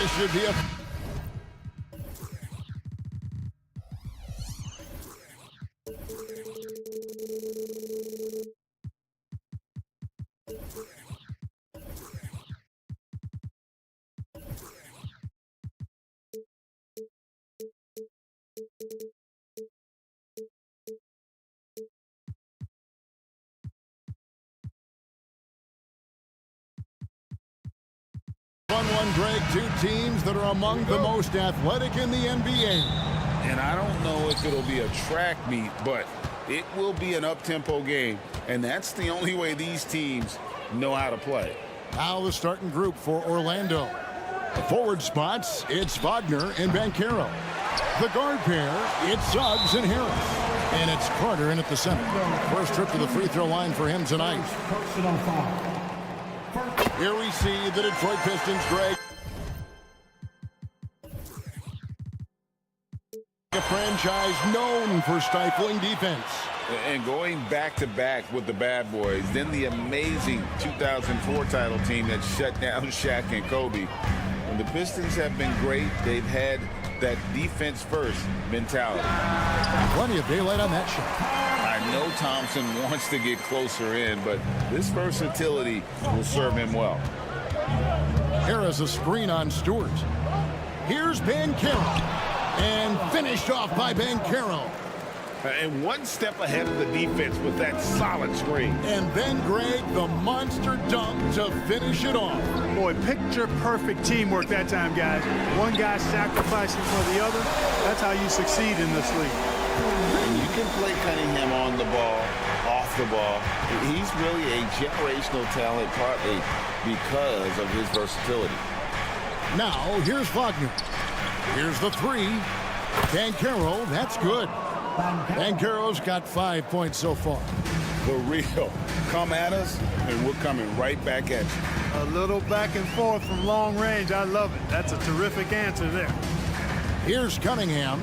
This should be a... One, Greg, two teams that are among the most athletic in the NBA. And I don't know if it'll be a track meet, but it will be an up-tempo game. And that's the only way these teams know how to play. Now the starting group for Orlando. The forward spots, it's Wagner and Banchero. The guard pair, it's Suggs and Harris. And it's Carter in at the center. First trip to the free throw line for him tonight. Here we see the Detroit Pistons, Greg. A franchise known for stifling defense. And going back-to-back with the bad boys, then the amazing 2004 title team that shut down Shaq and Kobe. When the Pistons have been great, they've had that defense-first mentality. Plenty of daylight on that shot. I know Thompson wants to get closer in, but this versatility will serve him well. Harris a screen on Stewart. Here's Banchero. And finished off by Banchero. And one step ahead of the defense with that solid screen. And then, Greg, the monster dunk to finish it off. Boy, picture-perfect teamwork that time, guys. One guy sacrificing for the other. That's how you succeed in this league. And you can play Cunningham on the ball, off the ball. He's really a generational talent, partly because of his versatility. Now, here's Wagner. Here's the three. Banchero, that's good. Banchero's got 5 points so far. For real. Come at us, and we're coming right back at you. A little back and forth from long range. I love it. That's a terrific answer there. Here's Cunningham.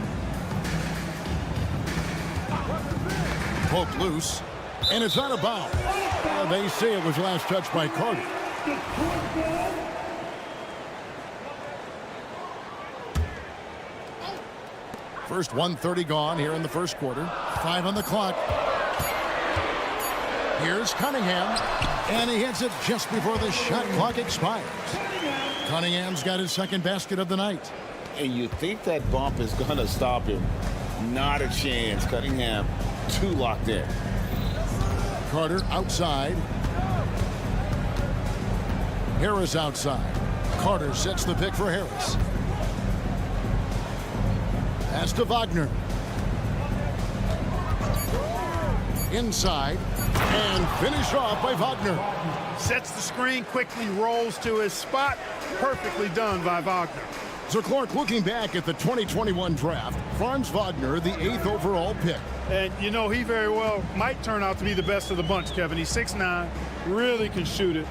Poked loose. And it's out of bounds. They say it was last touched by Carter. First 1:30 gone here in the first quarter. 5 on the clock. Here's Cunningham. And he hits it just before the shot clock expires. Cunningham's got his second basket of the night. And you think that bump is going to stop him. Not a chance. Cunningham too locked in. Carter outside. Harris outside. Carter sets the pick for Harris. Pass to Wagner. Inside. And finished off by Wagner. Sets the screen, quickly rolls to his spot. Perfectly done by Wagner. So Clark, looking back at the 2021 draft, Franz Wagner, the 8th overall pick. And, you know, he very well might turn out to be the best of the bunch, Kevin. He's 6'9", really can shoot it.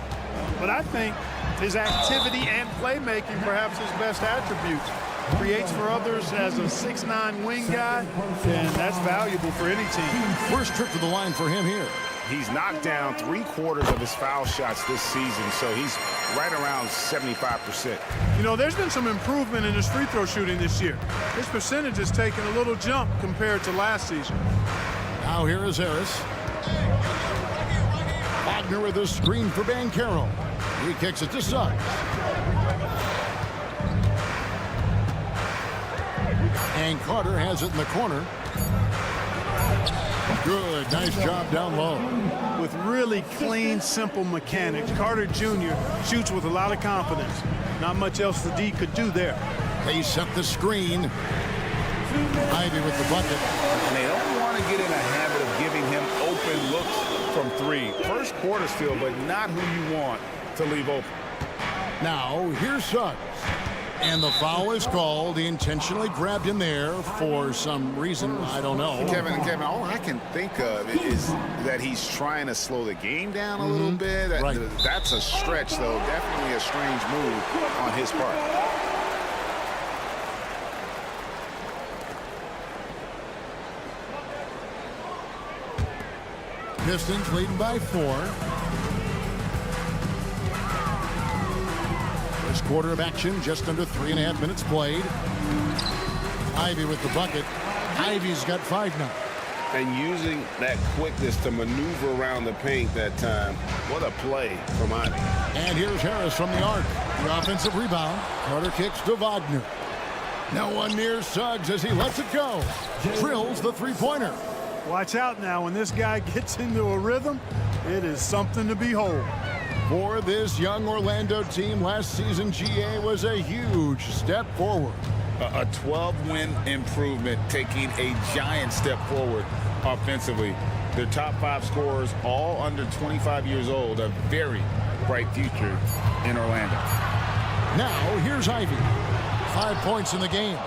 But I think his activity and playmaking, perhaps his best attributes. Creates for others as a 6'9" wing guy, and that's valuable for any team. First trip to the line for him here. He's knocked down 3/4 of his foul shots this season, so he's right around 75%. You know, there's been some improvement in his free throw shooting this year. His percentage has taken a little jump compared to last season. Now here is Harris. Wagner with a screen for Banchero. He kicks it to Suggs. And Carter has it in the corner. Good, nice job down low. With really clean, simple mechanics, Carter Jr. shoots with a lot of confidence. Not much else the D could do there. They set the screen. Ivy with the bucket. And they don't want to get in a habit of giving him open looks from three. First quarter still, but not who you want to leave open. Now, here's Suggs. And the foul is called. He intentionally grabbed him there for some reason. I don't know. Kevin, all I can think of is that he's trying to slow the game down a little bit. Right. That's a stretch, though. Definitely a strange move on his part. Pistons leading by 4. First quarter of action, just under 3.5 minutes played. Ivy with the bucket. Ivy's got 5 now. And using that quickness to maneuver around the paint that time. What a play from Ivy. And here's Harris from the arc. The offensive rebound. Carter kicks to Wagner. No one near Suggs as he lets it go. Drills the three-pointer. Watch out now. When this guy gets into a rhythm, it is something to behold. For this young Orlando team, last season GA was a huge step forward. A 12-win improvement, taking a giant step forward offensively. Their top 5 scorers, all under 25 years old, a very bright future in Orlando. Now, here's Ivy. 5 points in the game.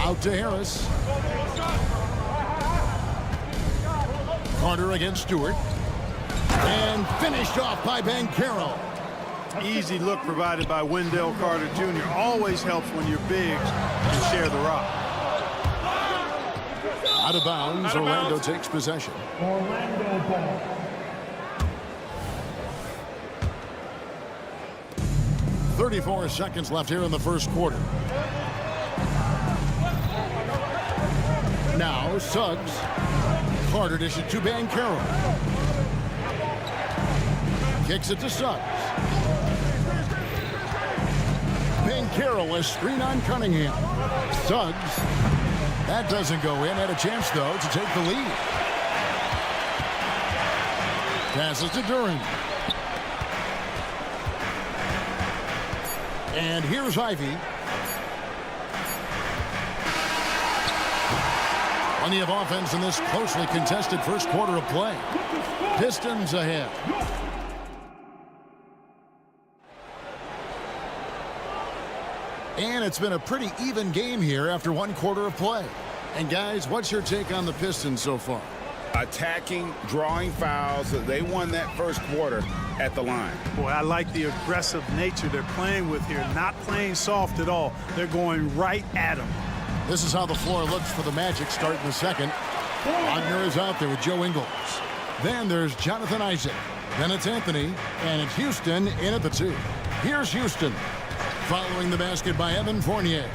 Out to Harris. Carter against Stewart. And finished off by Banchero. Easy look provided by Wendell Carter Jr. Always helps when your bigs can share the rock. Out of bounds, Orlando takes possession. Orlando ball. 34 seconds left here in the first quarter. Now, Suggs. Carter dishes to Banchero. Kicks it to Suggs. Banchero, a screen on Cunningham. Suggs. That doesn't go in. Had a chance, though, to take the lead. Passes to Duran. And here's Ivy. Plenty of offense in this closely contested first quarter of play. Pistons ahead. And it's been a pretty even game here after 1 quarter of play. And guys, what's your take on the Pistons so far? Attacking, drawing fouls. They won that first quarter at the line. Boy, I like the aggressive nature they're playing with here. Not playing soft at all. They're going right at them. This is how the floor looks for the Magic starting the second. Wagner is out there with Joe Ingles. Then there's Jonathan Isaac. Then it's Anthony. And it's Houston in at the 2. Here's Houston. Following the basket by Evan Fournier.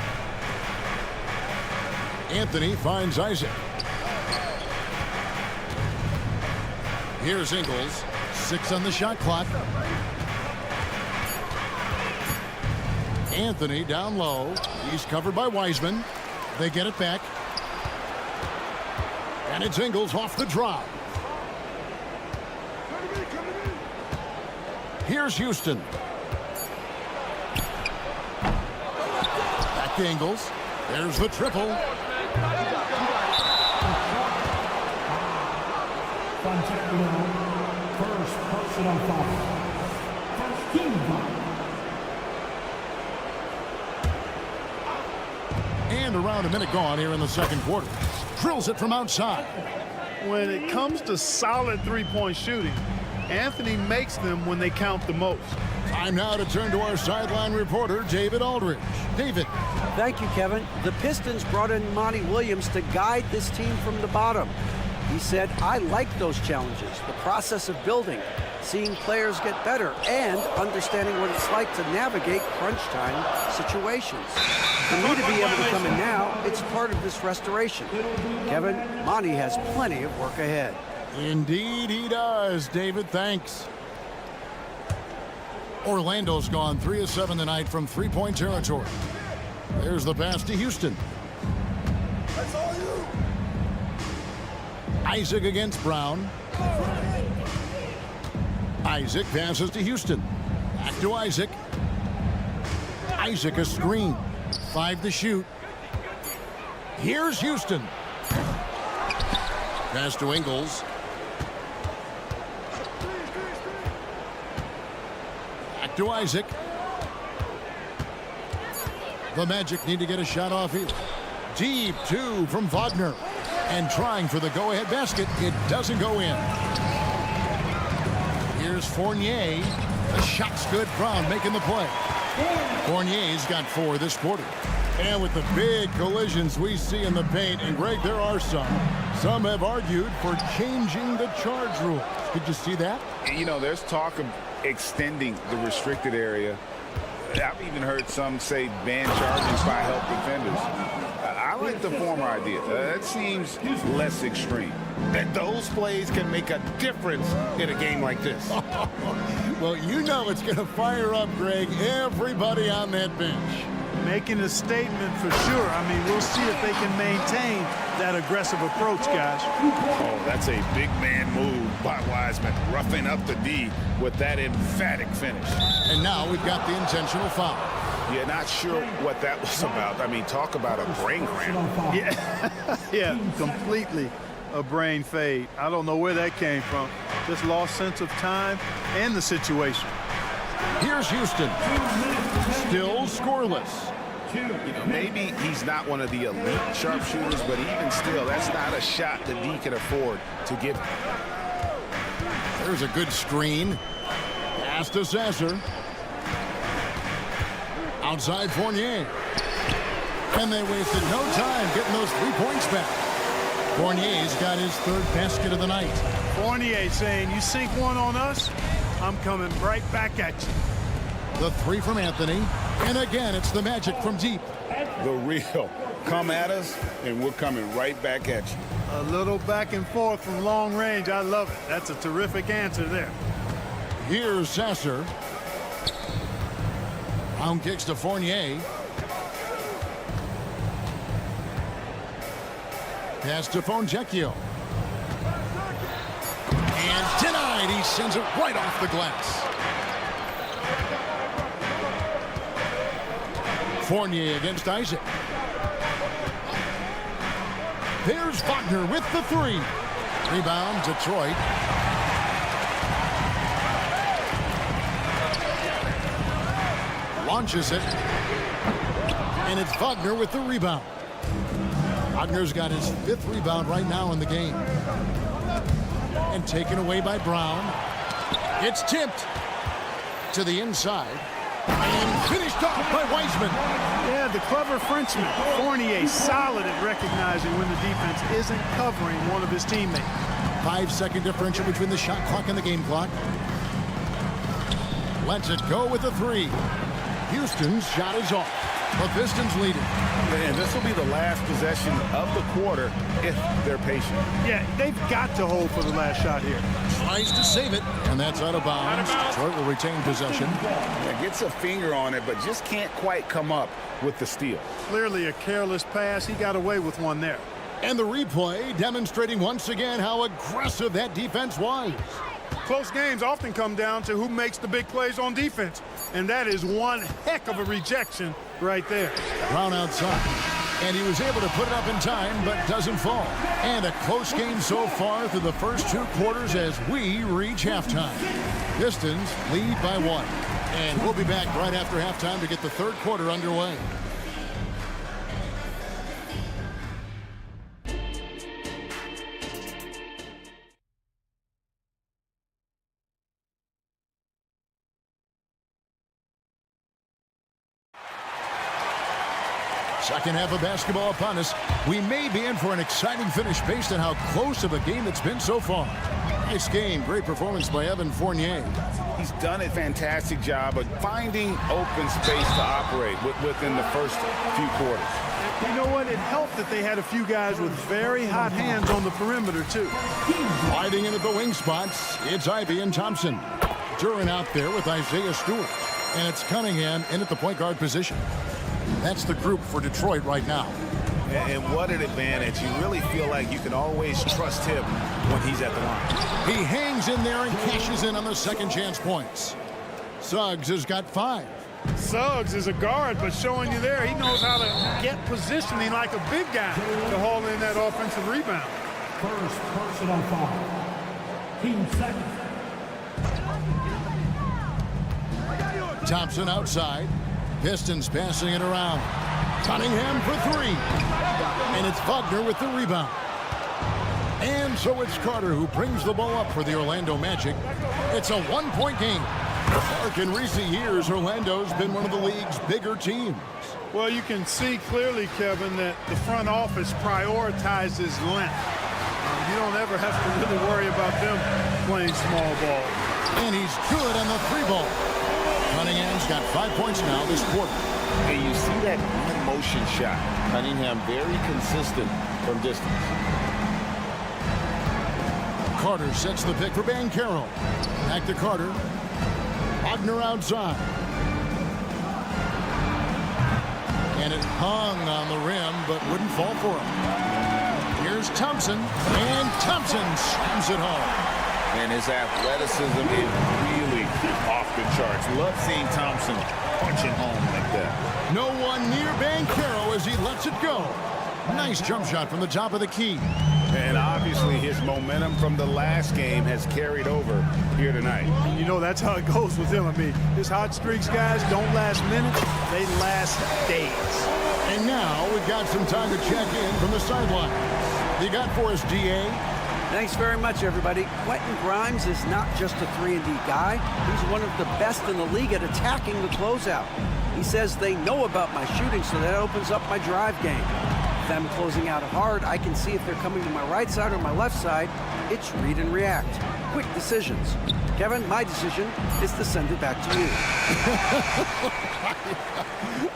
Anthony finds Isaac. Here's Ingles. 6 on the shot clock. Anthony down low. He's covered by Wiseman. They get it back. And it's Ingles off the drive. Here's Houston. Back to Ingles. There's the triple. First personal foul. First team foul. And around a minute gone here in the second quarter. Drills it from outside. When it comes to solid three-point shooting, Anthony makes them when they count the most. Time now to turn to our sideline reporter, David Aldridge. David. Thank you, Kevin. The Pistons brought in Monty Williams to guide this team from the bottom. He said, I like those challenges, the process of building, seeing players get better, and understanding what it's like to navigate crunch time situations. For me to be able to come in now, it's part of this restoration. Kevin, Monty has plenty of work ahead. Indeed he does, David. Thanks. Orlando's gone 3 of 7 tonight from three-point territory. There's the pass to Houston. That's all you. Isaac against Brown. Isaac passes to Houston. Back to Isaac. Isaac a screen. 5 to shoot. Here's Houston. Pass to Ingles. Back to Isaac. The Magic need to get a shot off here. Deep 2 from Wagner. And trying for the go-ahead basket. It doesn't go in. Here's Fournier. The shot's good. Brown making the play. Fournier's got 4 this quarter. And with the big collisions we see in the paint, and Greg, there are some have argued for changing the charge rule. Did you see that? You know, there's talk of extending the restricted area. I've even heard some say ban charges by help defenders. I like the former idea. That seems less extreme. That those plays can make a difference in a game like this. Well, you know it's going to fire up, Greg, everybody on that bench. Making a statement for sure. I mean, we'll see if they can maintain that aggressive approach, guys. Oh, that's a big man move by Wiseman, roughing up the D with that emphatic finish. And now we've got the intentional foul. Yeah, not sure what that was about. I mean, talk about a brain cramp. Yeah, yeah, completely a brain fade. I don't know where that came from. Just lost sense of time and the situation. Here's Houston. Still scoreless. You know, maybe he's not one of the elite sharpshooters, but even still, that's not a shot that D can afford to give. There's a good screen. Pass to Sasser. Outside Fournier. And they wasted no time getting those 3 points back. Fournier's got his third basket of the night. Fournier saying, you sink one on us, I'm coming right back at you. The three from Anthony. And again, it's the Magic from deep. The real. Come at us, and we're coming right back at you. A little back and forth from long range. I love it. That's a terrific answer there. Here's Sasser. Round kicks to Fournier. Pass to Fontecchio. And denied. He sends it right off the glass. Fournier against Isaac. There's Wagner with the three. Rebound, Detroit. Launches it. And it's Wagner with the rebound. Wagner's got his 5th rebound right now in the game. And taken away by Brown. It's tipped to the inside. And finished off by Wiseman. Yeah, the clever Frenchman. Fournier solid at recognizing when the defense isn't covering one of his teammates. 5-second differential between the shot clock and the game clock. Lets it go with the three. Houston's shot is off. The Pistons lead it. And this will be the last possession of the quarter if they're patient. Yeah, they've got to hold for the last shot here. Tries to save it, and that's out of bounds. Detroit will retain possession. Yeah, gets a finger on it, but just can't quite come up with the steal. Clearly a careless pass. He got away with one there. And the replay demonstrating once again how aggressive that defense was. Close games often come down to who makes the big plays on defense. And that is one heck of a rejection right there. Brown outside. And he was able to put it up in time, but doesn't fall. And a close game so far through the first 2 quarters as we reach halftime. Pistons lead by 1. And we'll be back right after halftime to get the 3rd quarter underway. Second half of basketball upon us. We may be in for an exciting finish based on how close of a game it's been so far. Nice game. Great performance by Evan Fournier. He's done a fantastic job of finding open space to operate within the first few quarters. You know what? It helped that they had a few guys with very hot hands on the perimeter, too. Sliding into the wing spots, it's Ivey and Thompson. Duran out there with Isaiah Stewart. And it's Cunningham in at the point guard position. That's the group for Detroit right now. And what an advantage. You really feel like you can always trust him when he's at the line. He hangs in there and cashes in on the second chance points. Suggs has got 5. Suggs is a guard, but showing you there, he knows how to get positioning like a big guy to haul in that offensive rebound. First personal foul. Team second. Thompson outside. Pistons passing it around. Cunningham for 3. And it's Wagner with the rebound. And so it's Carter who brings the ball up for the Orlando Magic. It's a 1-point game. Mark, in recent years, Orlando's been one of the league's bigger teams. Well, you can see clearly, Kevin, that the front office prioritizes length. you don't ever have to really worry about them playing small ball. And he's good on the 3-ball. Cunningham's got 5 points now this quarter. And you see that one-motion shot. Cunningham very consistent from distance. Carter sets the pick for Banchero. Back to Carter. Wagner outside. And it hung on the rim, but wouldn't fall for him. Here's Thompson, and Thompson slams it home. And his athleticism is really off the charts. Love seeing Thompson punching home like that. No one near Banchero as he lets it go. Nice jump shot from the top of the key. And obviously his momentum from the last game has carried over here tonight. You know, that's how it goes with him. I mean, his hot streaks, guys, don't last minutes. They last days. And now we've got some time to check in from the sideline. You got for us, DA? Thanks very much, everybody. Quentin Grimes is not just a 3-and-D guy. He's one of the best in the league at attacking the closeout. He says they know about my shooting, so that opens up my drive game. Them closing out hard, I can see if they're coming to my right side or my left side. It's read and react. Quick decisions. Kevin, my decision is to send it back to you.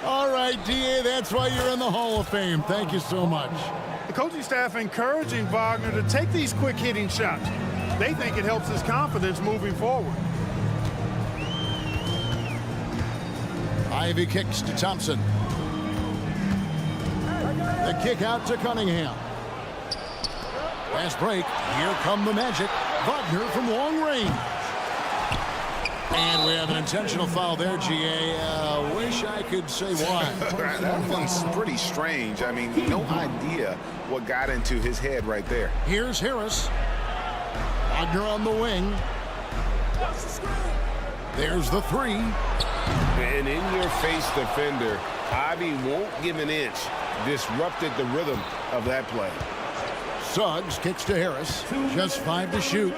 All right, DA, that's why you're in the Hall of Fame. Thank you so much. The coaching staff encouraging Wagner to take these quick hitting shots. They think it helps his confidence moving forward. Ivy kicks to Thompson. The kick out to Cunningham. Fast break. Here come the Magic. Wagner from long range. And we have an intentional foul there, GA. Wish I could say why. That one's pretty strange. I mean, no idea what got into his head right there. Here's Harris. Wagner on the wing. There's the 3. An in-your-face defender, Ivy won't give an inch. Disrupted the rhythm of that play. Suggs kicks to Harris. Just 5 to shoot.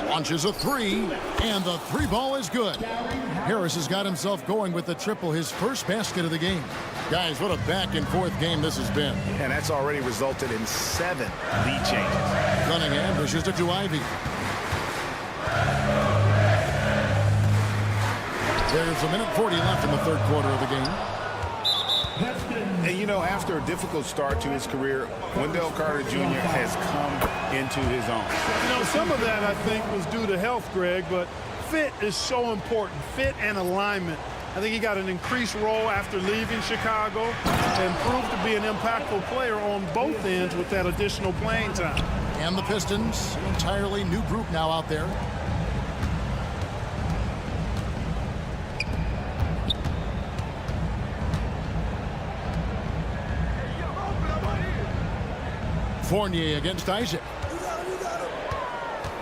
Launches a 3, and the 3-ball is good. Harris has got himself going with the triple, his first basket of the game. Guys, what a back-and-forth game this has been. And that's already resulted in 7 lead changes. Cunningham pushes it to Ivy. There's a minute 40 left in the third quarter of the game. And, you know, after a difficult start to his career, Wendell Carter Jr. has come into his own. You know, some of that, I think, was due to health, Greg, but fit is so important. Fit and alignment. I think he got an increased role after leaving Chicago and proved to be an impactful player on both ends with that additional playing time. And the Pistons, an entirely new group now out there. Fournier against Isaac.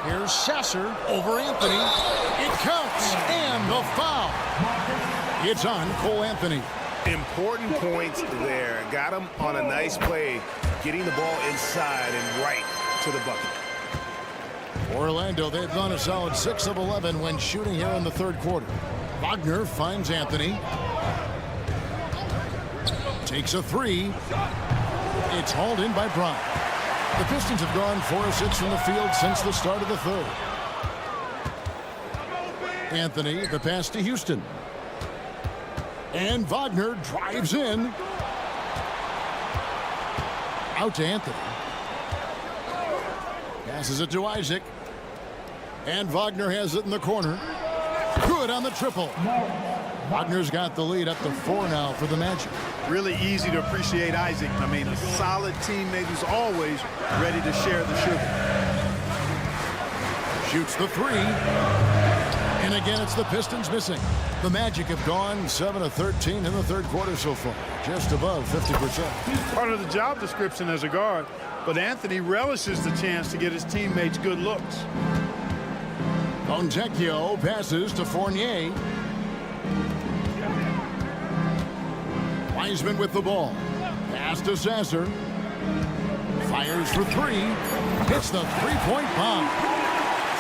Here's Sasser over Anthony. It counts, and the foul. It's on Cole Anthony. Important points there. Got him on a nice play, getting the ball inside and right to the bucket. Orlando, they've gone a solid 6 of 11 when shooting here in the third quarter. Wagner finds Anthony. Takes a 3. It's hauled in by Bryant. The Pistons have gone 4 of 6 from the field since the start of the third. Anthony, the pass to Houston. And Wagner drives in. Out to Anthony. Passes it to Isaac. And Wagner has it in the corner. Good on the triple. Wagner's got the lead up to 4 now for the Magic. Really easy to appreciate Isaac. I mean, a solid teammate who's always ready to share the sugar. Shoots the 3. And again, it's the Pistons missing. The Magic have gone 7 of 13 in the third quarter so far. Just above 50%. Part of the job description as a guard. But Anthony relishes the chance to get his teammates good looks. Fontecchio passes to Fournier. Wiseman with the ball. Pass to Sasser. Fires for 3. Hits the 3-point bomb.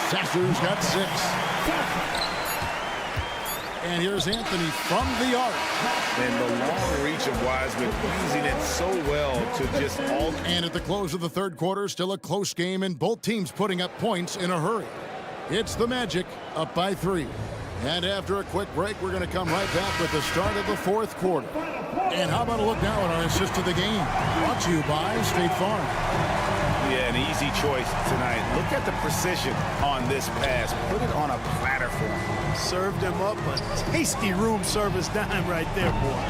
Sasser's got 6. And here's Anthony from the arc. And the long reach of Wiseman, using it so well to just alter. And at the close of the third quarter, still a close game, and both teams putting up points in a hurry. It's the Magic up by 3. And after a quick break, we're going to come right back with the start of the fourth quarter. And how about a look now at our assist of the game? Brought to you by State Farm. Yeah, an easy choice tonight. Look at the precision on this pass. Put it on a platter for him. Served him up a tasty room service dime right there, boy.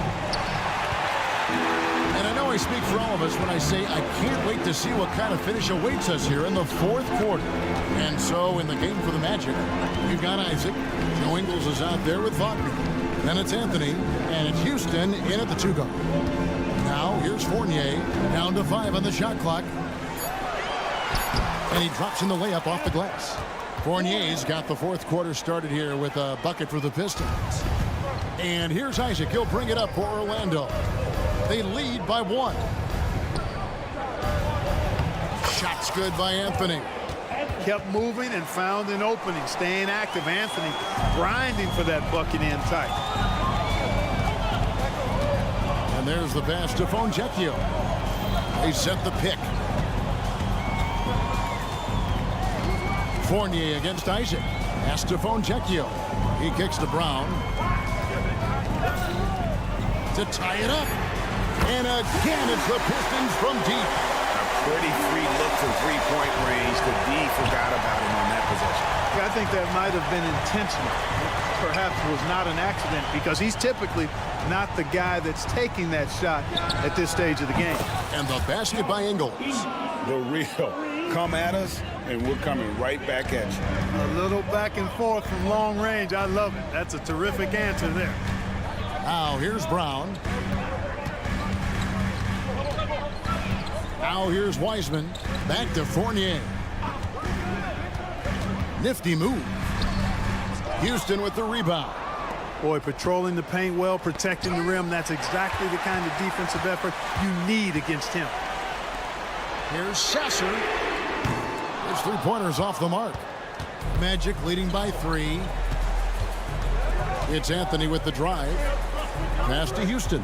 And I know I speak for all of us when I say I can't wait to see what kind of finish awaits us here in the fourth quarter. And so in the game for the Magic, you've got Isaac. Joe Ingles is out there with Wagner. Then it's Anthony, and it's Houston in at the 2-guard. Now here's Fournier, down to 5 on the shot clock. And he drops in the layup off the glass. Fournier's got the fourth quarter started here with a bucket for the Pistons. And here's Isaac. He'll bring it up for Orlando. They lead by 1. Shot's good by Anthony. Kept moving and found an opening. Staying active. Anthony grinding for that bucket in tight. And there's the pass to Foncecchio. They set the pick. Fournier against Isaac. Pass to Foncecchio. He kicks to Brown. To tie it up. And again, it's the Pistons from deep. A pretty free look from three-point range. The D forgot about him on that possession. Yeah, I think that might have been intentional. Perhaps was not an accident because he's typically not the guy that's taking that shot at this stage of the game. And the basket by Ingles. The real. Come at us, and we're coming right back at you. A little back and forth from long range. I love it. That's a terrific answer there. Now here's Brown. Now here's Wiseman. Back to Fournier. Nifty move. Houston with the rebound. Boy, patrolling the paint well, protecting the rim. That's exactly the kind of defensive effort you need against him. Here's Sasser. His three-pointers off the mark. Magic leading by 3. It's Anthony with the drive. Pass to Houston.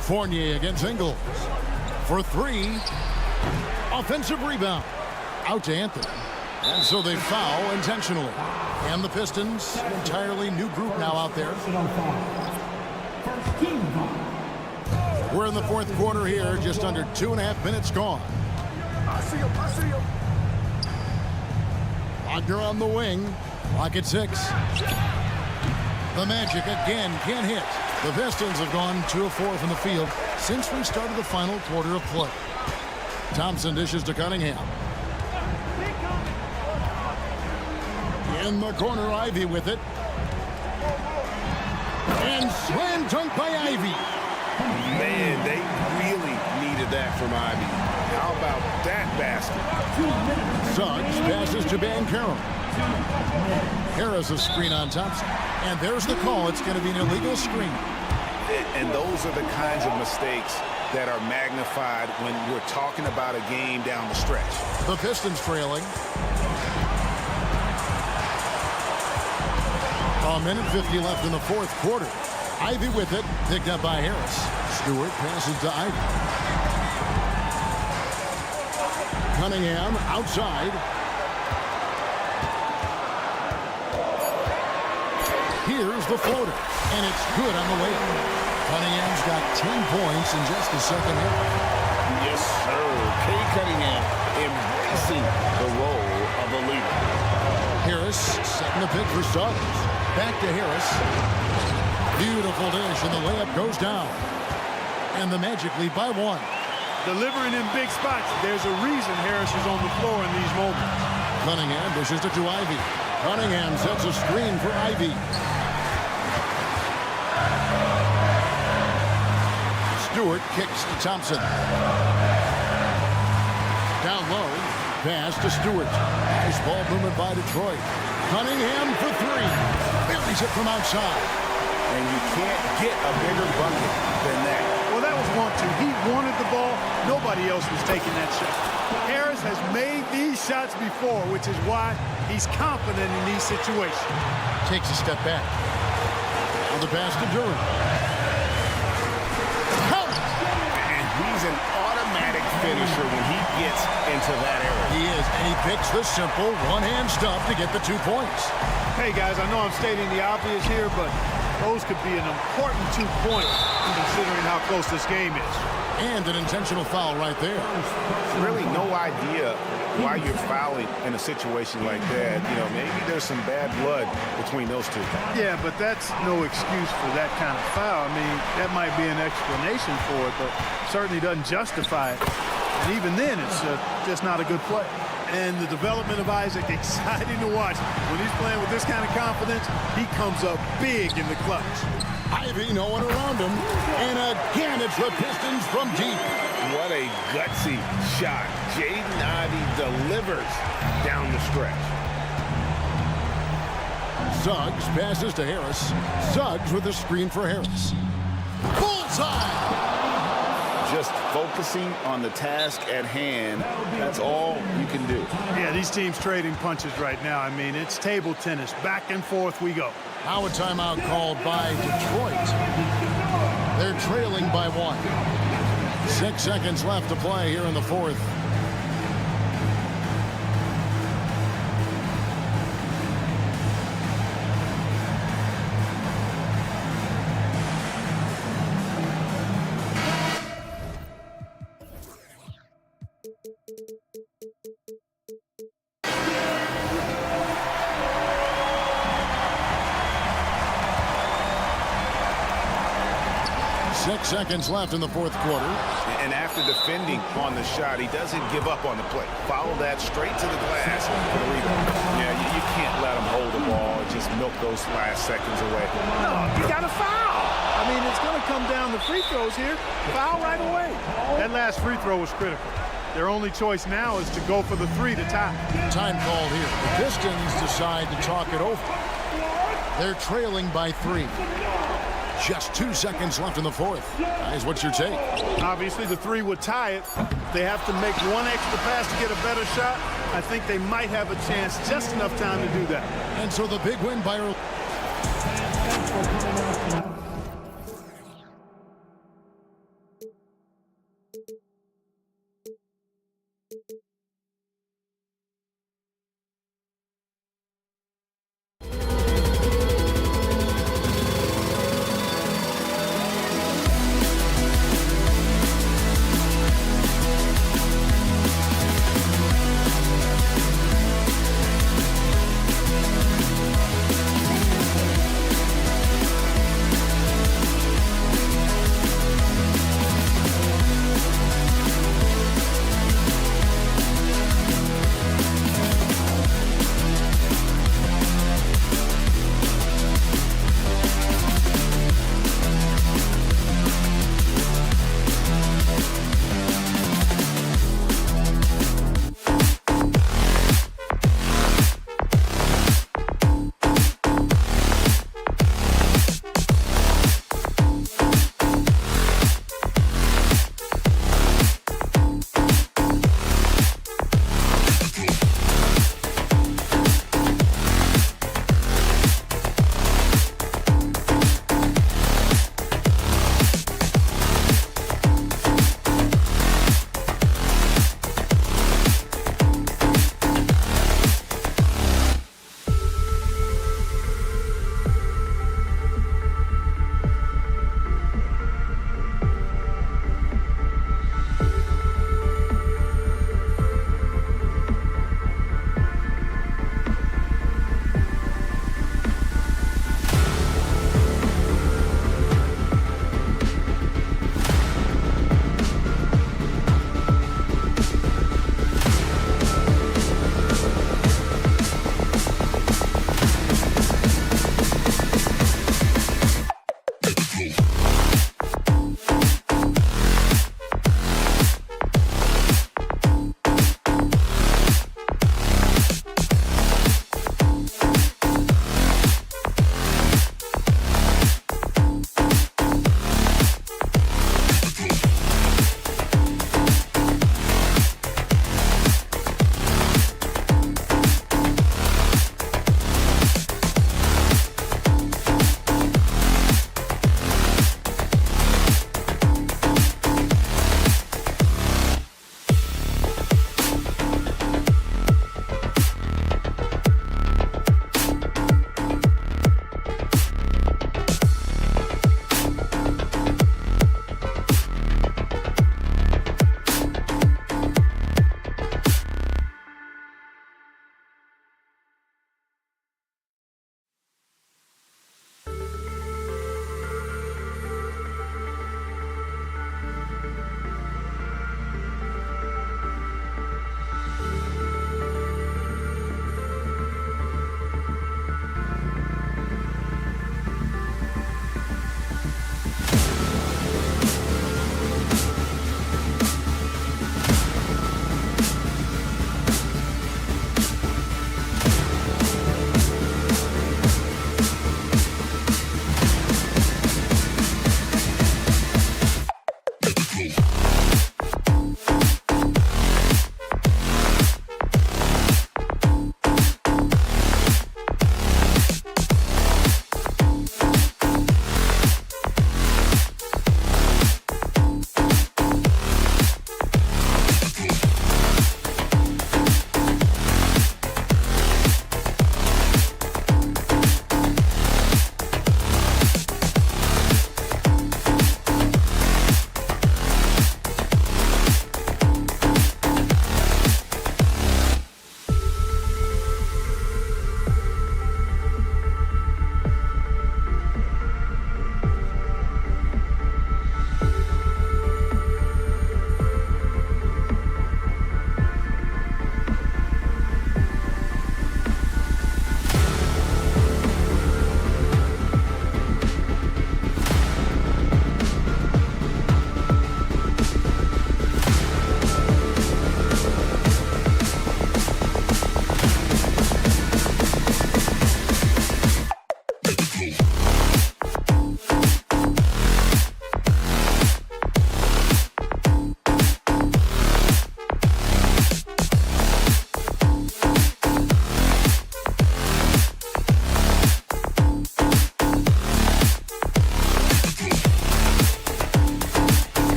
Fournier against Ingles. For 3. Offensive rebound. Out to Anthony. And so they foul intentionally. And the Pistons, entirely new group now out there. First team foul. We're in the fourth quarter here, just under 2.5 minutes gone. I see him. Wagner on the wing. Clock at 6. The Magic again can't hit. The Pistons have gone 2 of 4 from the field since we started the final quarter of play. Thompson dishes to Cunningham. In the corner, Ivy with it. And slam dunk by Ivy. Man, they really needed that from Ivy. How about that basket? Suggs passes to Banchero. Harris a screen on Thompson. And there's the call. It's going to be an illegal screen. And those are the kinds of mistakes that are magnified when we're talking about a game down the stretch. The Pistons trailing. A minute 50 left in the fourth quarter. Ivy with it, picked up by Harris. Stewart passes to Ivy. Cunningham outside. Here's the floater, and it's good on the way. Cunningham's got 10 points in just the second half. Yes, sir. Kay Cunningham embracing the role of a leader. Harris setting the pick for Suggs. Back to Harris. Beautiful dish, and the layup goes down. And the Magic lead by 1. Delivering in big spots. There's a reason Harris is on the floor in these moments. Cunningham dishes it to Ivy. Cunningham sets a screen for Ivy. Stewart kicks to Thompson. Down low. Pass to Stewart. Nice ball movement by Detroit. Cunningham for 3. Buries it from outside. And you can't get a bigger bucket than that. Well, that was want to. He wanted the ball. Nobody else was taking that shot. Harris has made these shots before, which is why he's confident in these situations. Takes a step back. On the pass to Durham. And he's an automatic finisher when he gets into that area. He is, and he picks the simple one-hand stuff to get the 2 points. Hey, guys, I know I'm stating the obvious here, but those could be an important 2 points considering how close this game is. And an intentional foul right there. Really no idea why you're fouling in a situation like that. You know, maybe there's some bad blood between those two. Yeah, but that's no excuse for that kind of foul. I mean, that might be an explanation for it, but certainly doesn't justify it. And even then, it's just not a good play. And the development of Isaac, exciting to watch. When he's playing with this kind of confidence, he comes up big in the clutch. Ivy, no one around him. And again, it's the Pistons from deep. What a gutsy shot. Jaden Ivey delivers down the stretch. Suggs passes to Harris. Suggs with a screen for Harris. Bullseye! Just focusing on the task at hand, that's all you can do. Yeah, these teams trading punches right now. I mean, it's table tennis. Back and forth we go. Now a timeout called by Detroit. They're trailing by 1. 6 seconds left to play here in the fourth. Six seconds left in the fourth quarter. And after defending on the shot, he doesn't give up on the play. Follow that straight to the glass for the rebound. Yeah, you can't let him hold the ball and just milk those last seconds away. No, you got to foul. I mean, it's going to come down to free throws here. Foul right away. That last free throw was critical. Their only choice now is to go for the 3 to tie. Time called here. The Pistons decide to talk it over. They're trailing by 3. Just 2 seconds left in the fourth. Guys, what's your take? Obviously, the 3 would tie it. They have to make one extra pass to get a better shot. I think they might have a chance, just enough time to do that. And so the big win by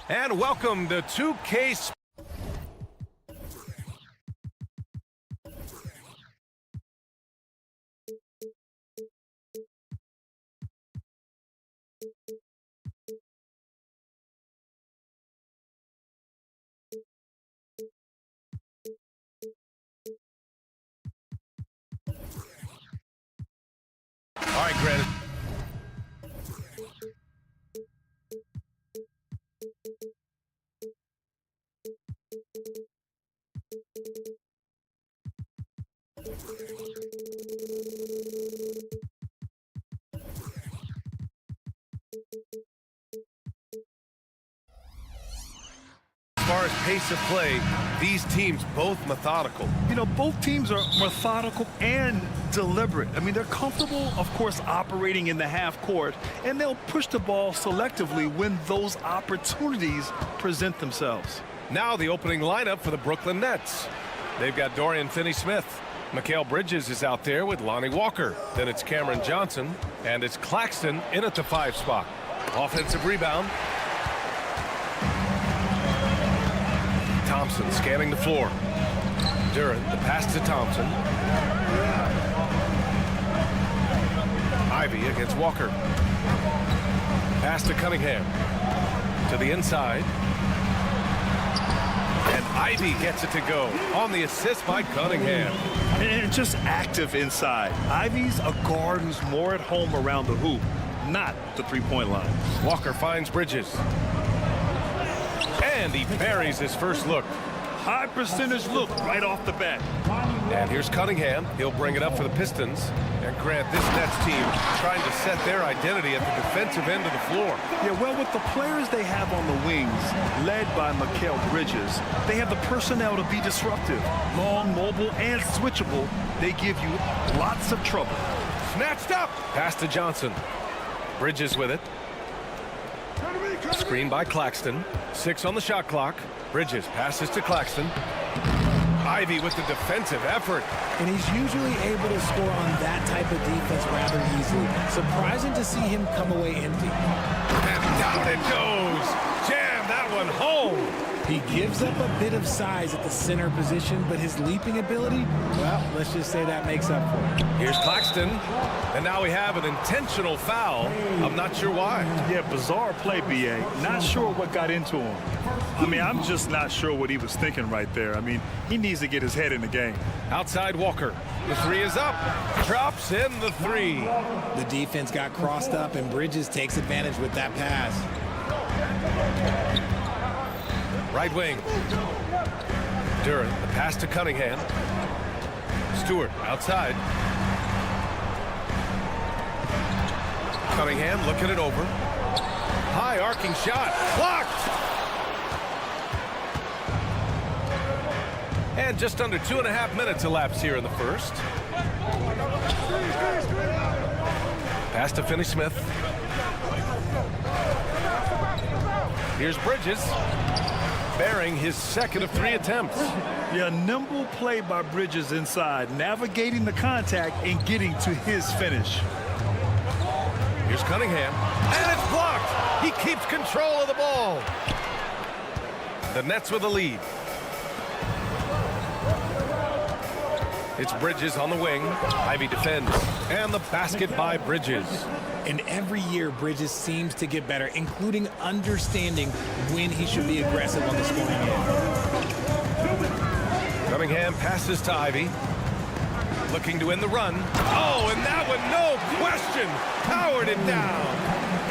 And welcome to 2K. All right, Grant. As far as pace of play, these teams both methodical. You know, both teams are methodical and deliberate. I mean, they're comfortable, of course, operating in the half court, and they'll push the ball selectively when those opportunities present themselves. Now the opening lineup for the Brooklyn Nets. They've got Dorian Finney-Smith. Mikal Bridges is out there with Lonnie Walker. Then it's Cameron Johnson, and it's Claxton in at the 5 spot. Offensive rebound. Thompson scanning the floor. Durant, the pass to Thompson. Ivy against Walker. Pass to Cunningham. To the inside. And Ivy gets it to go on the assist by Cunningham. And just active inside. Ivy's a guard who's more at home around the hoop, not the three-point line. Walker finds Bridges. And he buries his first look. High percentage look right off the bat. And here's Cunningham. He'll bring it up for the Pistons. And Grant, this Nets team trying to set their identity at the defensive end of the floor. Yeah, well, with the players they have on the wings, led by Mikal Bridges, they have the personnel to be disruptive. Long, mobile, and switchable. They give you lots of trouble. Snatched up. Pass to Johnson. Bridges with it. Screen by Claxton. 6 on the shot clock. Bridges passes to Claxton. Ivy with the defensive effort. And he's usually able to score on that type of defense rather easily. Surprising to see him come away empty. And down it goes. Jam that one home. He gives up a bit of size at the center position, but his leaping ability, well, let's just say that makes up for it. Here's Claxton. And now we have an intentional foul. I'm not sure why. Yeah, bizarre play, B.A. Not sure what got into him. I mean, I'm just not sure what he was thinking right there. I mean, he needs to get his head in the game. Outside Walker. The 3 is up. Drops in the 3. The defense got crossed up, and Bridges takes advantage with that pass. Right wing. Durant, the pass to Cunningham. Stewart outside. Cunningham looking it over. High arcing shot. Blocked! And just under 2.5 minutes elapsed here in the first. Pass to Finney-Smith. Here's Bridges. Bearing his second of 3 attempts. Yeah, nimble play by Bridges inside, navigating the contact and getting to his finish. Here's Cunningham. And it's blocked! He keeps control of the ball. The Nets with the lead. It's Bridges on the wing. Ivy defends. And the basket by Bridges. And every year, Bridges seems to get better, including understanding when he should be aggressive on the scoring end. Cunningham passes to Ivy. Looking to win the run. Oh, and that one, no question, powered it down.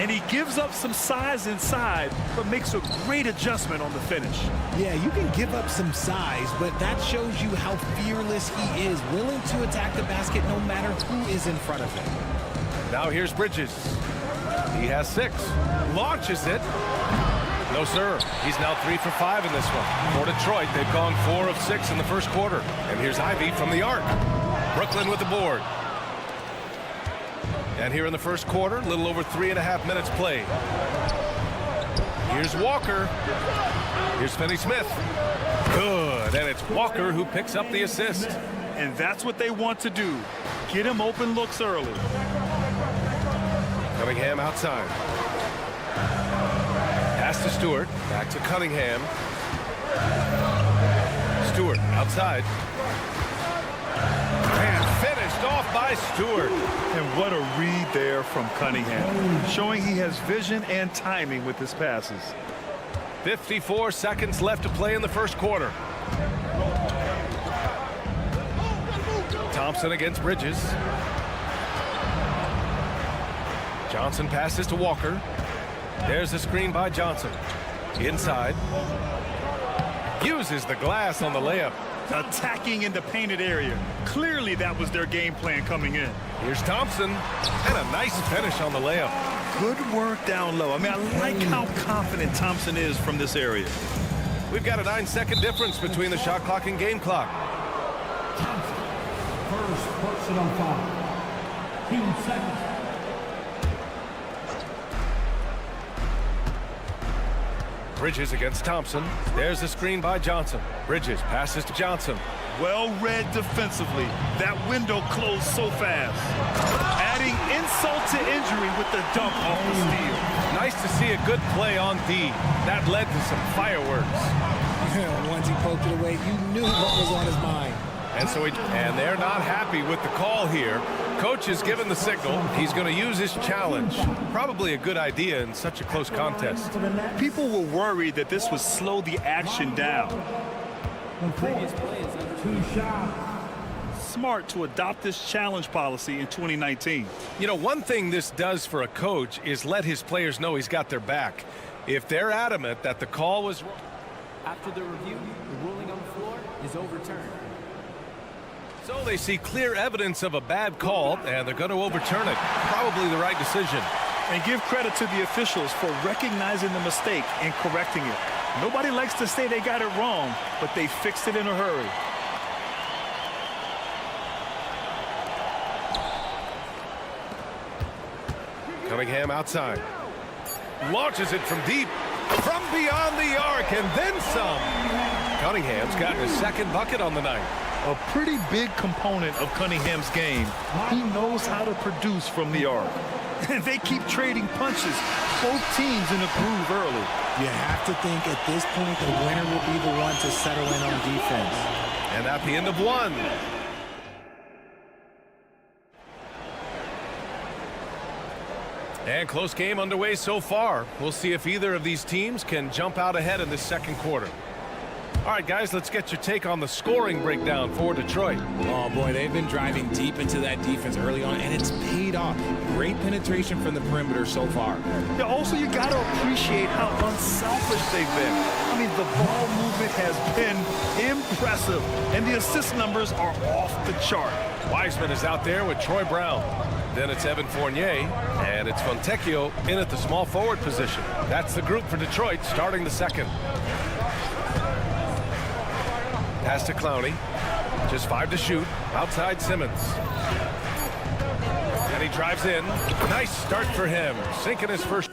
And he gives up some size inside, but makes a great adjustment on the finish. Yeah, you can give up some size, but that shows you how fearless he is, willing to attack the basket no matter who is in front of him. Now here's Bridges. He has 6. Launches it. No, sir. He's now 3 for 5 in this one. For Detroit, they've gone 4 of 6 in the first quarter. And here's Ivy from the arc. Brooklyn with the board. And here in the first quarter, a little over 3.5 minutes played. Here's Walker. Here's Finney Smith. Good. And it's Walker who picks up the assist. And that's what they want to do. Get him open looks early. Cunningham outside. Pass to Stewart. Back to Cunningham. Stewart outside. And finished off by Stewart. And what a read there from Cunningham, showing he has vision and timing with his passes. 54 seconds left to play in the first quarter. Thompson against Bridges. Johnson passes to Walker. There's a screen by Johnson. Inside. Uses the glass on the layup. Attacking in the painted area. Clearly that was their game plan coming in. Here's Thompson. And a nice finish on the layup. Good work down low. I mean, I like how confident Thompson is from this area. We've got a 9-second difference between the shot clock and game clock. Thompson, first personal foul. 2 seconds. Bridges against Thompson. There's the screen by Johnson. Bridges passes to Johnson. Well read defensively. That window closed so fast. Adding insult to injury with the dunk off the steal. Nice to see a good play on D. That led to some fireworks. Once he poked it away, you knew what was on his mind. And they're not happy with the call here. Coach has given the signal. He's going to use his challenge. Probably a good idea in such a close contest. People were worried that this would slow the action down. The previous play is under 2 shots. Smart to adopt this challenge policy in 2019. You know, one thing this does for a coach is let his players know he's got their back. If they're adamant that the call was wrong. After the review, the ruling on the floor is overturned. So they see clear evidence of a bad call, and they're going to overturn it. Probably the right decision. And give credit to the officials for recognizing the mistake and correcting it. Nobody likes to say they got it wrong, but they fixed it in a hurry. Cunningham outside. Launches it from deep. From beyond the arc, and then some. Cunningham's gotten his second bucket on the night. A pretty big component of Cunningham's game. He knows how to produce from the arc. And they keep trading punches. Both teams in a groove early. You have to think at this point the winner will be the one to settle in on defense. And at the end of one. And close game underway so far. We'll see if either of these teams can jump out ahead in this second quarter. All right, guys, let's get your take on the scoring breakdown for Detroit. Oh, boy, they've been driving deep into that defense early on, and it's paid off. Great penetration from the perimeter so far. Yeah, also, you got to appreciate how unselfish they've been. I mean, the ball movement has been impressive, and the assist numbers are off the chart. Wiseman is out there with Troy Brown. Then it's Evan Fournier, and it's Fontecchio in at the small forward position. That's the group for Detroit starting the second. Pass to Clowney. Just 5 to shoot. Outside Simmons. And he drives in. Nice start for him. Sinking his first.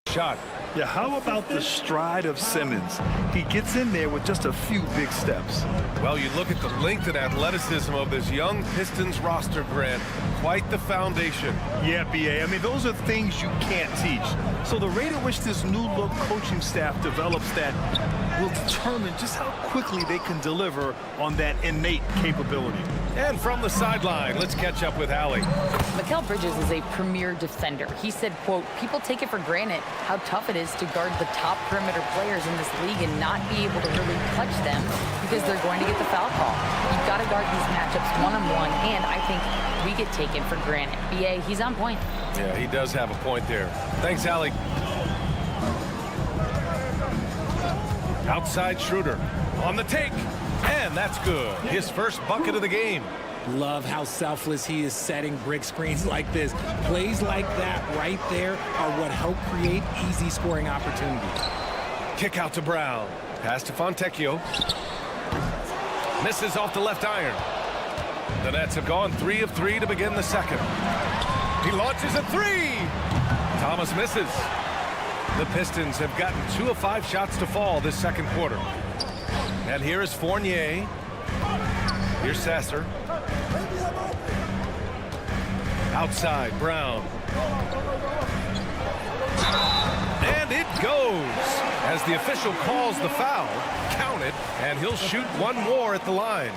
Shot. Yeah, how about the stride of Simmons? He gets in there with just a few big steps. Well, you look at the length and athleticism of this young Pistons roster, Grant. quite the foundation. Yeah, B.A. I mean, those are things you can't teach. So the rate at which this new look coaching staff develops that will determine just how quickly they can deliver on that innate capability. And from the sideline, let's catch up with Allie. Mikal Bridges is a premier defender. He said, quote, people take it for granted how tough it is to guard the top perimeter players in this league and not be able to really touch them because they're going to get the foul call. You've got to guard these matchups one-on-one, and I think we get taken for granted. B.A., he's on point. Yeah, he does have a point there. Thanks, Allie. Outside Schroeder on the take, and that's good. His first bucket of the game. Love how selfless he is setting brick screens like this. Plays like that right there are what help create easy scoring opportunities. Kick out to Brown. Pass to Fontecchio. Misses off the left iron. The Nets have gone 3 of 3 to begin the second. He launches a 3. Thomas misses. The Pistons have gotten 2 of 5 shots to fall this second quarter. And here is Fournier. Here's Sasser. Outside, Brown. And it goes. As the official calls the foul, count it, and he'll shoot one more at the line.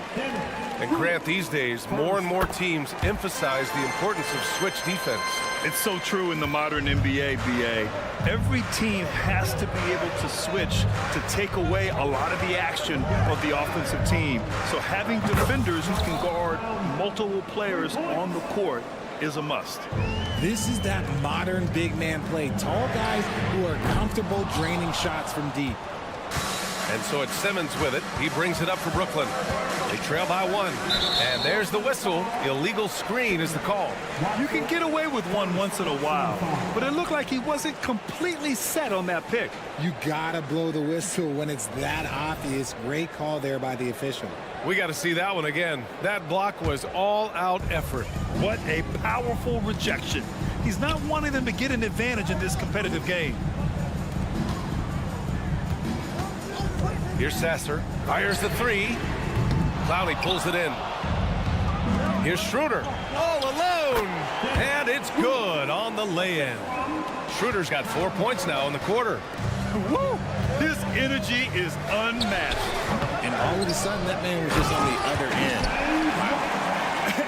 And Grant, these days, more and more teams emphasize the importance of switch defense. It's so true in the modern NBA, B.A. Every team has to be able to switch to take away a lot of the action of the offensive team. So having defenders who can guard multiple players on the court is a must. This is that modern big man play. Tall guys who are comfortable draining shots from deep. And so it's Simmons with it. He brings it up for Brooklyn. They trail by 1. And there's the whistle. Illegal screen is the call. You can get away with one once in a while, but it looked like he wasn't completely set on that pick. You gotta blow the whistle when it's that obvious. Great call there by the official. We got to see that one again. That block was all-out effort. What a powerful rejection. He's not wanting them to get an advantage in this competitive game. Here's Sasser. Fires the 3. Clowney pulls it in. Here's Schroeder. All alone. And it's good on the lay-in. Schroeder's got 4 points now in the quarter. Woo! His energy is unmatched. And all of a sudden, that man was just on the other end.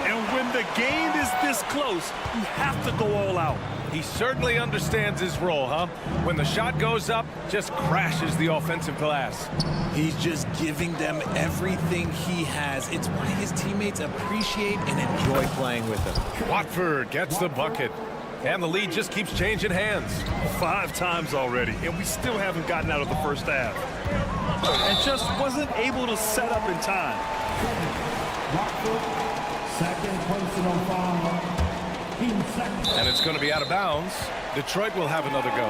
And when the game is this close, you have to go all out. He certainly understands his role, huh? When the shot goes up, just crashes the offensive glass. He's just giving them everything he has. It's why his teammates appreciate and enjoy playing with him. Watford gets the bucket. And the lead just keeps changing hands. 5 times already, and we still haven't gotten out of the first half. And just wasn't able to set up in time. Second personal foul. And it's going to be out of bounds. Detroit will have another go.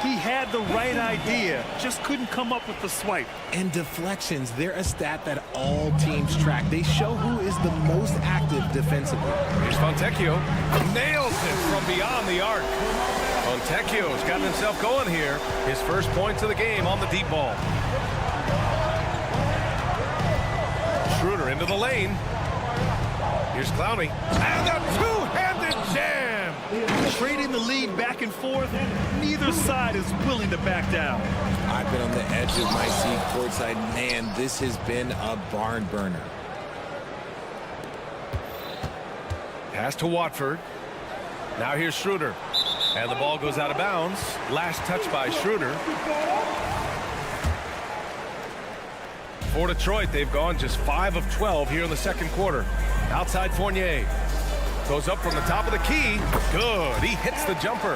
He had the right idea, just couldn't come up with the swipe. And deflections, they're a stat that all teams track. They show who is the most active defensively. Here's Fontecchio. Nails it from beyond the arc. Fontecchio's gotten himself going here. His first points of the game on the deep ball. Schroeder into the lane. Here's Clowney. And a two-handed jam. Trading the lead back and forth, neither side is willing to back down. I've been on the edge of my seat courtside. Man, this has been a barn burner. Pass to Watford. Now here's Schroeder. And the ball goes out of bounds. Last touch by Schroeder. For Detroit, they've gone just 5 of 12 here in the second quarter. Outside Fournier. Goes up from the top of the key. Good. He hits the jumper.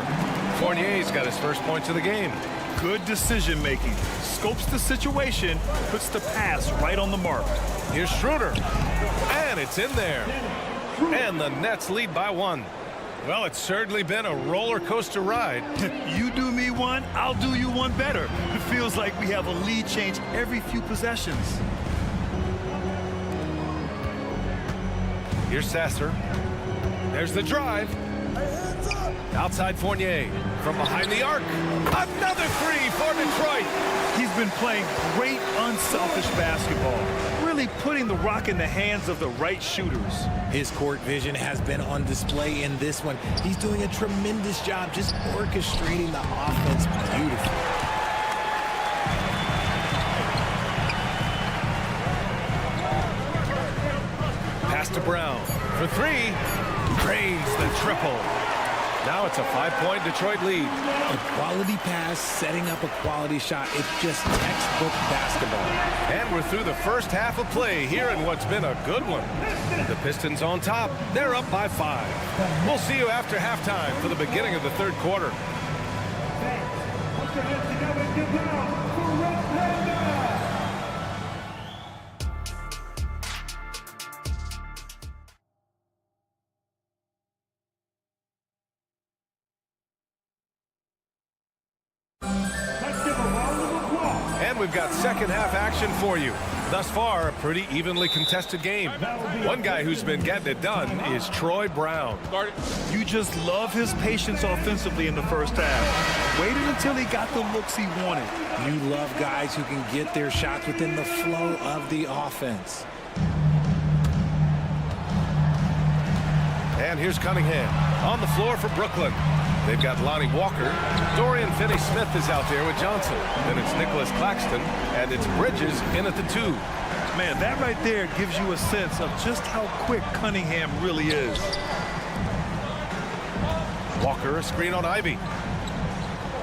Fournier's got his first points of the game. Good decision making. Scopes the situation, puts the pass right on the mark. Here's Schroeder. And it's in there. And the Nets lead by 1. Well, it's certainly been a roller coaster ride. You do me one, I'll do you one better. It feels like we have a lead change every few possessions. Here's Sasser. There's the drive. Outside Fournier. From behind the arc. Another 3 for Detroit. He's been playing great unselfish basketball. Really really putting the rock in the hands of the right shooters. His court vision has been on display in this one. He's doing a tremendous job just orchestrating the offense beautifully. Pass to Brown for three. Drains the triple. Now it's a 5-point Detroit lead. A quality pass, setting up a quality shot. It's just textbook basketball. And we're through the first half of play here in what's been a good one. The Pistons on top. They're up by 5. We'll see you after halftime for the beginning of the third quarter. Put your hands together and give it up for Red Panda. We've got second half action for you. Thus far, a pretty evenly contested game. One guy who's been getting it done is Troy Brown. You just love his patience offensively in the first half. Waited until he got the looks he wanted. You love guys who can get their shots within the flow of the offense. And here's Cunningham on the floor for Brooklyn. They've got Lonnie Walker. Dorian Finney-Smith is out there with Johnson. Then it's Nicholas Claxton, and it's Bridges in at the 2. Man, that right there gives you a sense of just how quick Cunningham really is. Walker, a screen on Ivy.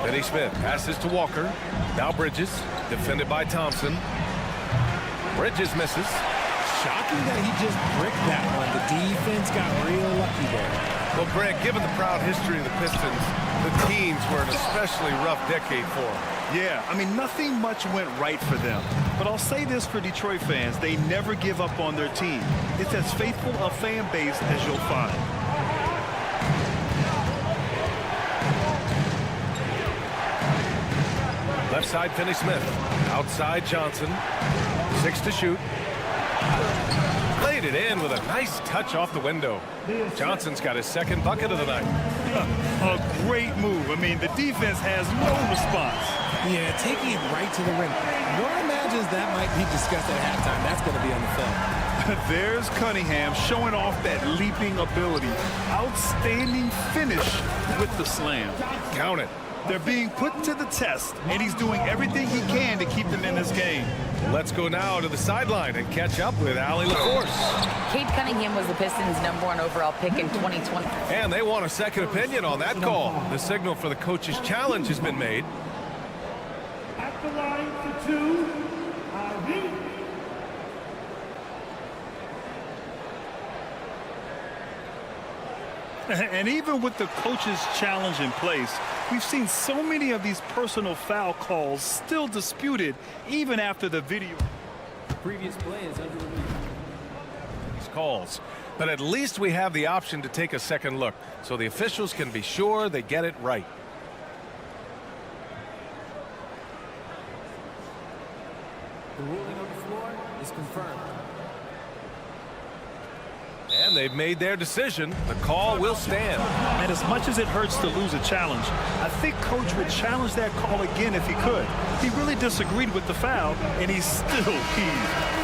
Finney-Smith passes to Walker. Now Bridges, defended by Thompson. Bridges misses. Shocking that he just bricked that one. The defense got real lucky there. Well, Greg, given the proud history of the Pistons, the teens were an especially rough decade for them. Yeah, I mean, nothing much went right for them. But I'll say this for Detroit fans, they never give up on their team. It's as faithful a fan base as you'll find. Left side, Finney-Smith. Outside, Johnson. 6 to shoot. Laid it in with a nice touch off the window. Johnson's got his second bucket of the night. A great move. I mean, the defense has no response. Yeah, taking it right to the rim. One imagines that might be discussed at halftime. That's going to be on the film. There's Cunningham showing off that leaping ability. Outstanding finish with the slam. Count it. They're being put to the test, and he's doing everything he can to keep them in this game. Let's go now to the sideline and catch up with Allie LaForce. Cade Cunningham was the Pistons' #1 overall pick in 2020. And they want a second opinion on that call. The signal for the coach's challenge has been made. At the line for 2, Ivy. And even with the coach's challenge in place, we've seen so many of these personal foul calls still disputed even after the video. Previous play is under review. These calls. But at least we have the option to take a second look so the officials can be sure they get it right. The ruling on the floor is confirmed. And they've made their decision. The call will stand. And as much as it hurts to lose a challenge, I think Coach would challenge that call again if he could. He really disagreed with the foul, and he's still heaved.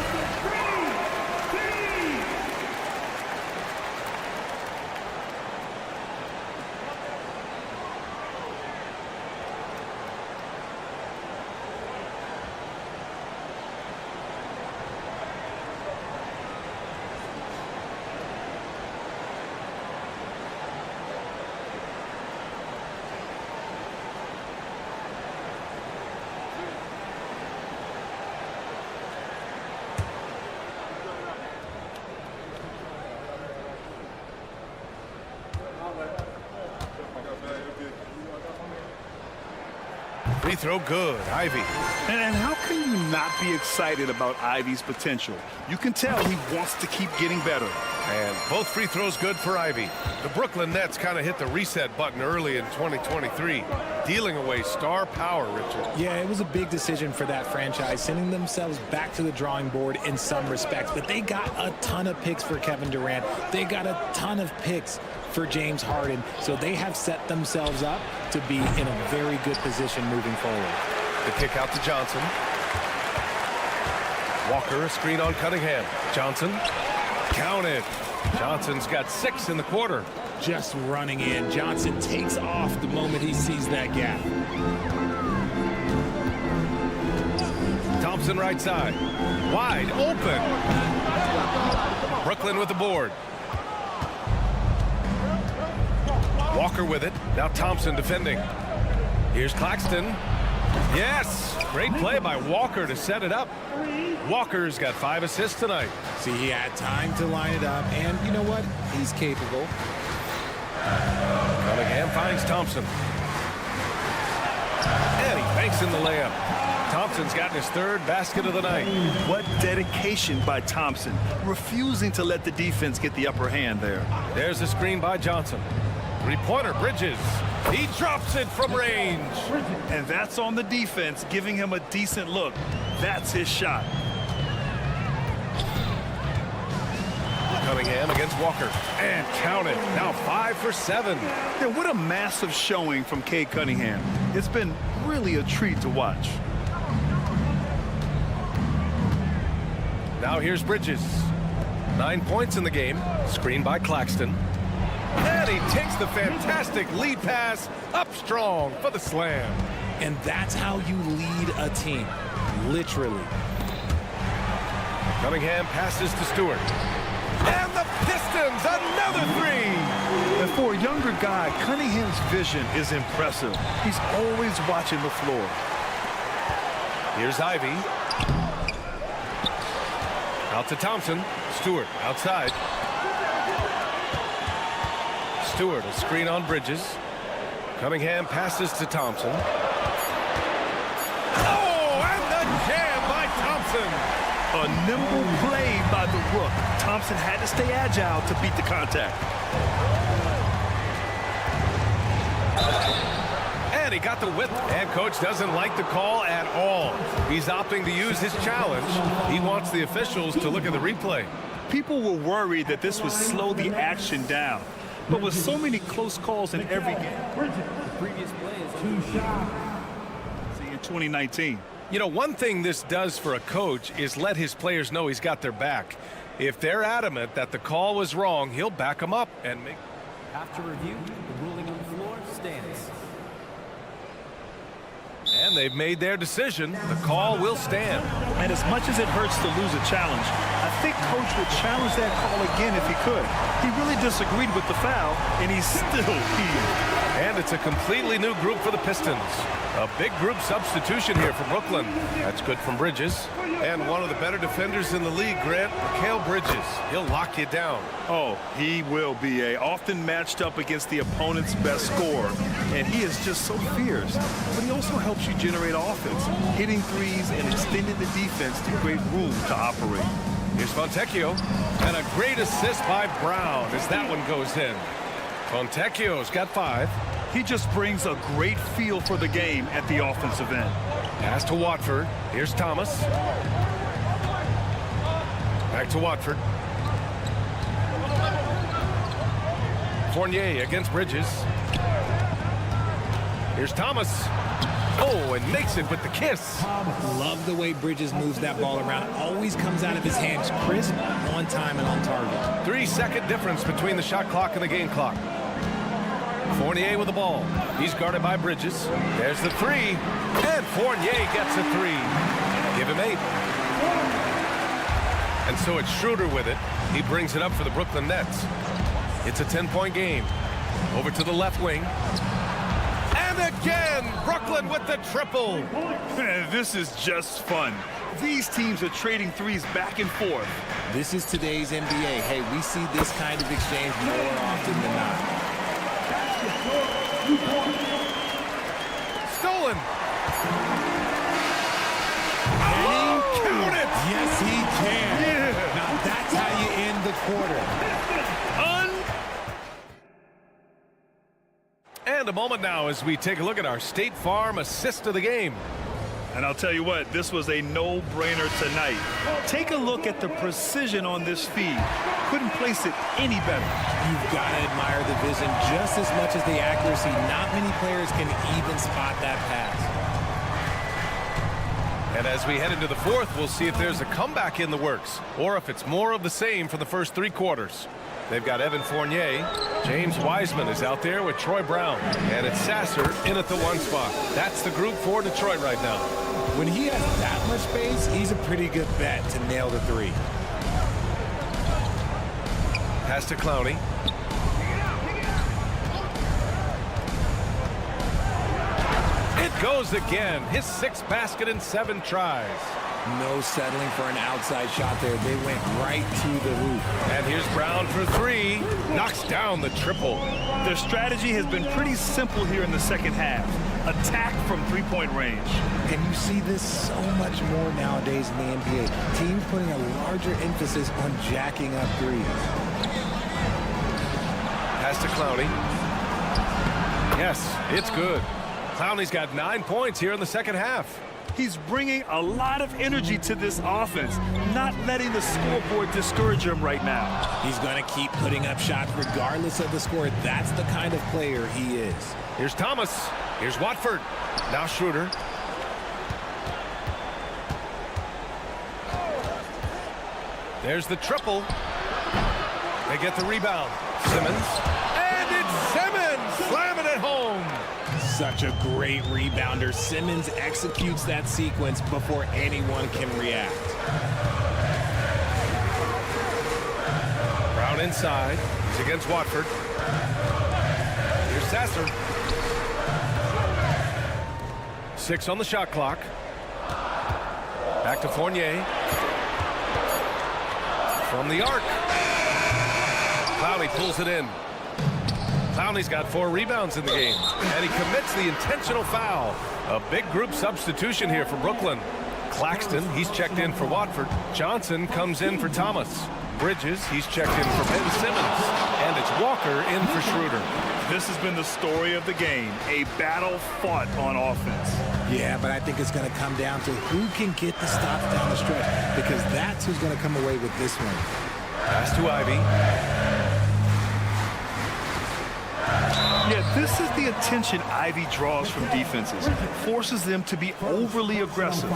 Free throw good. Ivy. And how can you not be excited about Ivy's potential? You can tell he wants to keep getting better. And both free throws good for Ivy. The Brooklyn Nets kind of hit the reset button early in 2023, dealing away star power, Richard. Yeah, it was a big decision for that franchise, sending themselves back to the drawing board in some respects. But they got a ton of picks for Kevin Durant. They got a ton of picks for James Harden. So they have set themselves up to be in a very good position moving forward. The kick out to Johnson. Walker, a screen on Cunningham. Johnson, counted. Johnson's got 6 in the quarter. Just running in. Johnson takes off the moment he sees that gap. Thompson right side. Wide open. Brooklyn with the board. Walker with it. Now Thompson defending. Here's Claxton. Yes! Great play by Walker to set it up. Walker's got 5 assists tonight. See, he had time to line it up, and you know what? He's capable. Cunningham finds Thompson. And he banks in the layup. Thompson's gotten his 3rd basket of the night. What dedication by Thompson, refusing to let the defense get the upper hand there. There's a screen by Johnson. 3-pointer, Bridges. He drops it from range. And that's on the defense, giving him a decent look. That's his shot. Cunningham against Walker. And count it. Now 5 for 7. Yeah, what a massive showing from Cade Cunningham. It's been really a treat to watch. Now here's Bridges. 9 points in the game. Screen by Claxton. And he takes the fantastic lead pass up strong for the slam. And that's how you lead a team. Literally. Cunningham passes to Stewart. And the Pistons, another 3. And for a younger guy, Cunningham's vision is impressive. He's always watching the floor. Here's Ivy. Out to Thompson. Stewart outside. Stewart, a screen on Bridges. Cunningham passes to Thompson. Oh, and the jam by Thompson. A nimble play by the Rook. Thompson had to stay agile to beat the contact. And he got the whip. And coach doesn't like the call at all. He's opting to use his challenge. He wants the officials to look at the replay. People were worried that this would slow the action down. But with so many close calls in every game, The previous play is 2 shots. see in 2019. You know, one thing this does for a coach is let his players know he's got their back. If they're adamant that the call was wrong, he'll back them up and make... After review, the ruling on the floor stands. And they've made their decision. The call will stand. And as much as it hurts to lose a challenge, I think Coach would challenge that call again if he could. He really disagreed with the foul, and he's still heated. And it's a completely new group for the Pistons. A big group substitution here for Brooklyn. That's good from Bridges. And one of the better defenders in the league, Grant, Mikal Bridges. He'll lock you down. Oh, he will be often matched up against the opponent's best scorer. And he is just so fierce. But he also helps you generate offense, hitting threes and extending the defense to create room to operate. Here's Fontecchio. And a great assist by Brown as that one goes in. Fontecchio's got 5. He just brings a great feel for the game at the offensive end. Pass to Watford. Here's Thomas. Back to Watford. Fournier against Bridges. Here's Thomas. Oh, and makes it with the kiss. Love the way Bridges moves that ball around. Always comes out of his hands crisp, on time, and on target. 3-second difference between the shot clock and the game clock. Fournier with the ball. He's guarded by Bridges. There's the 3. And Fournier gets a 3. Give him 8. And so it's Schroeder with it. He brings it up for the Brooklyn Nets. It's a 10-point game. Over to the left wing. And again, Brooklyn with the triple. This is just fun. These teams are trading threes back and forth. This is today's NBA. Hey, we see this kind of exchange more often than not. Stolen. Can he count it? Yes, he can. Yeah. Now that's how you end the quarter. And a moment now as we take a look at our State Farm assist of the game. And I'll tell you what, this was a no-brainer tonight. Take a look at the precision on this feed. Couldn't place it any better. You've got to admire the vision just as much as the accuracy. Not many players can even spot that pass. And as we head into the fourth, we'll see if there's a comeback in the works or if it's more of the same for the first 3 quarters. They've got Evan Fournier. James Wiseman is out there with Troy Brown. And it's Sasser in at the 1 spot. That's the group for Detroit right now. When he has that much space, he's a pretty good bet to nail the 3. Pass to Clowney. It goes again. His 6th basket in 7 tries. No settling for an outside shot there. They went right to the hoop. And here's Brown for 3. Knocks down the triple. Their strategy has been pretty simple here in the second half. Attack from 3-point range. And you see this so much more nowadays in the NBA. Teams putting a larger emphasis on jacking up threes. Pass to Clowney. Yes, it's good. Clowney's got 9 points here in the second half. He's bringing a lot of energy to this offense, not letting the scoreboard discourage him right now. He's going to keep putting up shots regardless of the score. That's the kind of player he is. Here's Thomas. Here's Watford. Now Schroeder. There's the triple. They get the rebound. Simmons. And it's Simmons slamming it home. Such a great rebounder. Simmons executes that sequence before anyone can react. Brown inside. He's against Watford. Here's Sasser. 6 on the shot clock. Back to Fournier. From the arc. Clowney pulls it in. Clowney's got 4 rebounds in the game. And he commits the intentional foul. A big group substitution here for Brooklyn. Claxton, he's checked in for Watford. Johnson comes in for Thomas. Bridges, he's checked in for Ben Simmons. And it's Walker in for Schroeder. This has been the story of the game. A battle fought on offense. Yeah, but I think it's going to come down to who can get the stops down the stretch, because that's who's going to come away with this one. Pass to Ivy. Yeah, this is the attention Ivy draws from defenses. Forces them to be overly aggressive.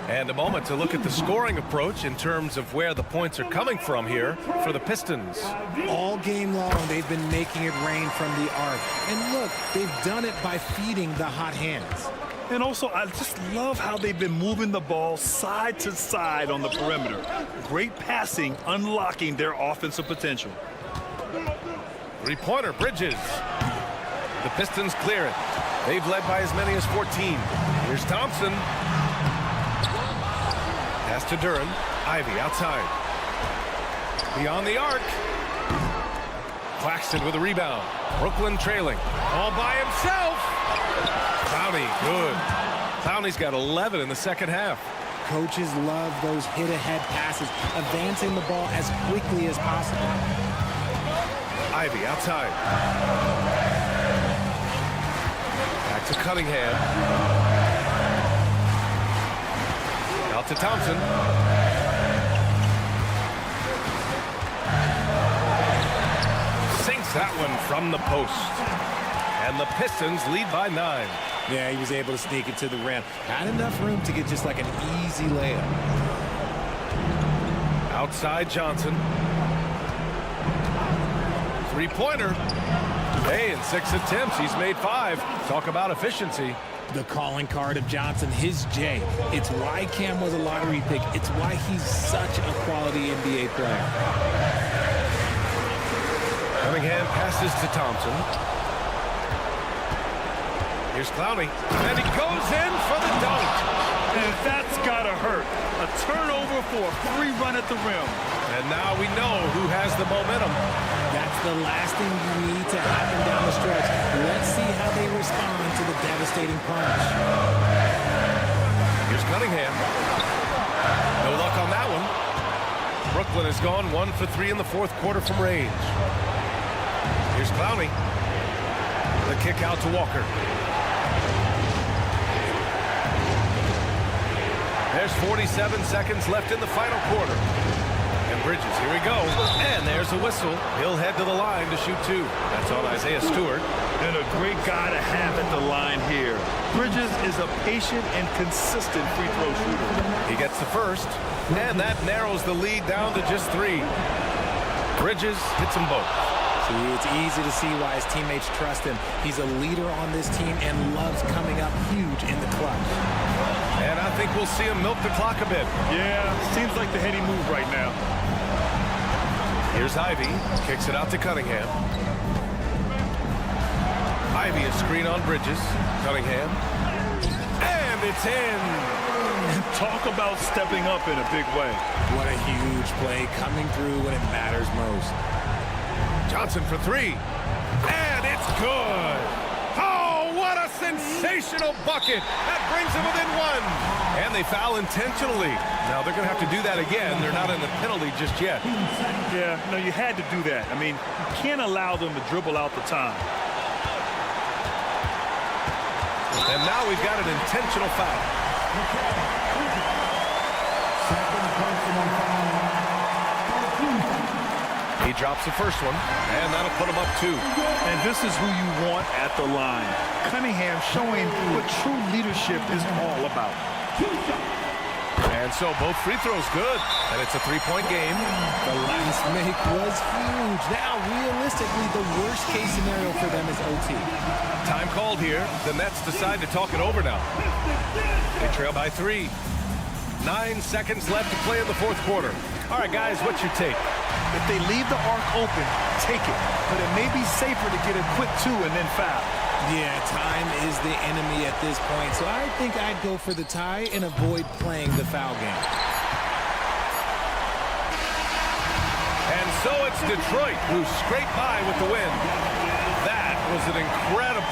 And a moment to look at the scoring approach in terms of where the points are coming from here for the Pistons. All game long, they've been making it rain from the arc. And look, they've done it by feeding the hot hands. And also, I just love how they've been moving the ball side to side on the perimeter. Great passing, unlocking their offensive potential. 3-pointer, Bridges. The Pistons clear it. They've led by as many as 14. Here's Thompson. Pass to Duran. Ivy outside. Beyond the arc. Claxton with a rebound. Brooklyn trailing. All by himself. Clowney, good. Clowney's got 11 in the second half. Coaches love those hit-ahead passes, advancing the ball as quickly as possible. Ivy outside. Back to Cunningham. Out to Thompson. Sinks that one from the post. And the Pistons lead by 9. Yeah, he was able to sneak it to the rim. Had enough room to get just like an easy layup. Outside Johnson. 3-pointer. Hey, in 6 attempts, he's made 5. Talk about efficiency. The calling card of Johnson, his J. It's why Cam was a lottery pick. It's why he's such a quality NBA player. Cunningham passes to Thompson. Here's Clowney. And he goes in for the dunk. And that's got to hurt. A turnover for a free run at the rim. And now we know who has the momentum. That's the last thing you need to happen down the stretch. Let's see how they respond to the devastating punch. Here's Cunningham. No luck on that one. Brooklyn has gone 1 for 3 in the fourth quarter from range. Here's Clowney. The kick out to Walker. There's 47 seconds left in the final quarter. And Bridges, here we go. And there's a whistle. He'll head to the line to shoot 2. That's on Isaiah Stewart. And a great guy to have at the line here. Bridges is a patient and consistent free throw shooter. He gets the first, and that narrows the lead down to just 3. Bridges hits them both. See, it's easy to see why his teammates trust him. He's a leader on this team and loves coming up huge in the clutch. And I think we'll see him milk the clock a bit. Yeah, seems like the heady move right now. Here's Ivy, kicks it out to Cunningham. Ivy a screen on Bridges. Cunningham. And it's in. Talk about stepping up in a big way. What a huge play coming through when it matters most. Johnson for 3. And it's good. Oh, what a sensational bucket. That brings them within 1. And they foul intentionally. Now they're going to have to do that again. They're not in the penalty just yet. Yeah, no, you had to do that. I mean, you can't allow them to dribble out the time. And now we've got an intentional foul. He drops the first one, and that'll put him up 2. And this is who you want at the line. Cunningham showing what true leadership is all about. And so both free throws good, and it's a 3-point game. The last make was huge. Now, realistically, the worst-case scenario for them is OT. Time called here. The Nets decide to talk it over now. They trail by 3. 9 seconds left to play in the 4th quarter. All right, guys, what's your take? If they leave the arc open, take it. But it may be safer to get a quick 2 and then foul. Yeah, time is the enemy at this point, so I think I'd go for the tie and avoid playing the foul game. And so it's Detroit who scraped by with the win. That was an incredible...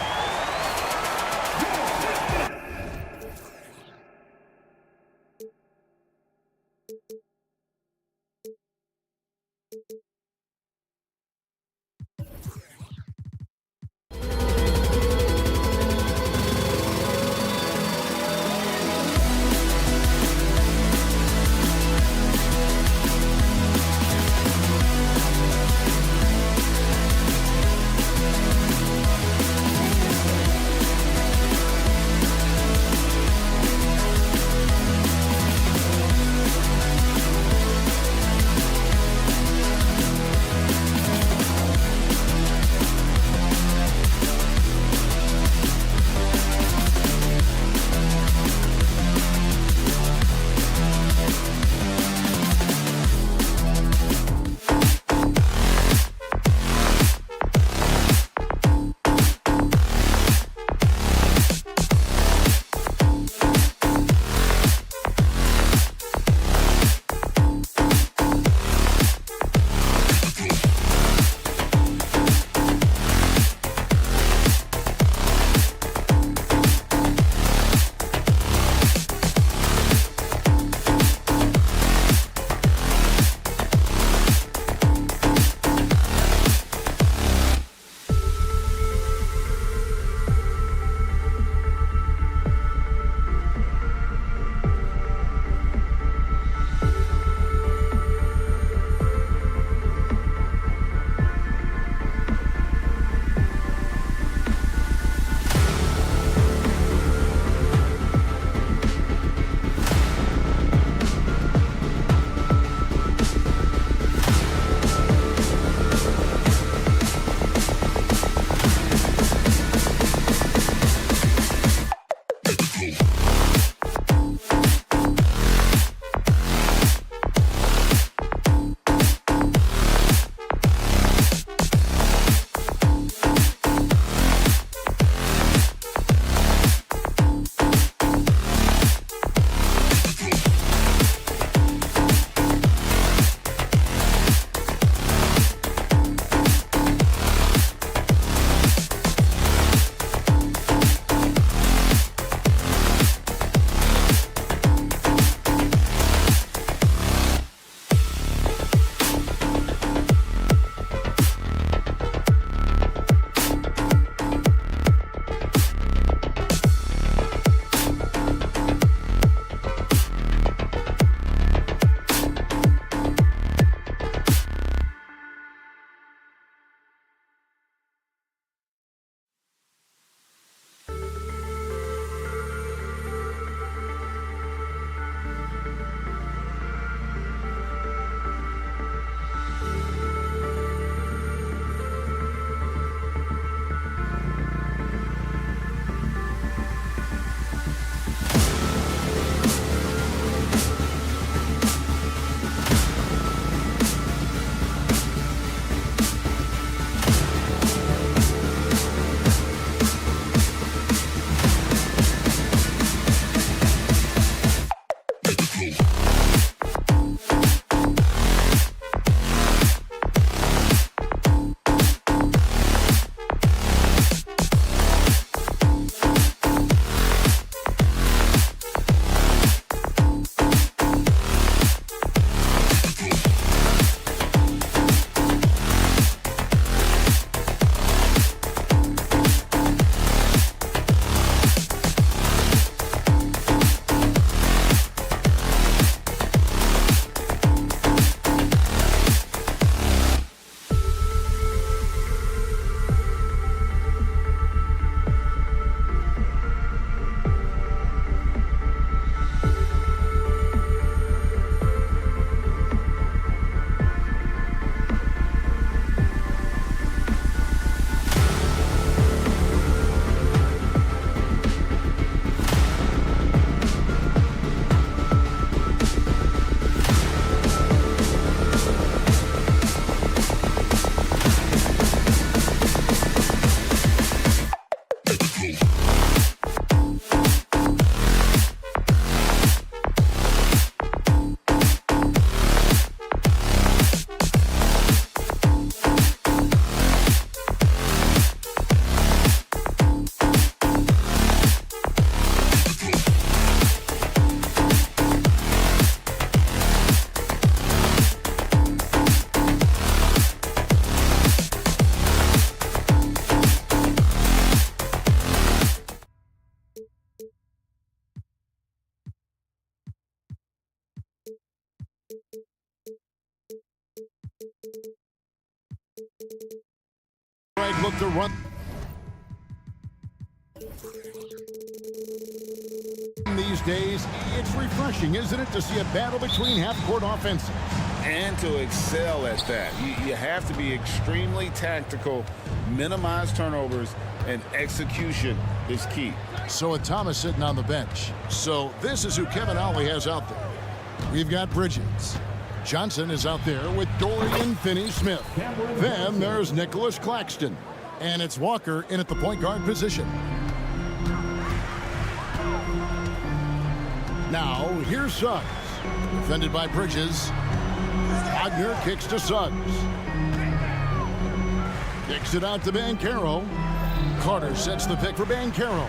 to run these days. It's refreshing, isn't it, to see a battle between half-court offenses. And to excel at that, you have to be extremely tactical, minimize turnovers, and execution is key. So with Thomas sitting on the bench. So this is who Kevin Ollie has out there. We've got Bridges. Johnson is out there with Dorian Finney-Smith. Then there's Nicholas Claxton. And it's Walker in at the point guard position. Now, here's Suggs. Defended by Bridges. Wagner kicks to Suggs. Kicks it out to Banchero. Carter sets the pick for Banchero.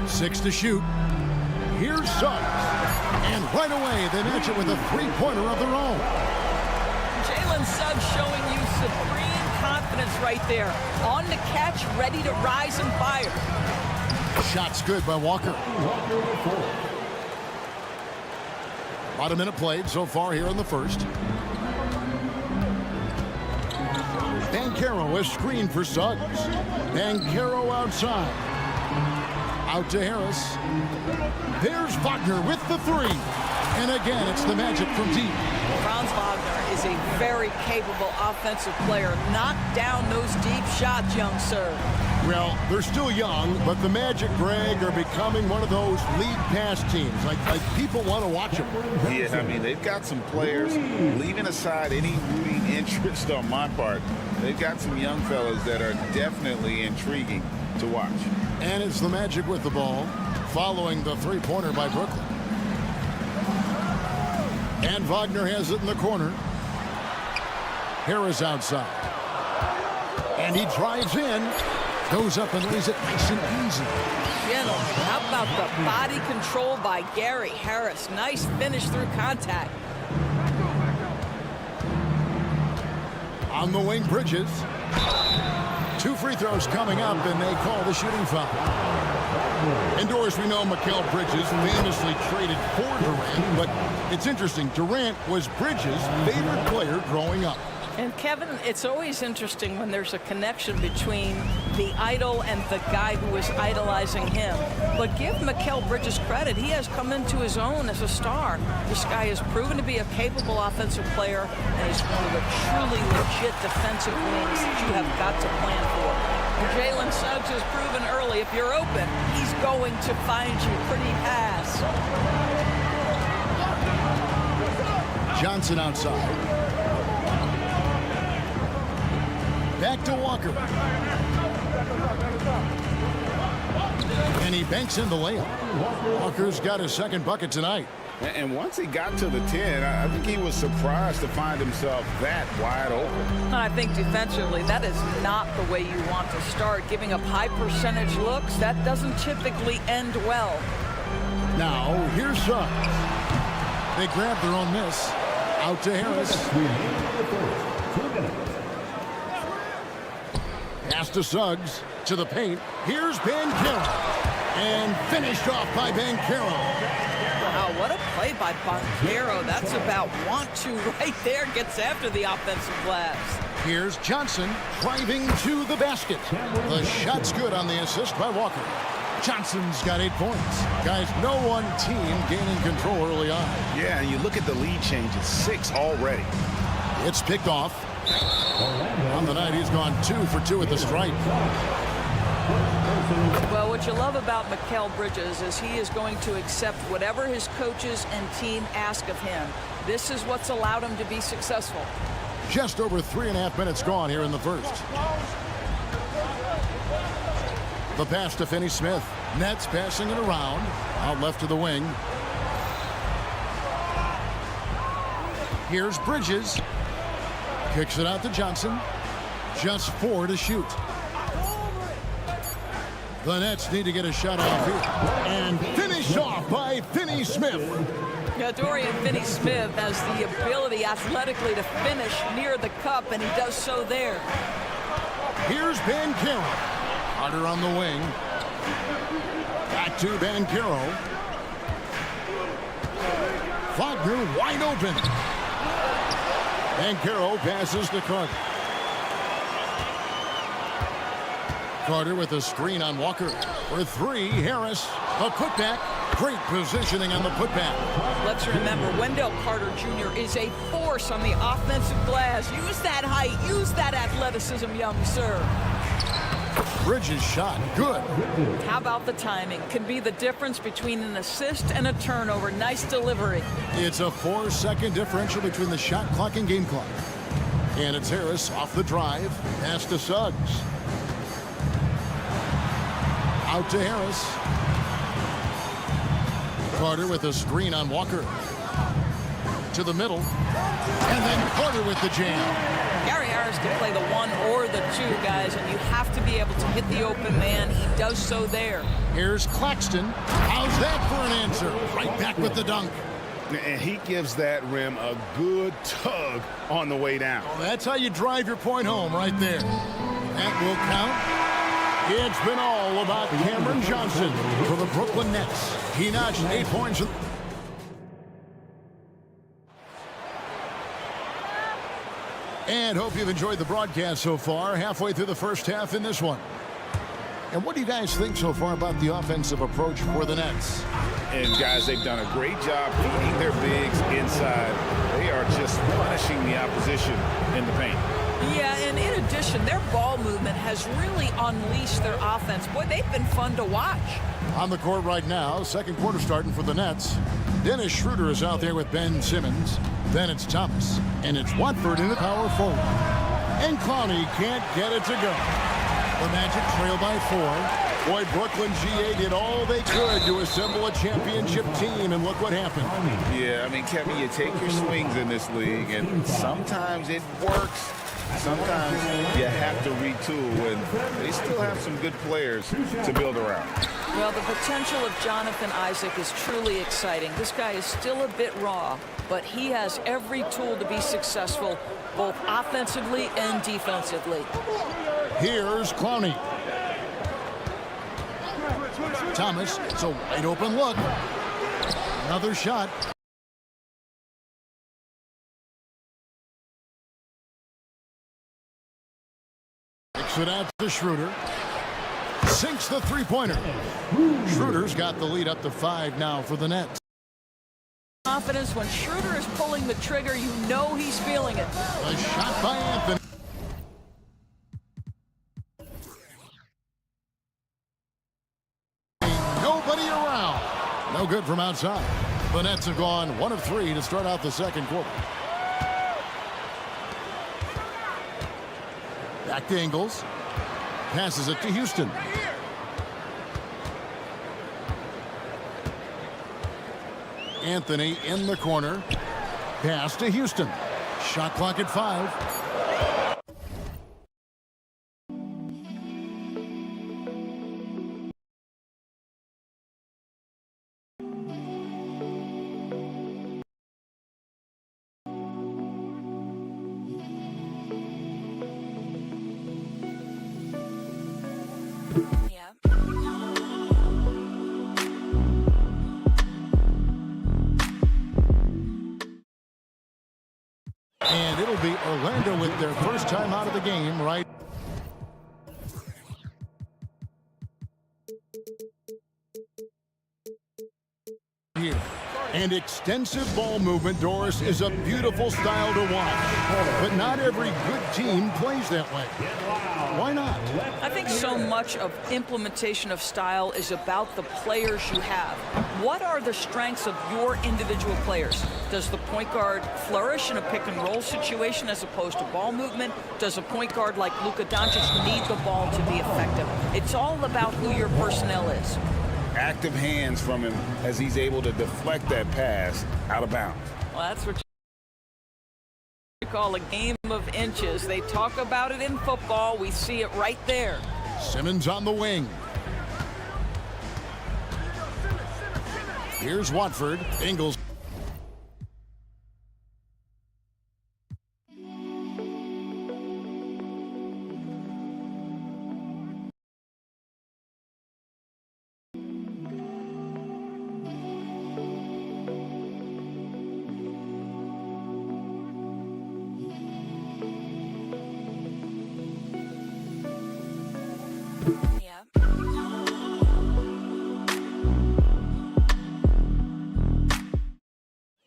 6 to shoot. Here's Suggs. And right away, they match it with a three-pointer of their own. Jalen Suggs showing you supreme confidence right there. On the catch, ready to rise and fire. Shot's good by Walker. About a minute played so far here in the first. Banchero is screened for Suggs. Banchero outside. Out to Harris. There's Wagner with the three. And again, it's the Magic from deep. Franz Wagner is a very capable offensive player. Knock down those deep shots, young sir. Well, they're still young, but the Magic, Greg, are becoming one of those league pass teams. Like people want to watch them. Yeah, I mean, they've got some players, leaving aside any rooting interest on my part, they've got some young fellas that are definitely intriguing to watch. And it's the Magic with the ball, following the three-pointer by Brooklyn. And Wagner has it in the corner. Harris outside. And he drives in. Goes up and lays it nice and easy. Gentlemen, how about the body control by Gary Harris? Nice finish through contact. On the wing, Bridges. 2 free throws coming up, and they call the shooting foul. Indoors, we know Mikal Bridges famously traded for Durant, but it's interesting. Durant was Bridges' favorite player growing up. And Kevin, it's always interesting when there's a connection between the idol and the guy who is idolizing him. But give Mikal Bridges credit. He has come into his own as a star. This guy has proven to be a capable offensive player, and he's one of the truly legit defensive wings that you have got to plan for. And Jalen Suggs has proven early, if you're open, he's going to find you pretty fast. Johnson outside. Back to Walker. And he banks in the layup. Walker's got his second bucket tonight. And once he got to the 10, I think he was surprised to find himself that wide open. I think defensively, that is not the way you want to start. Giving up high percentage looks, that doesn't typically end well. Now, here's Suggs. They grab their own miss. Out to Harris. Pass to Suggs, to the paint. Here's Banchero. And finished off by Banchero. Wow, what a play by Banchero. That's about want to right there. Gets after the offensive glass. Here's Johnson driving to the basket. The shot's good on the assist by Walker. Johnson's got 8 points. Guys, no one team gaining control early on. Yeah, and you look at the lead changes, 6 already. It's picked off. On the night, he's gone 2 for 2 at the stripe. Well, what you love about Mikal Bridges is he is going to accept whatever his coaches and team ask of him. This is what's allowed him to be successful. Just over 3.5 minutes gone here in the first. The pass to Finney-Smith. Nets passing it around. Out left to the wing. Here's Bridges. Kicks it out to Johnson. Just 4 to shoot. The Nets need to get a shot off here. And finish off by Finney-Smith. Yeah, Dorian Finney-Smith has the ability athletically to finish near the cup, and he does so there. Here's Banchero. Carter on the wing. Back to Banchero. Wagner wide open. Banchero passes to Carter. Carter with a screen on Walker. For three, Harris. A putback. Great positioning on the putback. Let's remember, Wendell Carter Jr. is a force on the offensive glass. Use that height. Use that athleticism, young sir. Bridges shot. Good. How about the timing? Can be the difference between an assist and a turnover. Nice delivery. It's a 4-second differential between the shot clock and game clock. And it's Harris off the drive. Pass to Suggs. Out to Harris. Carter with a screen on Walker. To the middle. And then Carter with the jam. Gary Harris can play the 1 or the 2, guys, and you have to be able to hit the open man. He does so there. Here's Claxton. How's that for an answer? Right back with the dunk. And he gives that rim a good tug on the way down. Well, that's how you drive your point home right there. That will count. It's been all about Cameron Johnson for the Brooklyn Nets. He notched 8 points. And hope you've enjoyed the broadcast so far. Halfway through the first half in this one. And what do you guys think so far about the offensive approach for the Nets? And guys, they've done a great job feeding their bigs inside. They are just punishing the opposition in the paint. Yeah, and in addition, their ball movement has really unleashed their offense. Boy, they've been fun to watch. On the court right now, second quarter starting for the Nets. Dennis Schroeder is out there with Ben Simmons. Then it's Thomas. And it's Watford in the power forward. And Clowney can't get it to go. The Magic trail by 4. Boy, Brooklyn GA did all they could to assemble a championship team, and look what happened. Yeah, I mean, Kevin, you take your swings in this league, and sometimes it works. Sometimes you have to retool, and they still have some good players to build around. Well, the potential of Jonathan Isaac is truly exciting. This guy is still a bit raw, but he has every tool to be successful, both offensively and defensively. Here's Clowney. Thomas, it's a wide open look. Another shot. Kicks it out to Schroeder. Sinks the three-pointer. Schroeder's got the lead up to 5 now for the Nets. Confidence when Schroeder is pulling the trigger, you know he's feeling it. A shot by Anthony. Nobody around. No good from outside. The Nets have gone 1 of 3 to start out the second quarter. Back to Ingles. Passes it to Houston. Anthony in the corner. Pass to Houston. Shot clock at 5. And it'll be Orlando with their first time out of the game right here. And extensive ball movement, Doris, is a beautiful style to watch. But not every good team plays that way. Why not? I think so much of implementation of style is about the players you have. What are the strengths of your individual players? Does the point guard flourish in a pick and roll situation as opposed to ball movement? Does a point guard like Luka Doncic need the ball to be effective? It's all about who your personnel is. Active hands from him as he's able to deflect that pass out of bounds. Well, that's what you call a game of inches. They talk about it in football. We see it right there. Simmons on the wing. Here's Watford. Ingles.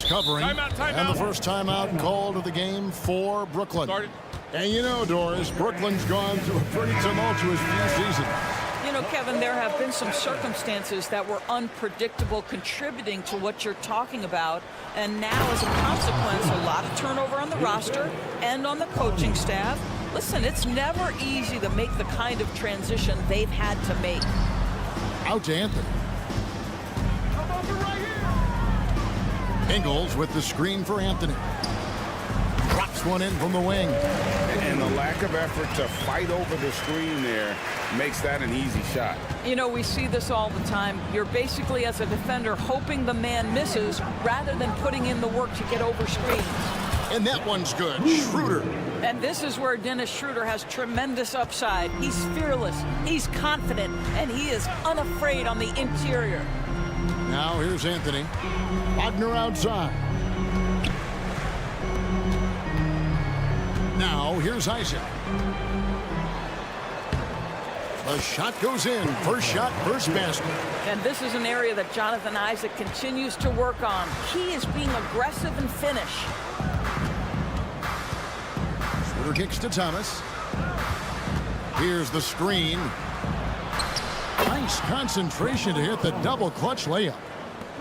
Covering, and the first timeout called of the game for Brooklyn. And you know, Doris, Brooklyn's gone through a pretty tumultuous few seasons. You know, Kevin, there have been some circumstances that were unpredictable contributing to what you're talking about. And now, as a consequence, a lot of turnover on the roster and on the coaching staff. Listen, it's never easy to make the kind of transition they've had to make. Out to Anthony. Ingles with the screen for Anthony. Drops one in from the wing. And the lack of effort to fight over the screen there makes that an easy shot. You know, we see this all the time. You're basically, as a defender, hoping the man misses rather than putting in the work to get over screens. And that one's good. Schroeder. And this is where Dennis Schroeder has tremendous upside. He's fearless, he's confident, and he is unafraid on the interior. Now here's Anthony. Wagner outside. Now here's Isaac. The shot goes in. First shot, first basket. And this is an area that Jonathan Isaac continues to work on. He is being aggressive and finish. Schroeder kicks to Thomas. Here's the screen. Nice concentration to hit the double clutch layup.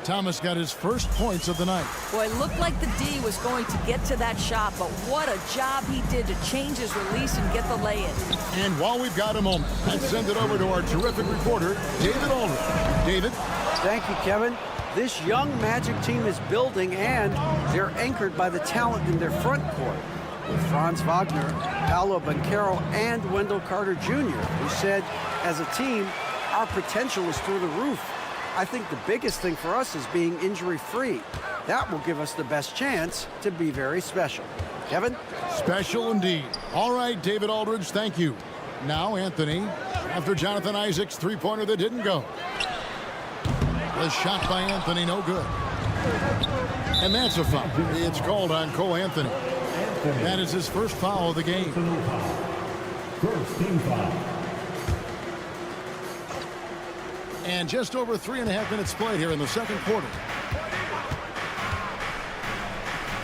Thomas got his first points of the night. Boy, it looked like the D was going to get to that shot, but what a job he did to change his release and get the lay-in. And while we've got a moment, let's send it over to our terrific reporter, David Aldridge. David? Thank you, Kevin. This young Magic team is building, and they're anchored by the talent in their front court. With Franz Wagner, Paolo Banchero, and Wendell Carter Jr., who said, as a team, our potential is through the roof. I think the biggest thing for us is being injury-free. That will give us the best chance to be very special. Kevin? Special indeed. All right, David Aldridge, thank you. Now Anthony, after Jonathan Isaac's three-pointer that didn't go. The shot by Anthony, no good. And that's a foul. It's called on Cole Anthony. That is his first foul of the game. First team foul. And just over 3.5 minutes played here in the second quarter.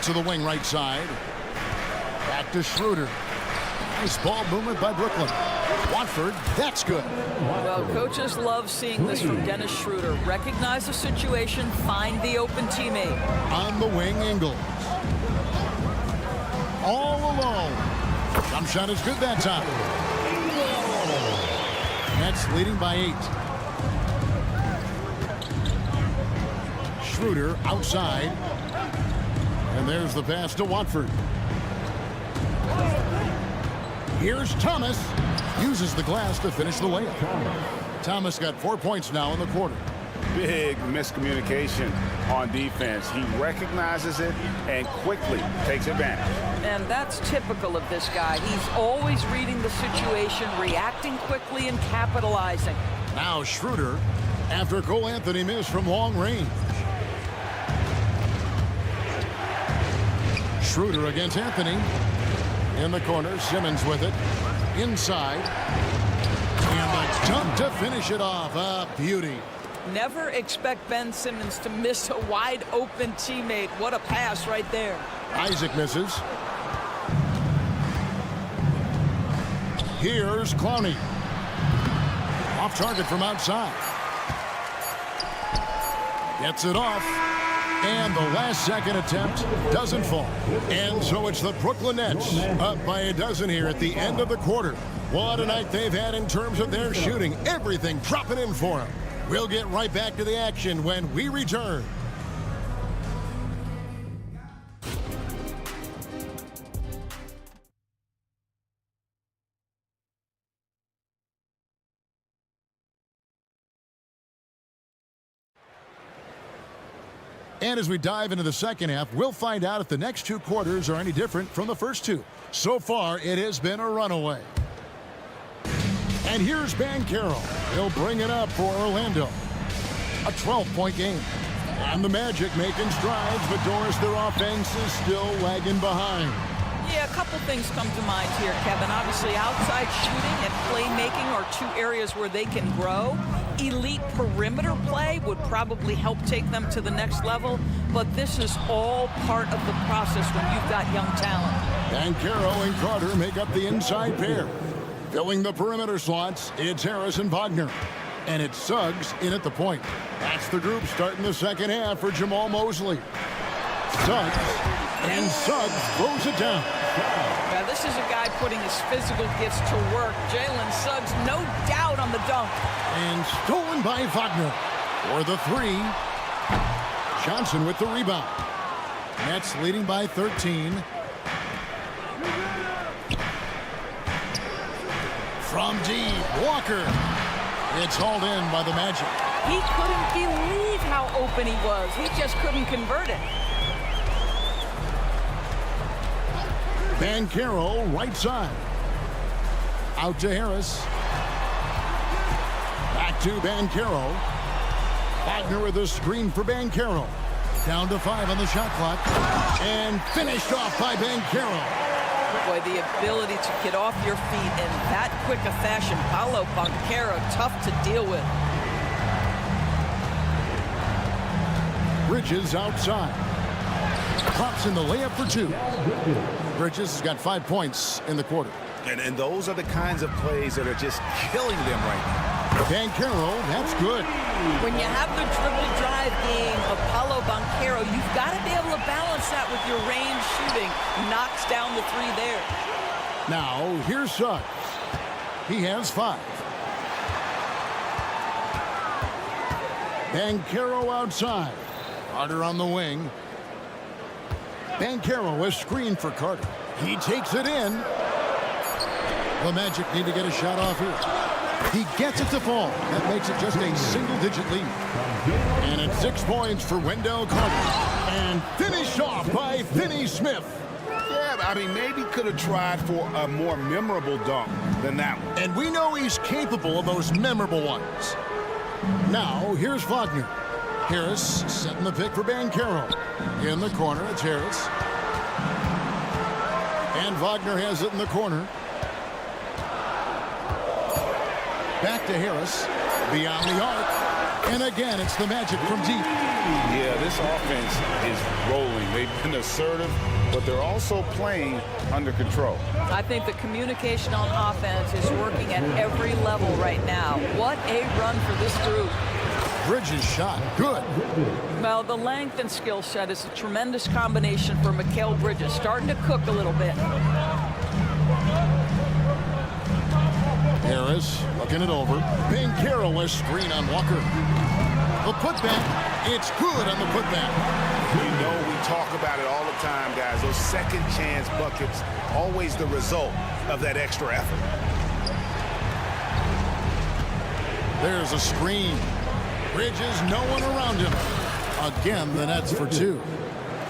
To the wing right side. Back to Schroeder. Nice ball movement by Brooklyn. Watford, that's good. Well, coaches love seeing this from Dennis Schroeder. Recognize the situation, find the open teammate. On the wing, Ingles. All alone. Jump shot is good that time. Nets leading by 8. Schroeder outside. And there's the pass to Watford. Here's Thomas. Uses the glass to finish the layup. Thomas got 4 points now in the quarter. Big miscommunication on defense. He recognizes it and quickly takes advantage. And that's typical of this guy. He's always reading the situation, reacting quickly, and capitalizing. Now Schroeder, after Cole Anthony missed from long range. Schroeder against Anthony. In the corner, Simmons with it. Inside. And the dunk to finish it off. A beauty. Never expect Ben Simmons to miss a wide open teammate. What a pass right there. Isaac misses. Here's Clowney. Off target from outside. Gets it off. And the last second attempt doesn't fall. And so it's the Brooklyn Nets up by a dozen here at the end of the quarter. What a night they've had in terms of their shooting. Everything dropping in for them. We'll get right back to the action when we return. And as we dive into the second half, we'll find out if the next 2 quarters are any different from the first 2. So far, it has been a runaway. And here's Banchero. He'll bring it up for Orlando. A 12-point game. And the Magic making strides, but Doris, their offense is still lagging behind. Yeah, a couple things come to mind here, Kevin. Obviously, outside shooting and playmaking are two areas where they can grow. Elite perimeter play would probably help take them to the next level, but this is all part of the process when you've got young talent. Banchero and Carter make up the inside pair. Filling the perimeter slots, it's Harris and Wagner. And it's Suggs in at the point. That's the group starting the second half for Jamal Mosley. Suggs, and Suggs throws it down. Now, this is a guy putting his physical gifts to work. Jalen Suggs, no doubt on the dunk. And stolen by Wagner for the three. Johnson with the rebound. Nets leading by 13. From deep, Walker. It's hauled in by the Magic. He couldn't believe how open he was. He just couldn't convert it. Banchero, right side. Out to Harris. Back to Banchero. Wagner with a screen for Banchero. Down to 5 on the shot clock. And finished off by Banchero. Boy, the ability to get off your feet in that quick a fashion. Paolo Banchero, tough to deal with. Bridges outside. Pops in the layup for 2. Bridges has got 5 points in the quarter. And those are the kinds of plays that are just killing them right now. Banchero, that's good. When you have the dribble drive game of Paolo Banchero, you've got to be able to balance that with your range shooting. Knocks down the 3 there. Now, here's Suggs. He has 5. Banchero outside. Carter on the wing. Banchero is screened for Carter. He takes it in. The Magic need to get a shot off here. He gets it to fall. That makes it just a single-digit lead. And it's 6 points for Wendell Carter. And finished off by Finney Smith. Yeah, I mean, maybe could have tried for a more memorable dunk than that one. And we know he's capable of those memorable ones. Now, here's Wagner. Harris setting the pick for Banchero. In the corner, it's Harris. And Wagner has it in the corner. Back to Harris. Beyond the arc. And again, it's the Magic from deep. Yeah, this offense is rolling. They've been assertive, but they're also playing under control. I think the communication on offense is working at every level right now. What a run for this group. Bridges shot. Good. Well, the length and skill set is a tremendous combination for Mikal Bridges. Starting to cook a little bit. Harris looking it over. Banchero a screen on Walker. The putback. It's good on the putback. You know we talk about it all the time, guys. Those second chance buckets, always the result of that extra effort. There's a screen. Bridges, no one around him. Again, the Nets for 2.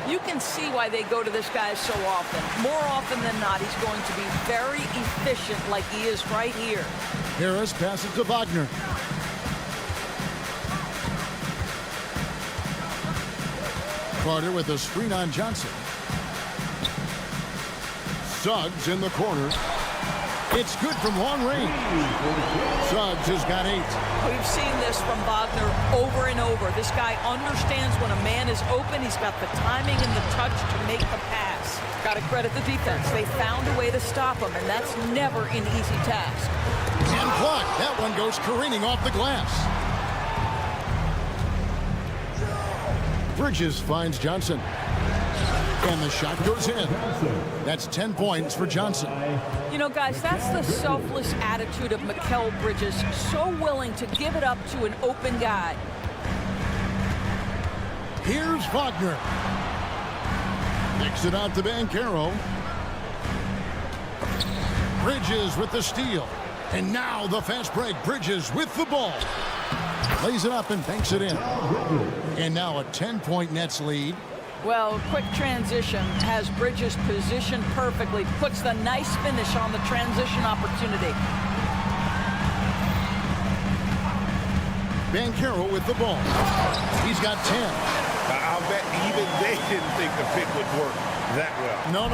You can see why they go to this guy so often. More often than not, he's going to be very efficient like he is right here. Harris passes to Wagner. Carter with a screen on Johnson. Suggs in the corner. It's good from long range. Suggs has got 8. We've seen this from Wagner over and over. This guy understands when a man is open. He's got the timing and the touch to make the pass. Got to credit the defense. They found a way to stop him, and that's never an easy task. And blocked. That one goes careening off the glass. Bridges finds Johnson. And the shot goes in. That's 10 points for Johnson. You know, guys, that's the selfless attitude of Mikal Bridges. So willing to give it up to an open guy. Here's Wagner. Kicks it out to Banchero. Bridges with the steal. And now the fast break. Bridges with the ball. Lays it up and banks it in. And now a 10-point Nets lead. Well, quick transition has Bridges positioned perfectly, puts the nice finish on the transition opportunity. Banchero with the ball. He's got 10. I'll bet even they didn't think the pick would work. that well. No.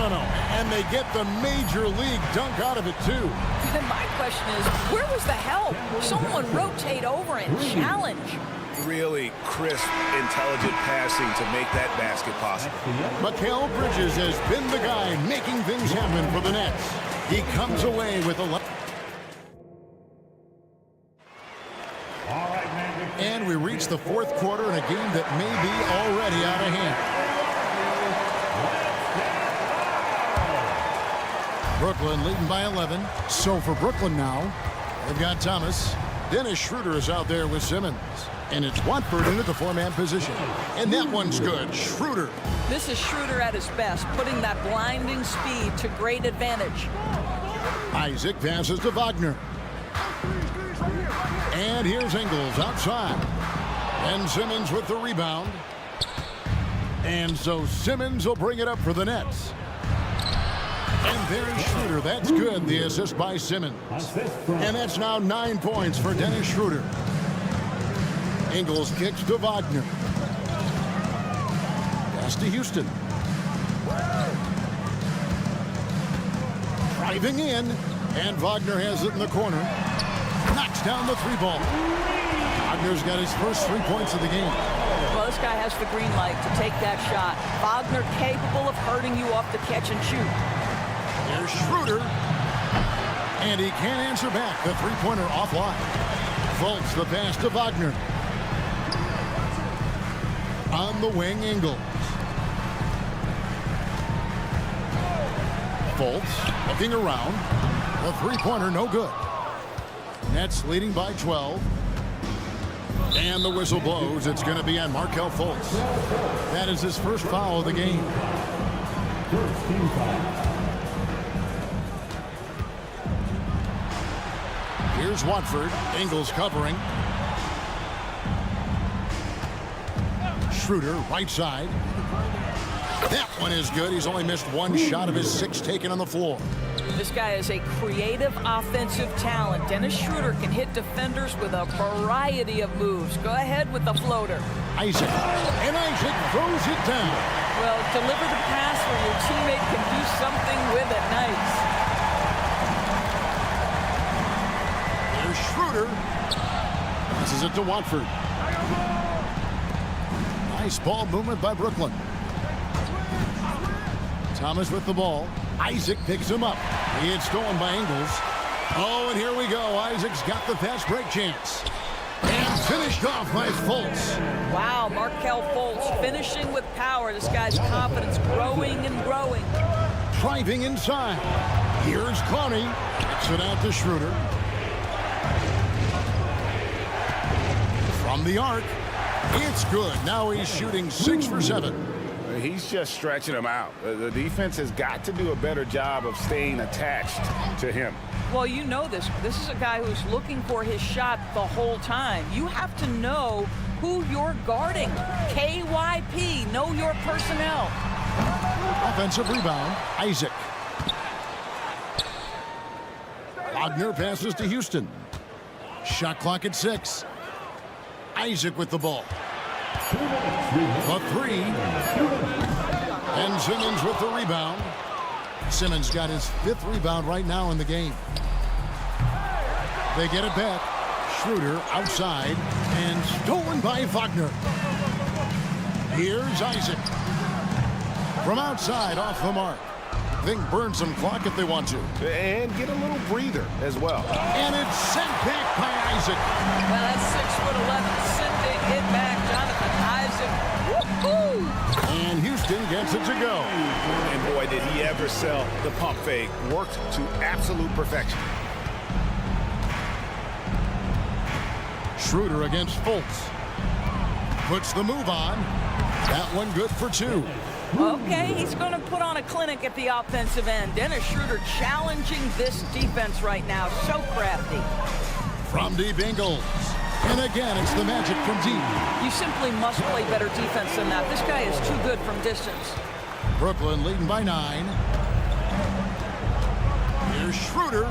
And they get the major league dunk out of it, too. And my question is, where was the help? Someone rotate over and challenge. Really crisp, intelligent passing to make that basket possible. Mikal Bridges has been the guy making things happen for the Nets. He comes away with 11. And we reach the fourth quarter in a game that may be already out of hand. Brooklyn leading by 11. So for Brooklyn now, they've got Thomas. Dennis Schroeder is out there with Simmons. And it's Watford into the four-man position. And that one's good. Schroeder. This is Schroeder at his best, putting that blinding speed to great advantage. Isaac passes to Wagner. And here's Ingles outside. And Simmons with the rebound. And so Simmons will bring it up for the Nets. And there's Schroeder. That's good. The assist by Simmons. And that's now 9 points for Dennis Schroeder. Ingles kicks to Wagner. Pass to Houston. Driving in. And Wagner has it in the corner. Knocks down the three ball. Wagner's got his first 3 points of the game. Well, this guy has the green light to take that shot. Wagner capable of hurting you off the catch and shoot. There's Schroeder. And he can't answer back. The three-pointer offline. Fultz the pass to Wagner. On the wing, Ingles. Fultz looking around. The three-pointer no good. Nets leading by 12. And the whistle blows. It's going to be on Markelle Fultz. That is his first foul of the game. First team foul. Here's Watford. Ingles covering. Schroeder, right side. That one is good. He's only missed one shot of his 6 taken on the floor. This guy is a creative offensive talent. Dennis Schroeder can hit defenders with a variety of moves. Go ahead with the floater. Isaac. And Isaac throws it down. Well, deliver the pass where your teammate can do something with it. Nice. There's Schroeder. Passes it to Watford. Nice ball movement by Brooklyn. Thomas with the ball. Isaac picks him up. He had stolen by Ingles. Oh, and here we go. Isaac's got the fast break chance. And finished off by Fultz. Wow, Markelle Fultz finishing with power. This guy's confidence growing and growing. Driving inside. Here's Clowney. Kicks it out to Schroeder. From the arc. It's good. Now he's shooting 6 for 7. He's just stretching him out. The defense has got to do a better job of staying attached to him. Well, you know this. This is a guy who's looking for his shot the whole time. You have to know who you're guarding. KYP, know your personnel. Offensive rebound, Isaac. Wagner passes to Houston. Shot clock at 6. Isaac with the ball. The 3. And Simmons with the rebound. Simmons got his 5th rebound right now in the game. They get it back. Schroeder outside and stolen by Wagner. Here's Isaac. From outside off the mark. They can burn some clock if they want to. And get a little breather as well. And it's sent back by Isaac. Well, that's 6'11", sending it back, Jonathan Isaac. Woo-hoo! And Houston gets it to go. And boy, did he ever sell the pump fake. Worked to absolute perfection. Schroeder against Fultz. Puts the move on. That one good for 2. Okay, he's going to put on a clinic at the offensive end. Dennis Schroeder challenging this defense right now. So crafty. From deep, Ingles. And again, it's the magic from deep. You simply must play better defense than that. This guy is too good from distance. Brooklyn leading by 9. Here's Schroeder.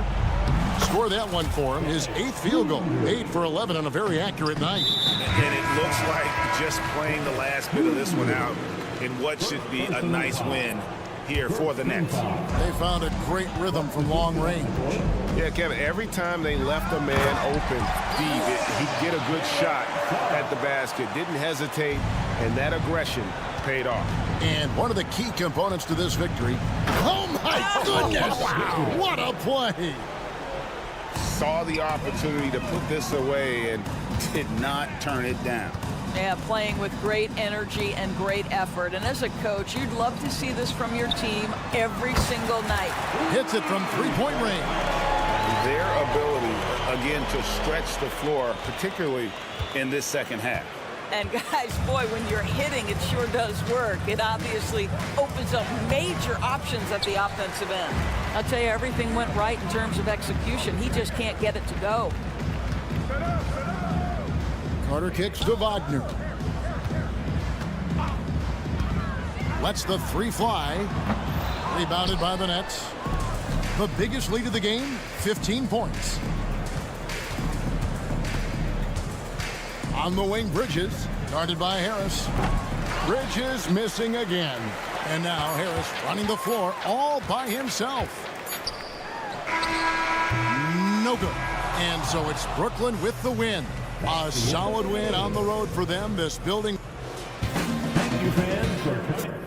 Score that one for him. His 8th field goal. 8 for 11 on a very accurate night. And it looks like just playing the last bit of this one out in what should be a nice win. here for the Nets. They found a great rhythm from long range. Yeah, Kevin, every time they left a man open deep, he'd get a good shot at the basket. Didn't hesitate, and that aggression paid off. And one of the key components to this victory. Oh, my goodness! Wow. What a play! Saw the opportunity to put this away and did not turn it down. Yeah, playing with great energy and great effort. And as a coach, you'd love to see this from your team every single night. Hits it from three-point range. Their ability, again, to stretch the floor, particularly in this second half. And guys, boy, when you're hitting, it sure does work. It obviously opens up major options at the offensive end. I'll tell you, everything went right in terms of execution. He just can't get it to go. Carter kicks to Wagner. Lets the three fly. Rebounded by the Nets. The biggest lead of the game, 15 points. On the wing, Bridges, guarded by Harris. Bridges missing again. And now Harris running the floor all by himself. No good. And so it's Brooklyn with the win. A solid win on the road for them. This building. Thank you, fans, for coming.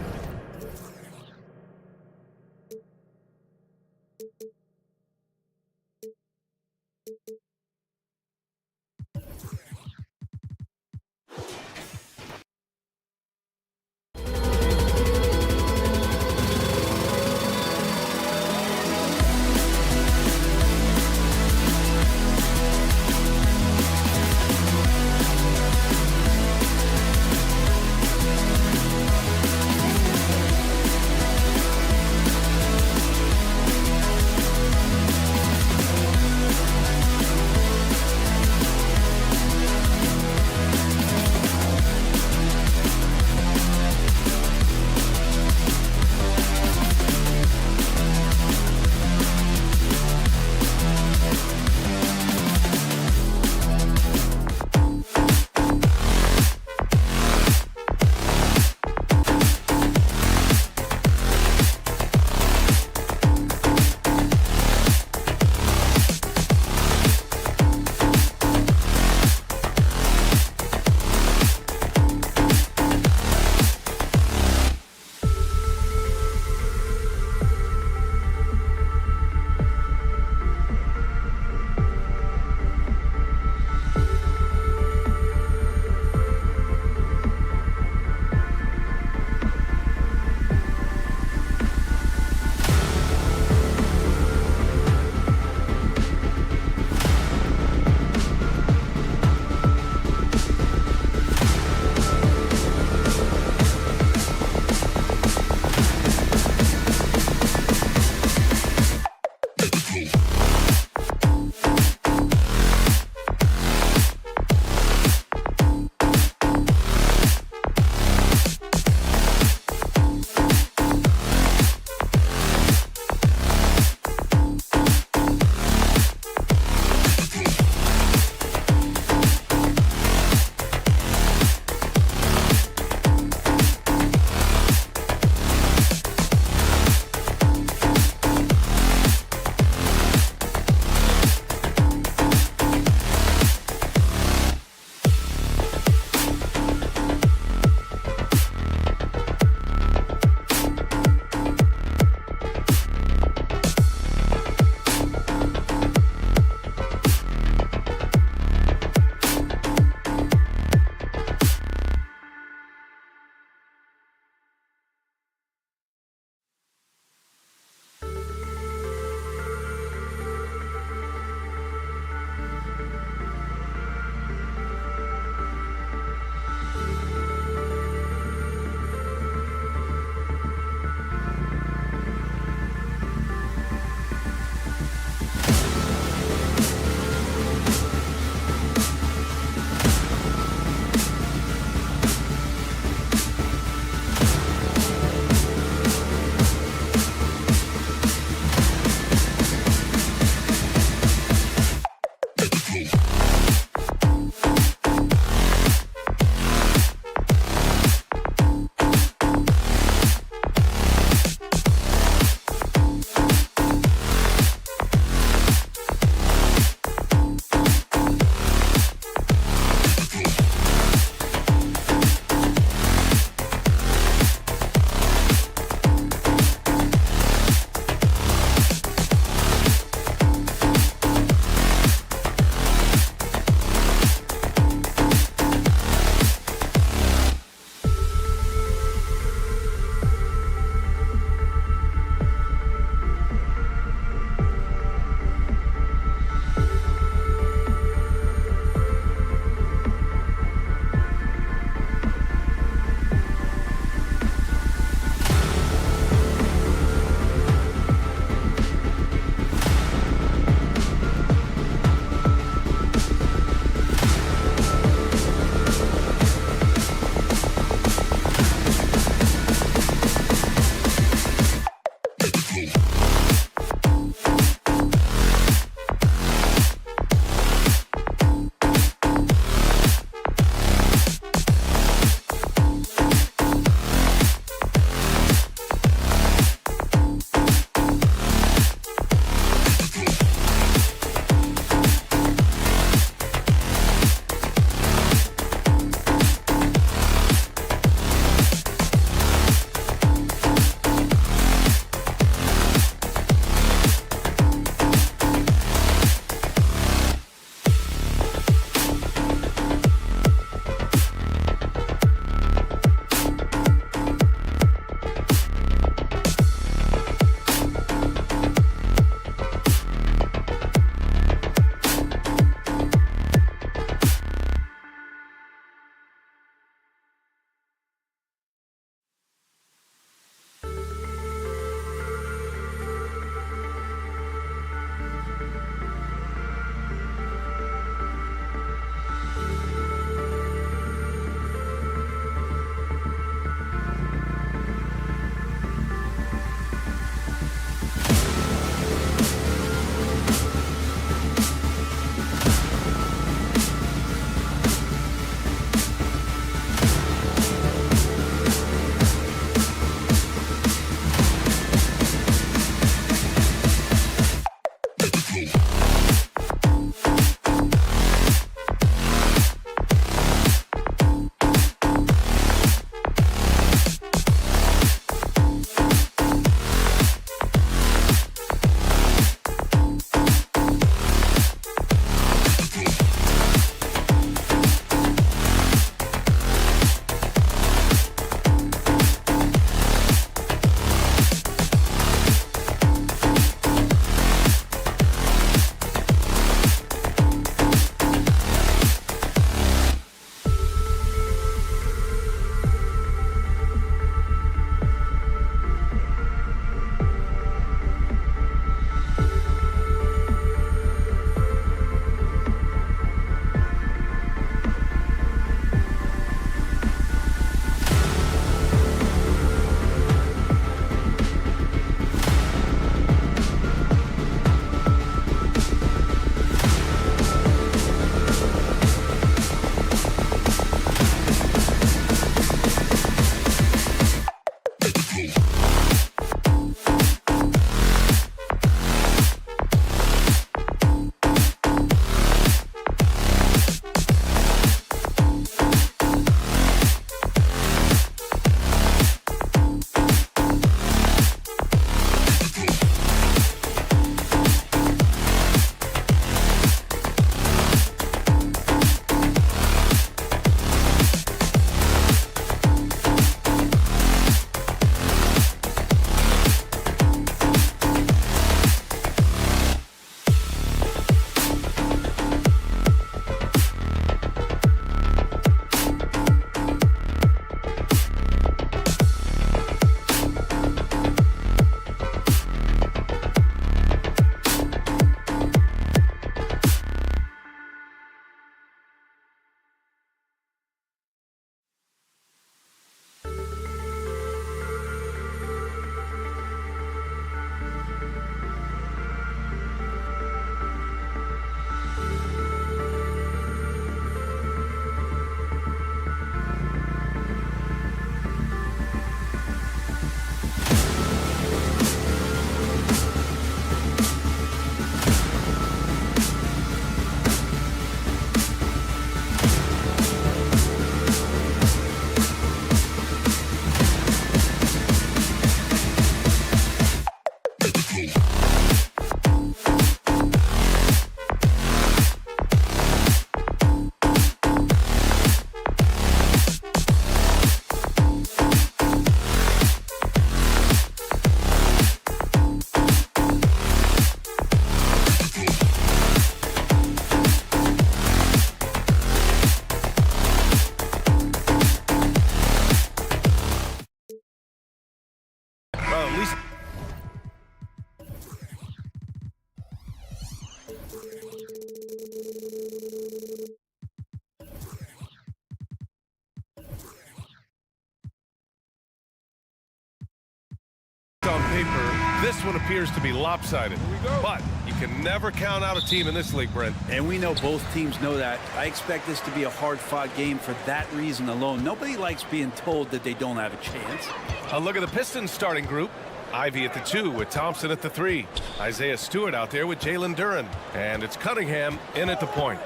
this one appears to be lopsided. But you can never count out a team in this league, Brent. And we know both teams know that. I expect this to be a hard-fought game for that reason alone. Nobody likes being told that they don't have a chance. A look at the Pistons starting group. Ivy at the 2 with Thompson at the 3. Isaiah Stewart out there with Jalen Duren. And it's Cunningham in at the point.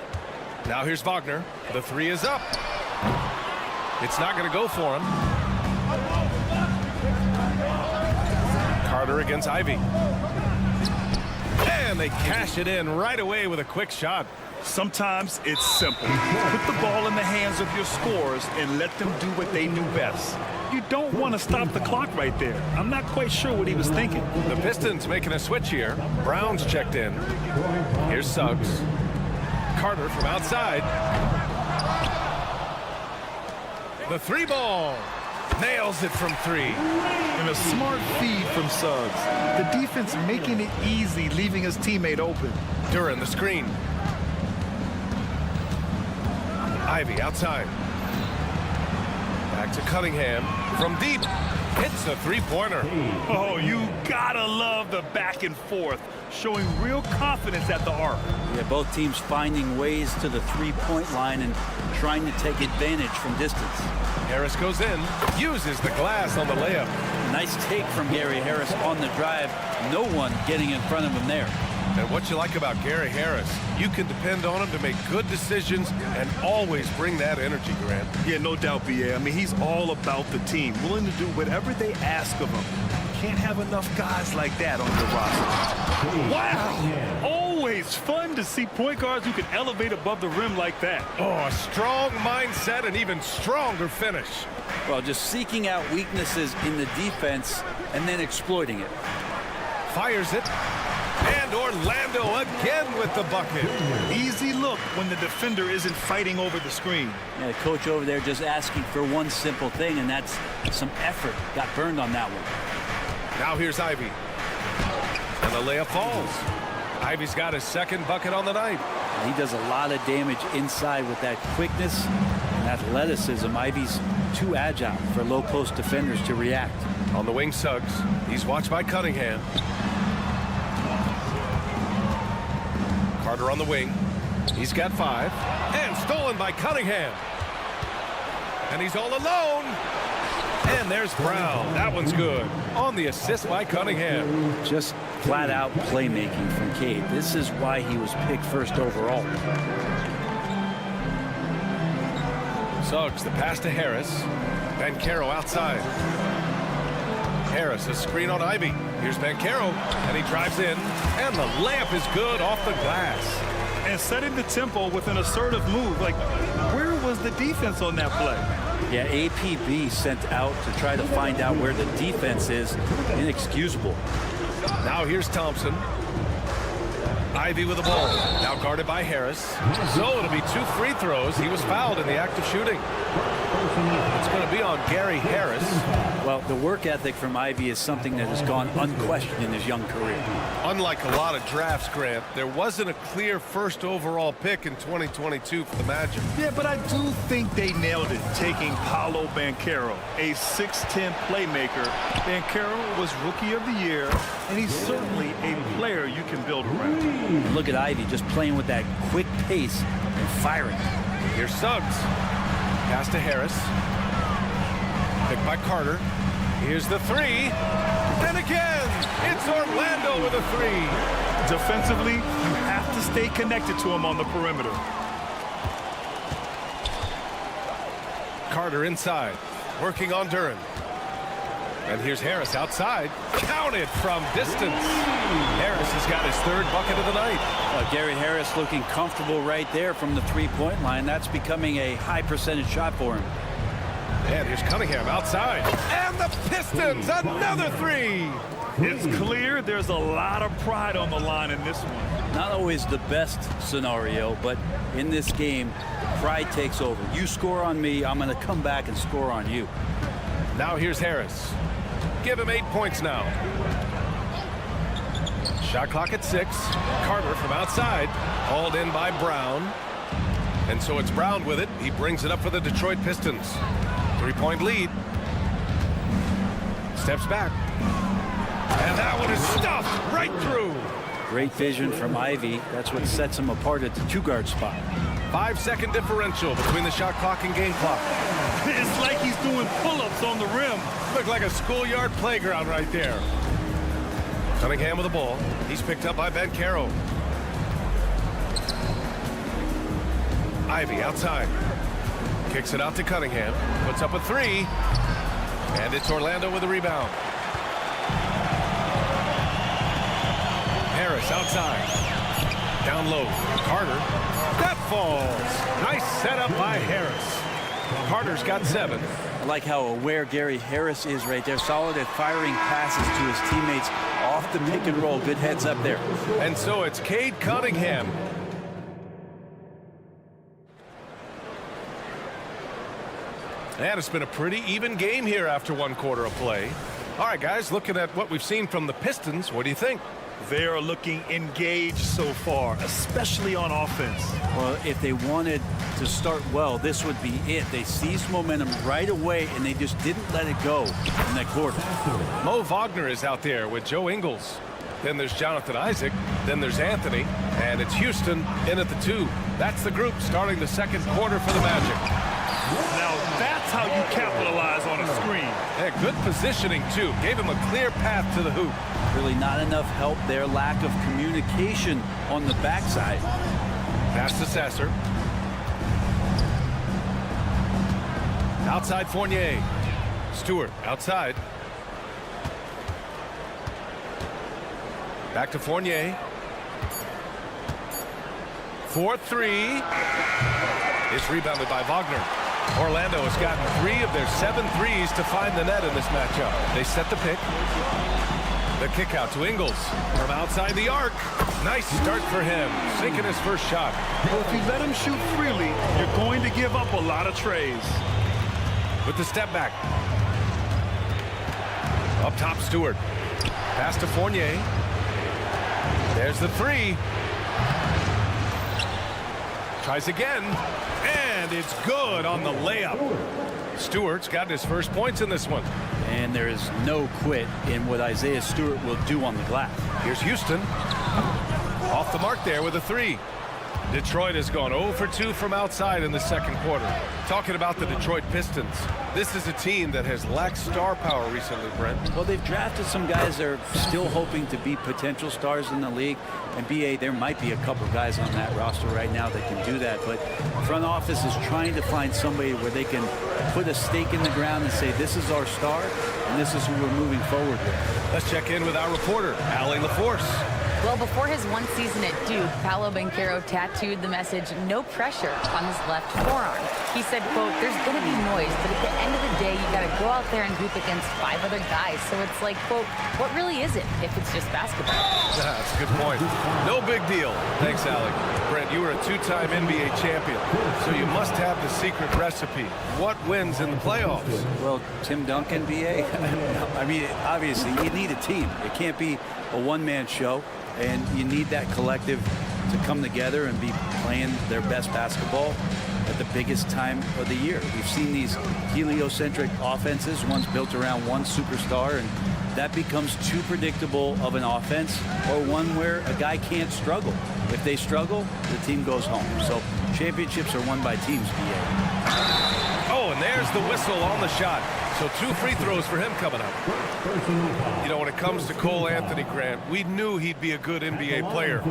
Now here's Wagner. The 3 is up. It's not going to go for him. Carter against Ivy. And they cash it in right away with a quick shot. Sometimes it's simple. Put the ball in the hands of your scorers and let them do what they do best. You don't want to stop the clock right there. I'm not quite sure what he was thinking. The Pistons making a switch here. Brown's checked in. Here's Suggs. Carter from outside. The 3 ball. Nails it from 3. And a smart feed from Suggs. The defense making it easy, leaving his teammate open. Duren the screen. Ivy outside. Back to Cunningham from deep. Hits the 3-pointer. Oh, you gotta love the back and forth, showing real confidence at the arc. Yeah, both teams finding ways to the 3-point line and trying to take advantage from distance. Harris goes in, uses the glass on the layup. Nice take from Gary Harris on the drive. No one getting in front of him there. And what you like about Gary Harris, you can depend on him to make good decisions and always bring that energy, Grant. Yeah, no doubt, B.A. I mean, he's all about the team, willing to do whatever they ask of him. Can't have enough guys like that on your roster. Wow! Always fun to see point guards who can elevate above the rim like that. Oh, a strong mindset and even stronger finish. Well, just seeking out weaknesses in the defense and then exploiting it. Fires it. And Orlando again with the bucket. Easy look when the defender isn't fighting over the screen. Yeah, the coach over there just asking for one simple thing, and that's some effort. Got burned on that one. Now here's Ivy. And the layup falls. Ivy's got his second bucket on the night. He does a lot of damage inside with that quickness and athleticism. Ivy's too agile for low post defenders to react. On the wing, Suggs. He's watched by Cunningham. Carter on the wing. He's got 5. And stolen by Cunningham. And he's all alone. And there's Brown. That one's good. On the assist by Cunningham. Just flat out playmaking from Cade. This is why he was picked first overall. Suggs, the pass to Harris. Banchero outside. Harris, a screen on Ivy. Here's Banchero, and he drives in, and the layup is good off the glass. And setting the tempo with an assertive move. Like, where was the defense on that play? Yeah, APB sent out to try to find out where the defense is. Inexcusable. Now here's Thompson. Ivy with the ball. Now guarded by Harris. So it'll be 2 free throws. He was fouled in the act of shooting. It's going to be on Gary Harris. Well, the work ethic from Ivy is something that has gone unquestioned in his young career. Unlike a lot of drafts, Grant, there wasn't a clear first overall pick in 2022 for the Magic. Yeah, but I do think they nailed it, taking Paolo Banchero, a 6'10 playmaker. Banchero was Rookie of the Year, and he's certainly a player you can build around. Look at Ivy just playing with that quick pace and firing. Here's Suggs. Pass to Harris. Picked by Carter. Here's the 3. And again, it's Orlando with a 3. Defensively, you have to stay connected to him on the perimeter. Carter inside, working on Duren. And here's Harris outside. Counted from distance. Harris has got his 3rd bucket of the night. Gary Harris looking comfortable right there from the 3-point line. That's becoming a high percentage shot for him. And here's Cunningham outside. And the Pistons, another 3. It's clear there's a lot of pride on the line in this one. Not always the best scenario, but in this game, pride takes over. You score on me, I'm going to come back and score on you. Now here's Harris. Give him 8 points now. Shot clock at 6. Carter from outside. Hauled in by Brown. And so it's Brown with it. He brings it up for the Detroit Pistons. 3-point lead. Steps back. And that one is stuffed right through. Great vision from Ivy. That's what sets him apart at the 2-guard spot. 5-second differential between the shot clock and game clock. It's like he's doing pull-ups on the rim. Looked like a schoolyard playground right there. Cunningham with the ball. He's picked up by Banchero. Ivy outside. Kicks it out to Cunningham. Puts up a 3. And it's Orlando with a rebound. Harris outside. Down low. Carter. That falls. Nice setup by Harris. Carter's got 7. I like how aware Gary Harris is right there. Solid at firing passes to his teammates off the pick and roll. Good heads up there. And so it's Cade Cunningham. And it's been a pretty even game here after 1 quarter of play. All right, guys, looking at what we've seen from the Pistons, what do you think? They are looking engaged so far, especially on offense. Well, if they wanted to start well, this would be it. They seized momentum right away, and they just didn't let it go in that quarter. Mo Wagner is out there with Joe Ingles. Then there's Jonathan Isaac. Then there's Anthony. And it's Houston in at the 2. That's the group starting the 2nd quarter for the Magic. Now that's how you capitalize on a screen. Yeah, good positioning, too. Gave him a clear path to the hoop. Really not enough help there. Lack of communication on the backside. Pass to Sasser. Outside Fournier. Stewart outside. Back to Fournier. 4-3. It's rebounded by Wagner. Orlando has gotten 3 of their 7 threes to find the net in this matchup. They set the pick. The kick out to Ingles from outside the arc. Nice start for him, sinking his first shot. Well, if you let him shoot freely, you're going to give up a lot of trays. With the step back. Up top, Stewart. Pass to Fournier. There's the 3. Tries again. And it's good on the layup. Stewart's gotten his first points in this one. And there is no quit in what Isaiah Stewart will do on the glass. Here's Houston. Off the mark there with a 3. Detroit has gone 0 for 2 from outside in the 2nd quarter. Talking about the Detroit Pistons, this is a team that has lacked star power recently, Brent. Well, they've drafted some guys that are still hoping to be potential stars in the league. And BA, there might be a couple guys on that roster right now that can do that. But front office is trying to find somebody where they can put a stake in the ground and say, this is our star, and this is who we're moving forward with. Let's check in with our reporter, Allie LaForce. Well, before his 1 season at Duke, Paolo Banchero tattooed the message, no pressure, on his left forearm. He said, quote, there's going to be noise, but at the end of the day, you got to go out there and hoop against 5 other guys. So it's like, quote, what really is it if it's just basketball? That's a good point. No big deal. Thanks, Allie. Brent, you were a 2-time NBA champion, so you must have the secret recipe. What wins in the playoffs? Well, Tim Duncan, BA, I mean, obviously, you need a team. It can't be a one-man show. And you need that collective to come together and be playing their best basketball at the biggest time of the year. We've seen these heliocentric offenses, one's built around one superstar, and that becomes too predictable of an offense, or one where a guy can't struggle. If they struggle, the team goes home. So championships are won by teams, BA. Oh, and there's the whistle on the shot. So 2 free throws for him coming up. You know, when it comes to Cole Anthony, Grant, we knew he'd be a good NBA player.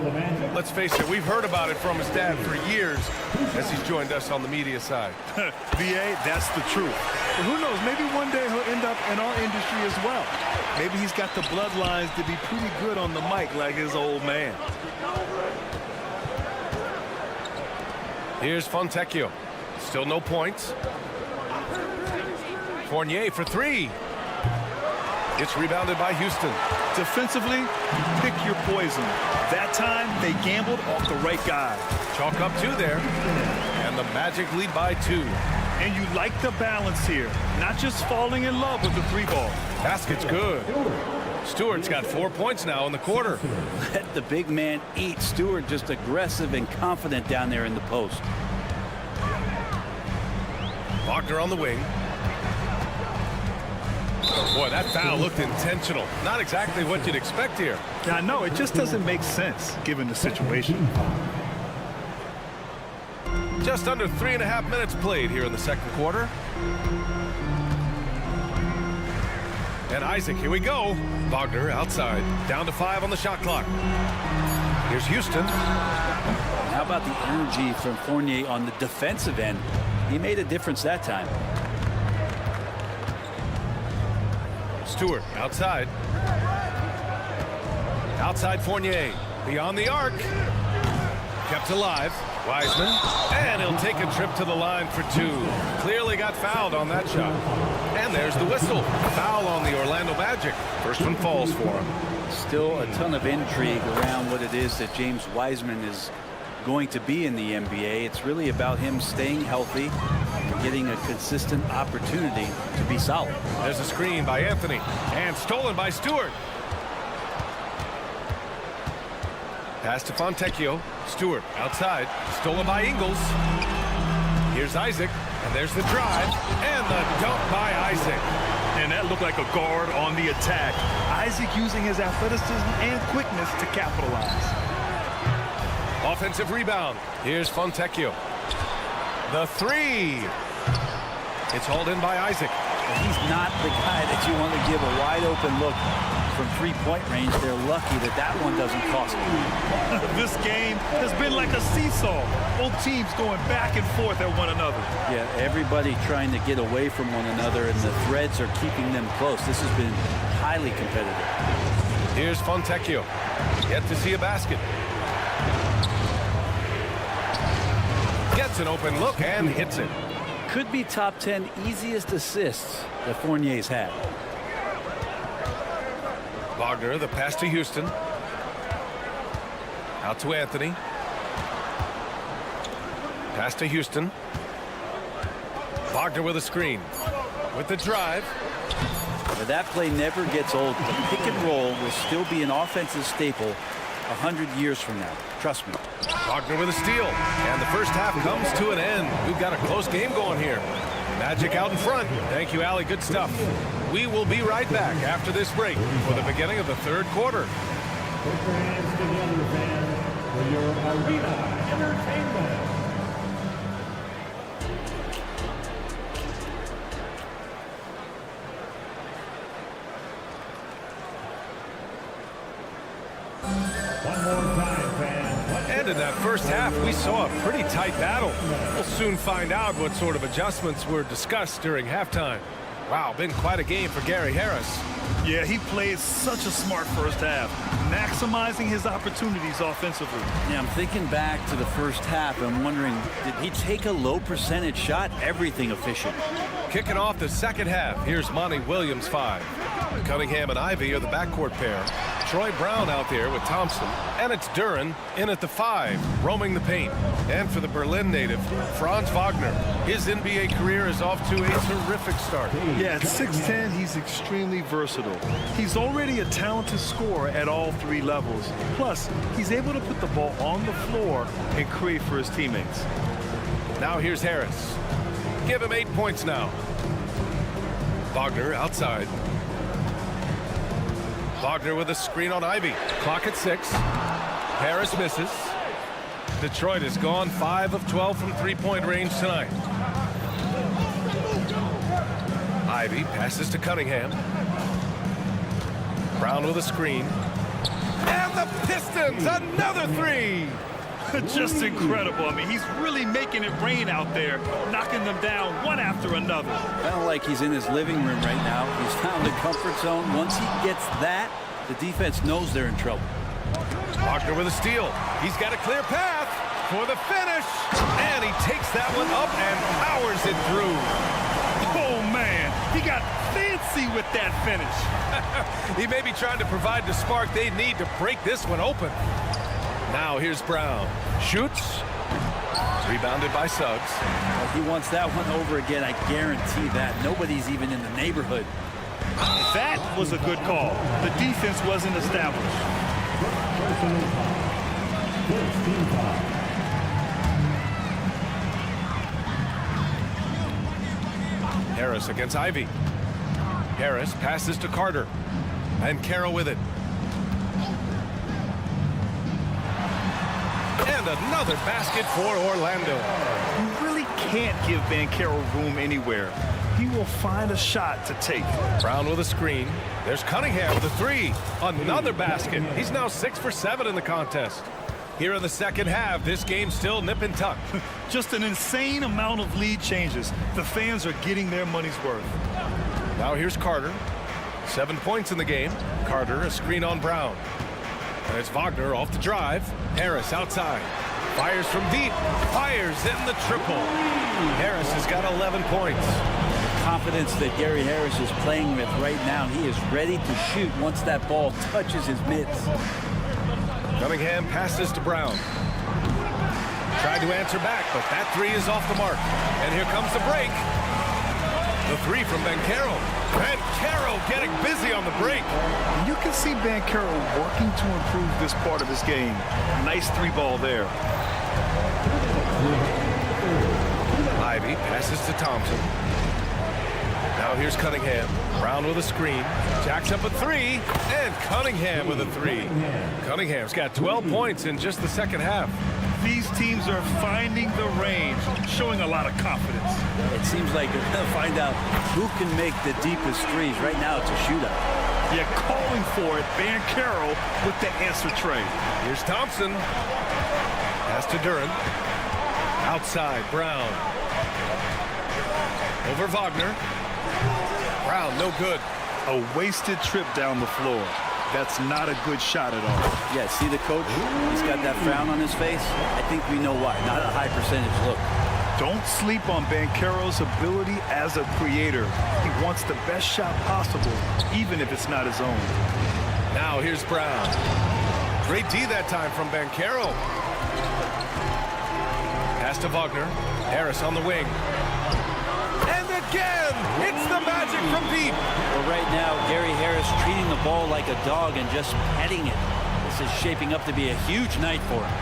Let's face it, we've heard about it from his dad for years as he's joined us on the media side. VA, that's the truth. But who knows, maybe one day he'll end up in our industry as well. Maybe he's got the bloodlines to be pretty good on the mic like his old man. Here's Fontecchio. Still no points. Fournier for 3. It's rebounded by Houston. Defensively, pick your poison. That time, they gambled off the right guy. Chalk up 2 there. And the Magic lead by 2. And you like the balance here. Not just falling in love with the 3-ball. Basket's good. Stewart's got 4 points now in the quarter. Let the big man eat. Stewart just aggressive and confident down there in the post. Wagner on the wing. Boy, that foul looked intentional. Not exactly what you'd expect here. Yeah, I know. It just doesn't make sense given the situation. Just under 3.5 minutes played here in the second quarter. And Isaac, here we go. Wagner outside. Down to 5 on the shot clock. Here's Houston. How about the energy from Fournier on the defensive end? He made a difference that time. Stewart outside. Outside Fournier. Beyond the arc. Kept alive. Wiseman. And he'll take a trip to the line for 2. Clearly got fouled on that shot. And there's the whistle. Foul on the Orlando Magic. First one falls for him. Still a ton of intrigue around what it is that James Wiseman is going to be in the NBA. It's really about him staying healthy and getting a consistent opportunity to be solid. There's a screen by Anthony. And stolen by Stewart. Pass to Fontecchio. Stewart outside. Stolen by Ingles. Here's Isaac. And there's the drive. And the dunk by Isaac. And that looked like a guard on the attack. Isaac using his athleticism and quickness to capitalize. Offensive rebound. Here's Fontecchio. The 3. It's hauled in by Isaac. He's not the guy that you want to give a wide open look from three-point range. They're lucky that that one doesn't cost them. This game has been like a seesaw. Both teams going back and forth at one another. Yeah, everybody trying to get away from one another, and the threads are keeping them close. This has been highly competitive. Here's Fontecchio. Yet to see a basket. Gets an open look and hits it. Could be top 10 easiest assists that Fournier's had. Wagner, the pass to Houston. Out to Anthony. Pass to Houston. Wagner with a screen. With the drive. But that play never gets old. The pick and roll will still be an offensive staple 100 years from now. Trust me. Wagner with a steal. And the first half comes to an end. We've got a close game going here. Magic out in front. Thank you, Allie. Good stuff. We will be right back after this break for the beginning of the third quarter. Put your hands together, fans, for your arena entertainment. One more time, fans. And in that first half, we saw a pretty tight battle. We'll soon find out what sort of adjustments were discussed during halftime. Wow, been quite a game for Gary Harris. Yeah, he played such a smart first half, maximizing his opportunities offensively. Yeah, I'm thinking back to the first half. I'm wondering, did he take a low percentage shot? Everything efficient. Kicking off the second half, here's Monty Williams 5. Cunningham and Ivy are the backcourt pair. Troy Brown out there with Thompson. And it's Duran in at the 5, roaming the paint. And for the Berlin native, Franz Wagner. His NBA career is off to a terrific start. Yeah, at 6'10", he's extremely versatile. He's already a talented scorer at all 3 levels. Plus, he's able to put the ball on the floor and create for his teammates. Now here's Harris. Give him 8 points now. Wagner outside. Wagner with a screen on Ivy. Clock at 6. Harris misses. Detroit has gone 5 of 12 from three-point range tonight. Ivy passes to Cunningham. Brown with a screen. And the Pistons, another 3. Just incredible. I mean, he's really making it rain out there, knocking them down one after another. Kind of like he's in his living room right now. He's found a comfort zone. Once he gets that, the defense knows they're in trouble. Wagner with a steal. He's got a clear path for the finish. And he takes that one up and powers it through. Oh, man. He got fancy with that finish. He may be trying to provide the spark they need to break this one open. Now here's Brown. Shoots. Rebounded by Suggs. He wants that one over again. I guarantee that. Nobody's even in the neighborhood. That was a good call. The defense wasn't established. Harris against Ivy. Harris passes to Carter. And Carroll with it. And another basket for Orlando. You really can't give Banchero room anywhere. He will find a shot to take. Brown with a screen. There's Cunningham with a three. Another basket. He's now 6 for 7 in the contest. Here in the second half, this game's still nip and tuck. Just an insane amount of lead changes. The fans are getting their money's worth. Now here's Carter. 7 points in the game. Carter, a screen on Brown. And it's Wagner off the drive. Harris outside. Fires from deep. Fires in the triple. Harris has got 11 points. The confidence that Gary Harris is playing with right now, he is ready to shoot once that ball touches his mitts. Cunningham passes to Brown. Tried to answer back, but that three is off the mark. And here comes the break. The three from Banchero. Banchero getting busy on the break. You can see Banchero working to improve this part of his game. Nice three ball there. Ivy passes to Thompson. Now here's Cunningham. Brown with a screen. Jacks up a three. And Cunningham with a three. Cunningham's got 12 points in just the second half. These teams are finding the range, showing a lot of confidence. It seems like they're going to find out who can make the deepest threes. Right now, it's a shootout. Yeah, calling for it. Banchero with the answer tray. Here's Thompson. Pass to Duran. Outside, Brown. Over Wagner. Brown, no good. A wasted trip down the floor. That's not a good shot at all. Yeah, see the coach? He's got that frown on his face. I think we know why. Not a high percentage look. Don't sleep on Banchero's ability as a creator. He wants the best shot possible, even if it's not his own. Now here's Brown. Great D that time from Banchero. Pass to Wagner. Harris on the wing. And again, it's the magic from deep. Well, right now, Gary Harris treating the ball like a dog and just petting it. This is shaping up to be a huge night for him.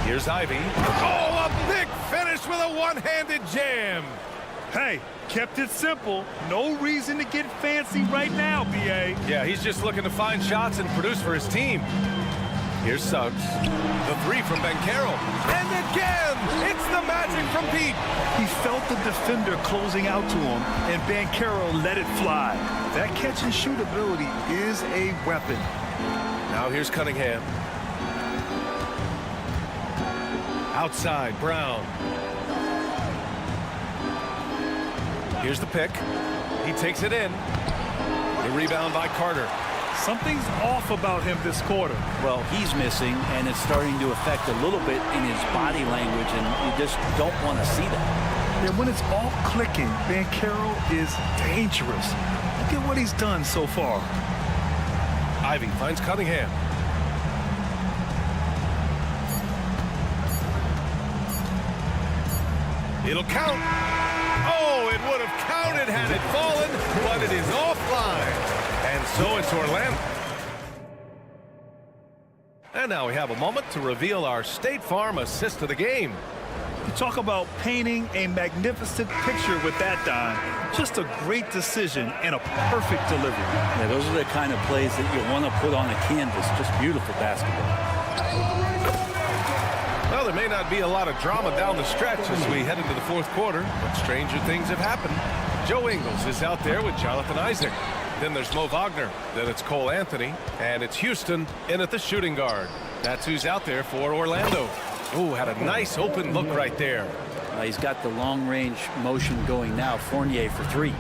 Here's Ivy. Oh, a big finish with a one-handed jam. Hey, kept it simple. No reason to get fancy right now, B.A. Yeah, he's just looking to find shots and produce for his team. Here's Suggs. The three from Banchero. And again, it's the magic from Pete. He felt the defender closing out to him, and Banchero let it fly. That catch and shoot ability is a weapon. Now here's Cunningham. Outside, Brown. Here's the pick. He takes it in. The rebound by Carter. Something's off about him this quarter. Well, he's missing, and it's starting to affect a little bit in his body language, and you just don't want to see that. Yeah, when it's all clicking, Banchero is dangerous. Look at what he's done so far. Ivy finds Cunningham. It'll count. Oh, it would have counted had it fallen, but it is offline. And so it's Orlando. And now we have a moment to reveal our State Farm assist of the game. You talk about painting a magnificent picture with that dime. Just a great decision and a perfect delivery. Yeah, those are the kind of plays that you want to put on a canvas. Just beautiful basketball. Well, there may not be a lot of drama down the stretch as we head into the fourth quarter, but stranger things have happened. Joe Ingles is out there with Jonathan Isaac. Then there's Mo Wagner. Then it's Cole Anthony. And it's Houston in at the shooting guard. That's who's out there for Orlando. Ooh, had a nice open look right there. He's got the long-range motion going now. Fournier for three.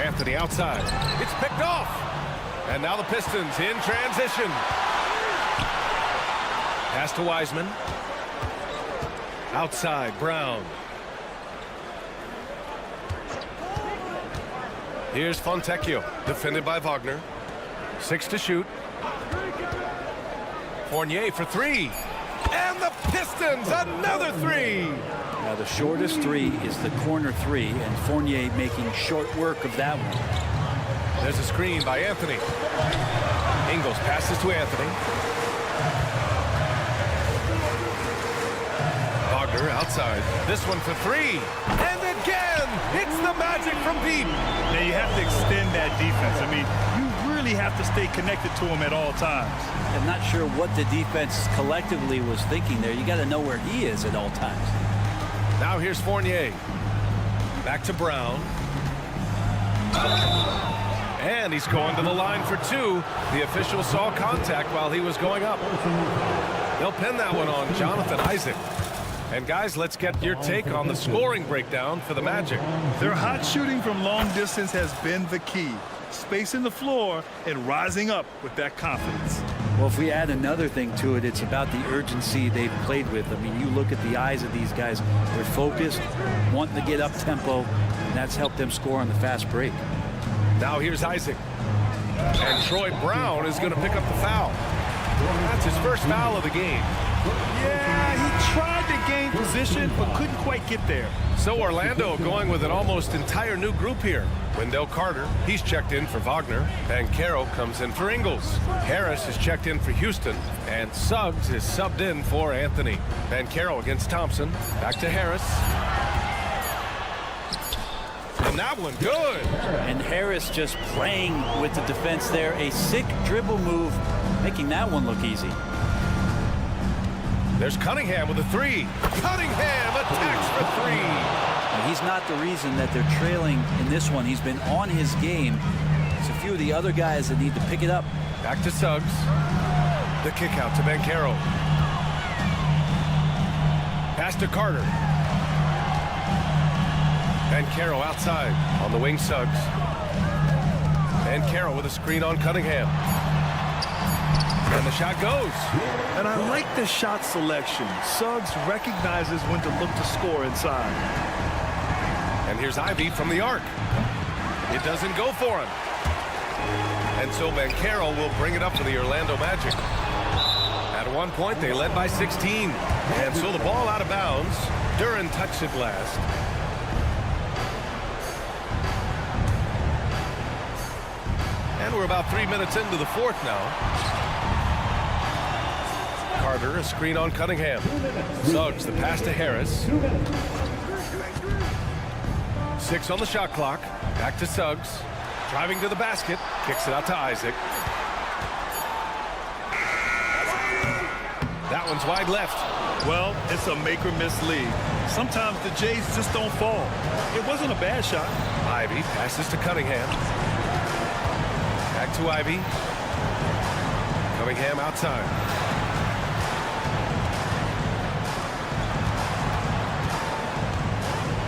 Anthony outside. It's picked off. And now the Pistons in transition. Pass to Wiseman. Outside, Brown. Here's Fontecchio, defended by Wagner. 6 to shoot. Fournier for three. And the Pistons, another three. Now the shortest three is the corner three, and Fournier making short work of that one. There's a screen by Anthony. Ingles passes to Anthony. Wagner Carter outside. This one for three. And again, it's the Magic from deep. Now you have to extend that defense. I mean, you really have to stay connected to him at all times. I'm not sure what the defense collectively was thinking there. You got to know where he is at all times. Now here's Fournier. Back to Brown. And he's going to the line for two. The official saw contact while he was going up. They'll pin that one on Jonathan Isaac. And guys, let's get your take on the scoring breakdown for the Magic. Their hot shooting from long distance has been the key. Spacing the floor and rising up with that confidence. Well, if we add another thing to it, it's about the urgency they've played with. I mean, you look at the eyes of these guys. They're focused, wanting to get up tempo, and that's helped them score on the fast break. Now here's Isaac. And Troy Brown is going to pick up the foul. That's his first foul of the game. Yeah, he tried to gain position, but couldn't quite get there. So Orlando going with an almost entire new group here. Wendell Carter, he's checked in for Wagner. Banchero comes in for Ingles. Harris is checked in for Houston. And Suggs is subbed in for Anthony. Banchero against Thompson. Back to Harris. And that one good. And Harris just playing with the defense there. A sick dribble move, making that one look easy. There's Cunningham with a three. Cunningham attacks for three. And he's not the reason that they're trailing in this one. He's been on his game. It's a few of the other guys that need to pick it up. Back to Suggs. The kick out to Banchero. Pass to Carter. Banchero outside on the wing. Suggs. Banchero with a screen on Cunningham. And the shot goes. And I like the shot selection. Suggs recognizes when to look to score inside. And here's Ivy from the arc. It doesn't go for him. And so Banchero will bring it up for the Orlando Magic. At one point, they led by 16. And so the ball out of bounds. Duran touched it last. And we're about 3 minutes into the fourth now. Carter, a screen on Cunningham. Suggs, the pass to Harris. 6 on the shot clock. Back to Suggs. Driving to the basket. Kicks it out to Isaac. That one's wide left. Well, it's a make or miss league. Sometimes the Jays just don't fall. It wasn't a bad shot. Ivy passes to Cunningham. Back to Ivy. Cunningham outside.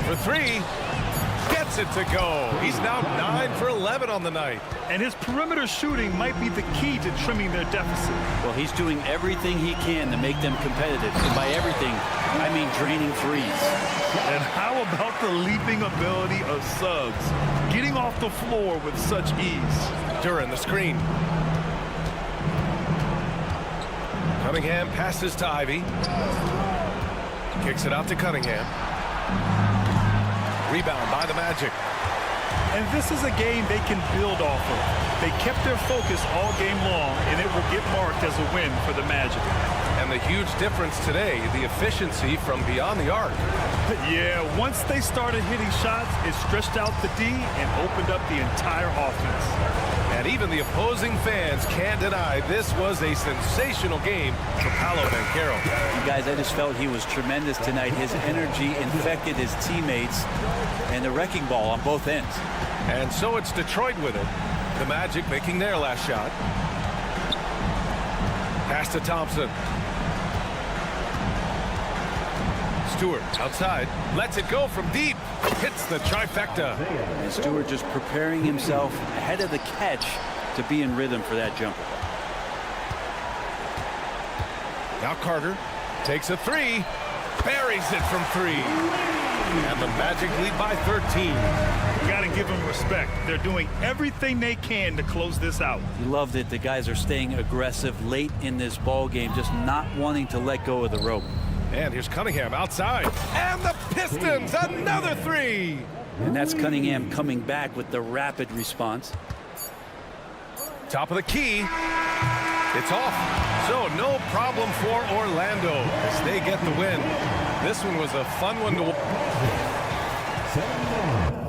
For three. Gets it to go. He's now 9 for 11 on the night. And his perimeter shooting might be the key to trimming their deficit. Well, he's doing everything he can to make them competitive. And by everything, I mean draining threes. And how about the leaping ability of Suggs? Getting off the floor with such ease. Duran, the screen. Cunningham passes to Ivy. Kicks it out to Cunningham. Rebound by the Magic. And this is a game they can build off of. They kept their focus all game long, and it will get marked as a win for the Magic. And the huge difference today, the efficiency from beyond the arc. Yeah, once they started hitting shots, it stretched out the D and opened up the entire offense. And even the opposing fans can't deny this was a sensational game for Paolo Banchero. You guys, I just felt he was tremendous tonight. His energy infected his teammates and the wrecking ball on both ends. And so it's Detroit with it. The Magic making their last shot. Pass to Thompson. Stewart outside. Lets it go from deep. Hits the trifecta. And Stewart just preparing himself ahead of the catch to be in rhythm for that jumper. Now Carter takes a three. Buries it from three. And the Magic lead by 13. You got to give them respect. They're doing everything they can to close this out. You love that the guys are staying aggressive late in this ball game, just not wanting to let go of the rope. And here's Cunningham outside. And the Pistons, another three. And that's Cunningham coming back with the rapid response. Top of the key. It's off. So no problem for Orlando as they get the win. This one was a fun one to watch. 7-1.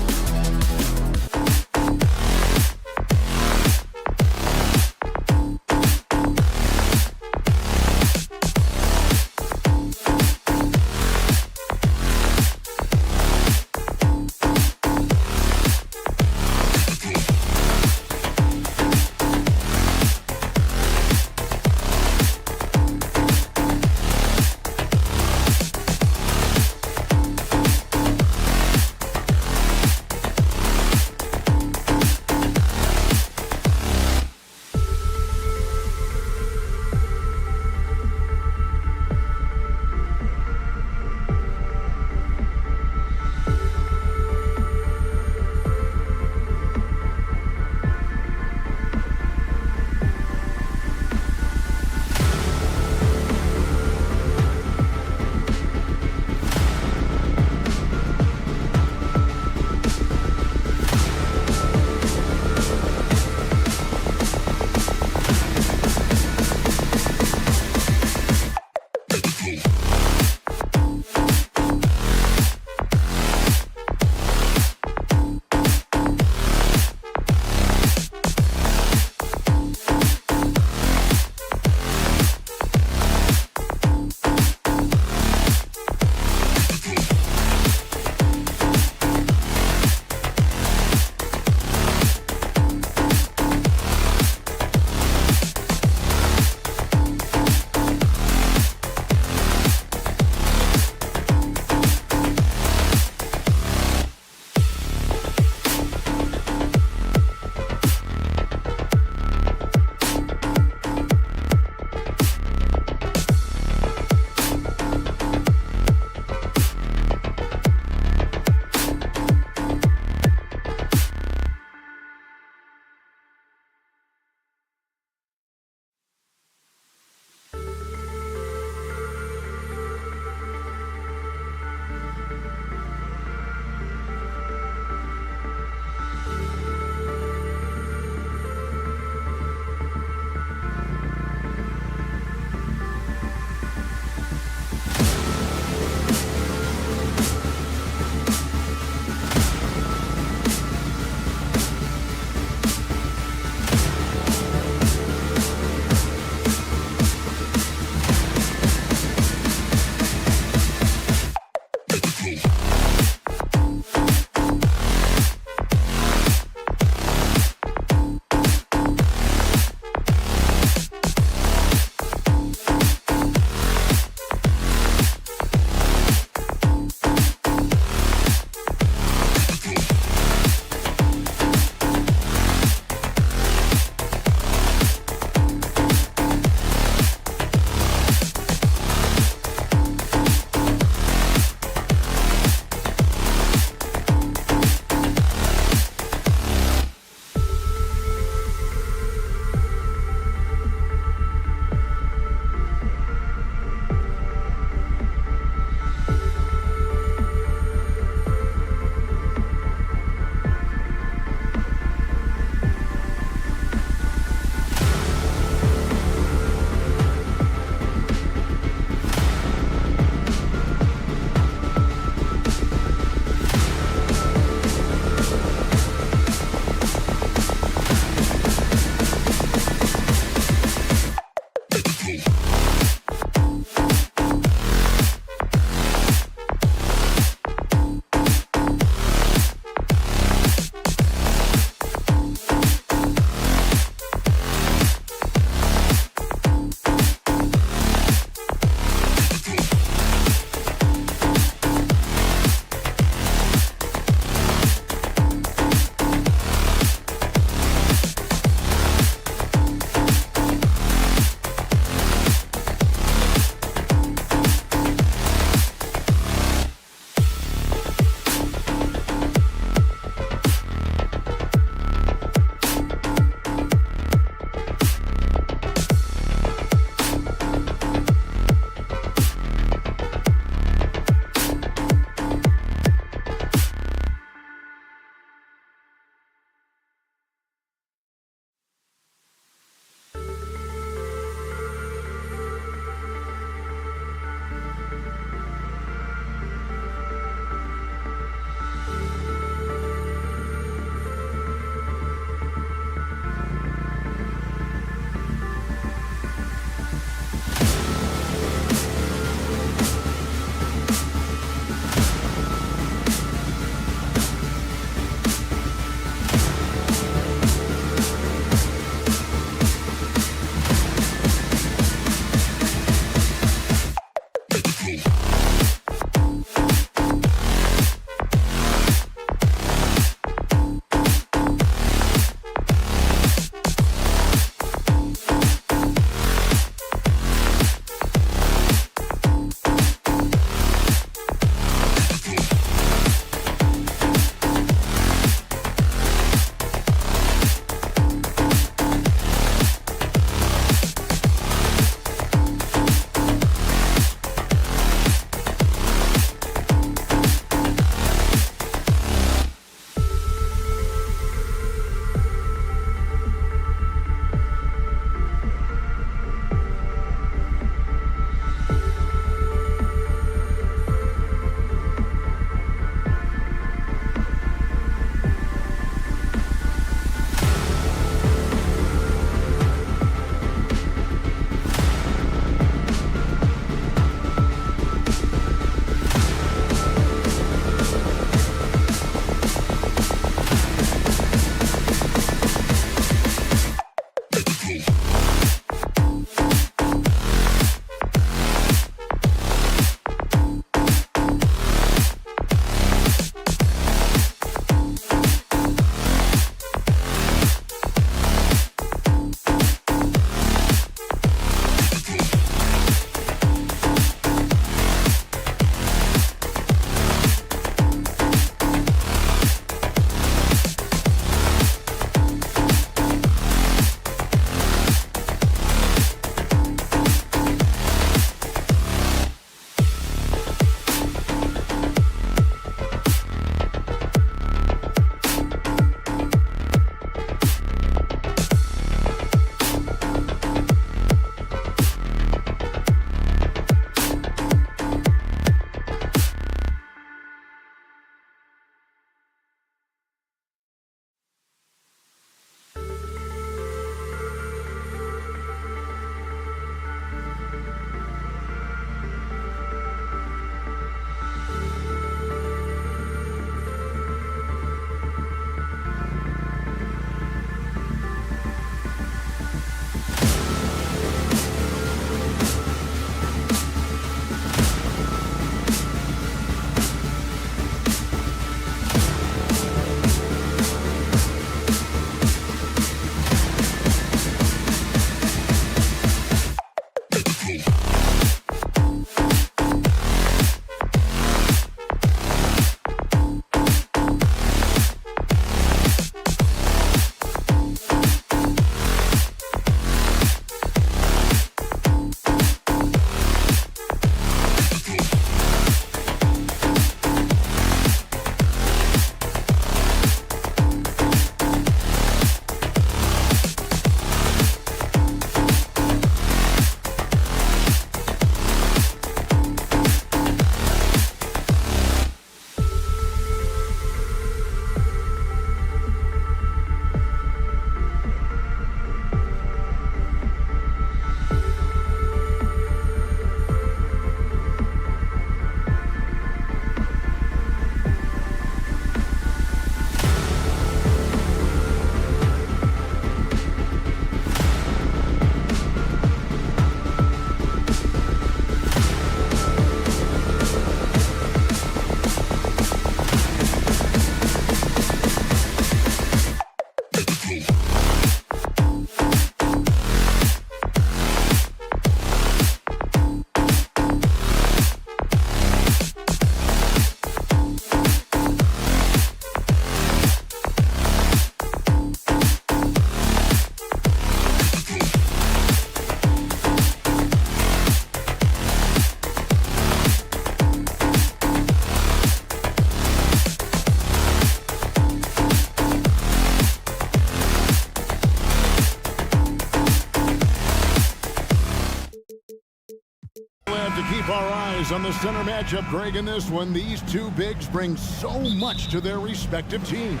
eyes on the center matchup, Greg, in this one. These two bigs bring so much to their respective teams.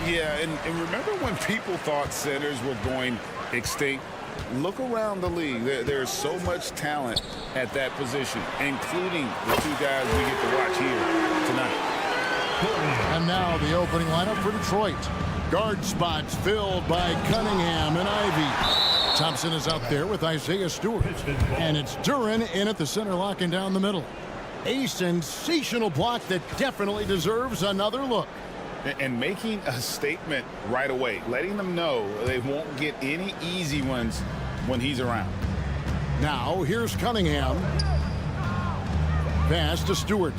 Yeah, and remember when people thought centers were going extinct? Look around the league. There's so much talent at that position, including the two guys we get to watch here tonight. And now the opening lineup for Detroit. Guard spots filled by Cunningham and Ivy. Thompson is out there with Isaiah Stewart. And it's Duren in at the center, locking down the middle. A sensational block that definitely deserves another look. And making a statement right away, letting them know they won't get any easy ones when he's around. Now here's Cunningham. Pass to Stewart.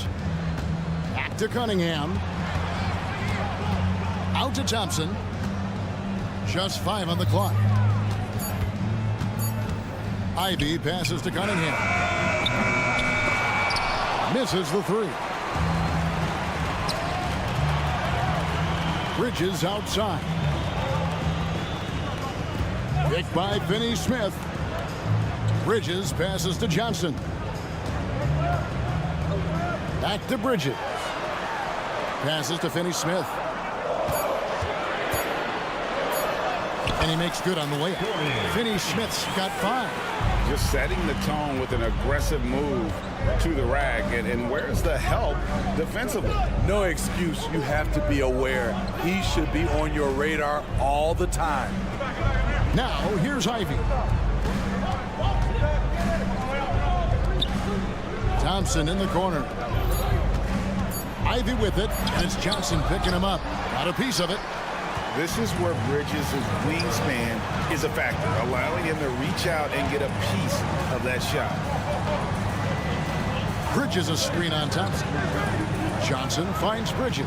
Back to Cunningham. Out to Thompson. Just 5 on the clock. Ivy passes to Cunningham. Misses the 3. Bridges outside. Picked by Finney-Smith. Bridges passes to Johnson. Back to Bridges. Passes to Finney-Smith. And he makes good on the way. Finney-Smith's got 5. Just setting the tone with an aggressive move to the rack. And where's the help defensively? No excuse. You have to be aware. He should be on your radar all the time. Now, here's Ivy. Thompson in the corner. Ivy with it, and it's Johnson picking him up. Got a piece of it. This is where Bridges' wingspan is a factor, allowing him to reach out and get a piece of that shot. Bridges a screen on Thompson. Johnson finds Bridges.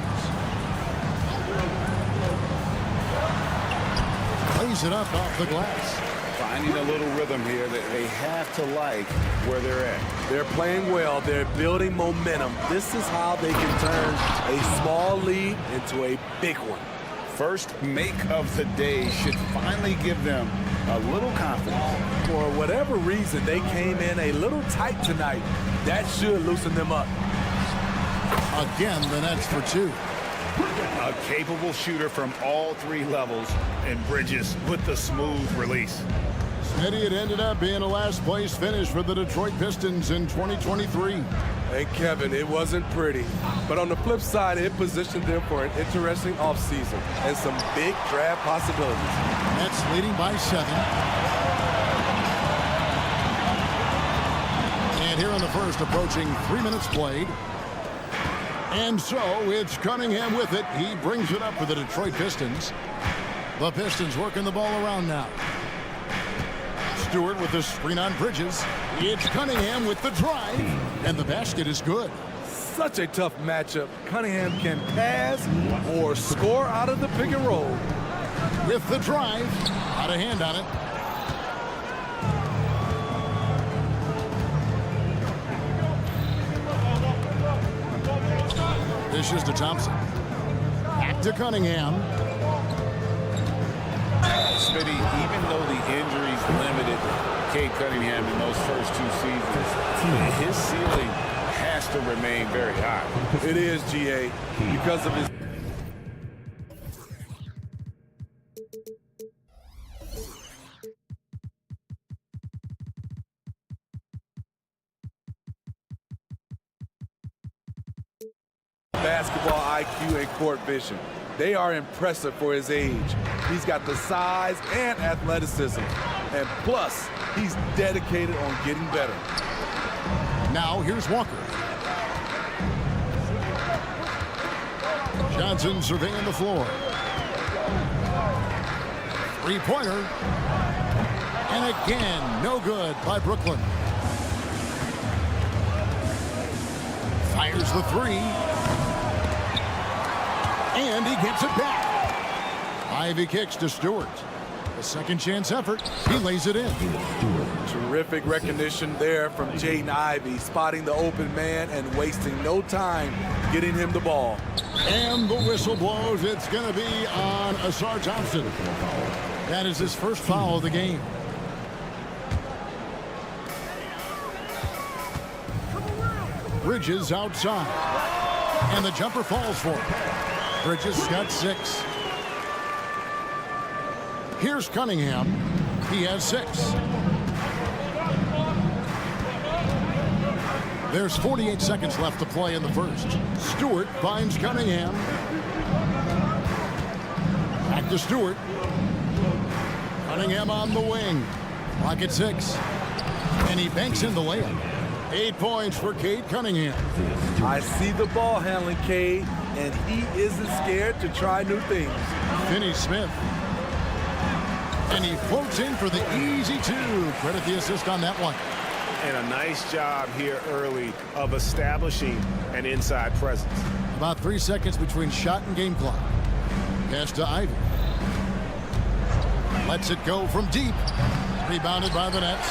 Lays it up off the glass. Finding a little rhythm here that they have to like where they're at. They're playing well. They're building momentum. This is how they can turn a small lead into a big one. First make of the day should finally give them a little confidence. For whatever reason, they came in a little tight tonight. That should loosen them up. Again, the Nets for 2. A capable shooter from all 3 levels, and Bridges with the smooth release. Smitty, it ended up being a last-place finish for the Detroit Pistons in 2023. And Kevin, it wasn't pretty. But on the flip side, it positioned them for an interesting offseason and some big draft possibilities. Nets leading by 7. And here in the first, approaching 3 minutes played. And so it's Cunningham with it. He brings it up for the Detroit Pistons. The Pistons working the ball around now. Stewart with the screen on Bridges. It's Cunningham with the drive. And the basket is good. Such a tough matchup. Cunningham can pass or score out of the pick and roll. With the drive. Out of hand on it. Dishes to Thompson. Back to Cunningham. Smitty, even though the injuries limited Cade Cunningham in those first 2 seasons, his ceiling has to remain very high. It is, GA, because of his... basketball IQ and court vision. They are impressive for his age. He's got the size and athleticism. And plus, he's dedicated on getting better. Now here's Walker. Johnson surveying the floor. 3-pointer. And again, no good by Brooklyn. Fires the 3. And he gets it back. Ivy kicks to Stewart. A second chance effort. He lays it in. Terrific recognition there from Jaden Ivey, spotting the open man and wasting no time getting him the ball. And the whistle blows. It's going to be on Asar Thompson. That is his first foul of the game. Bridges outside. And the jumper falls for him. Bridges got 6. Here's Cunningham. He has 6. There's 48 seconds left to play in the first. Stewart finds Cunningham. Back to Stewart. Cunningham on the wing. Clock at 6. And he banks in the layup. 8 points for Cade Cunningham. I see the ball handling, Cade, and he isn't scared to try new things. Finney Smith. And he floats in for the easy 2. Credit the assist on that one. And a nice job here early of establishing an inside presence. About 3 seconds between shot and game clock. Pass to Ivy. Lets it go from deep. Rebounded by the Nets.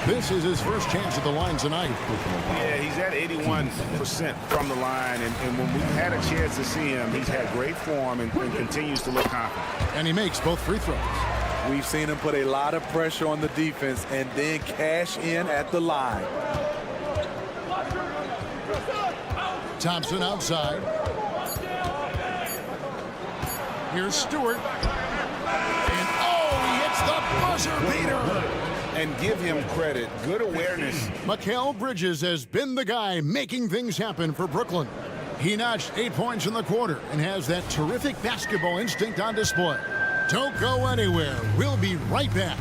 This is his first chance at the line tonight. Yeah, he's at 81% from the line, and when we've had a chance to see him, he's had great form and continues to look confident. And he makes both free throws. We've seen him put a lot of pressure on the defense and then cash in at the line. Thompson outside. Here's Stewart. And he hits the buzzer beater. And give him credit. Good awareness. Mikal Bridges has been the guy making things happen for Brooklyn. He notched 8 points in the quarter and has that terrific basketball instinct on display. Don't go anywhere. We'll be right back.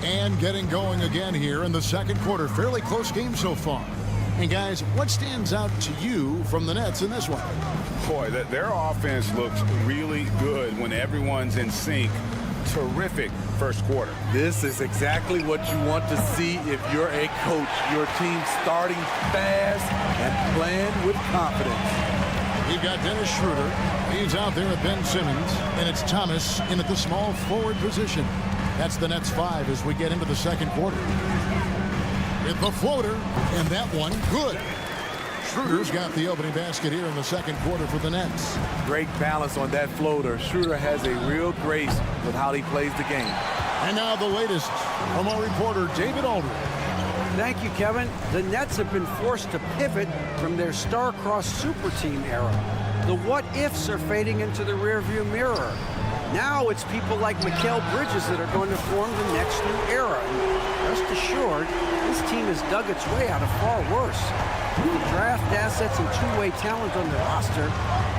And getting going again here in the second quarter. Fairly close game so far. And guys, what stands out to you from the Nets in this one? Boy, their offense looks really good when everyone's in sync. Terrific first quarter. This is exactly what you want to see if you're a coach. Your team starting fast and playing with confidence. We've got Dennis Schroeder. He's out there with Ben Simmons. And it's Thomas in at the small forward position. That's the Nets 5 as we get into the second quarter. With the floater. And that one good. Schroeder's got the opening basket here in the second quarter for the Nets. Great balance on that floater. Schroeder has a real grace with how he plays the game. And now the latest from our reporter, David Aldridge. Thank you, Kevin. The Nets have been forced to pivot from their star-crossed super team era. The what-ifs are fading into the rearview mirror. Now it's people like Mikal Bridges that are going to form the next new era. And rest assured, this team has dug its way out of far worse. With the draft assets and two-way talent on the roster,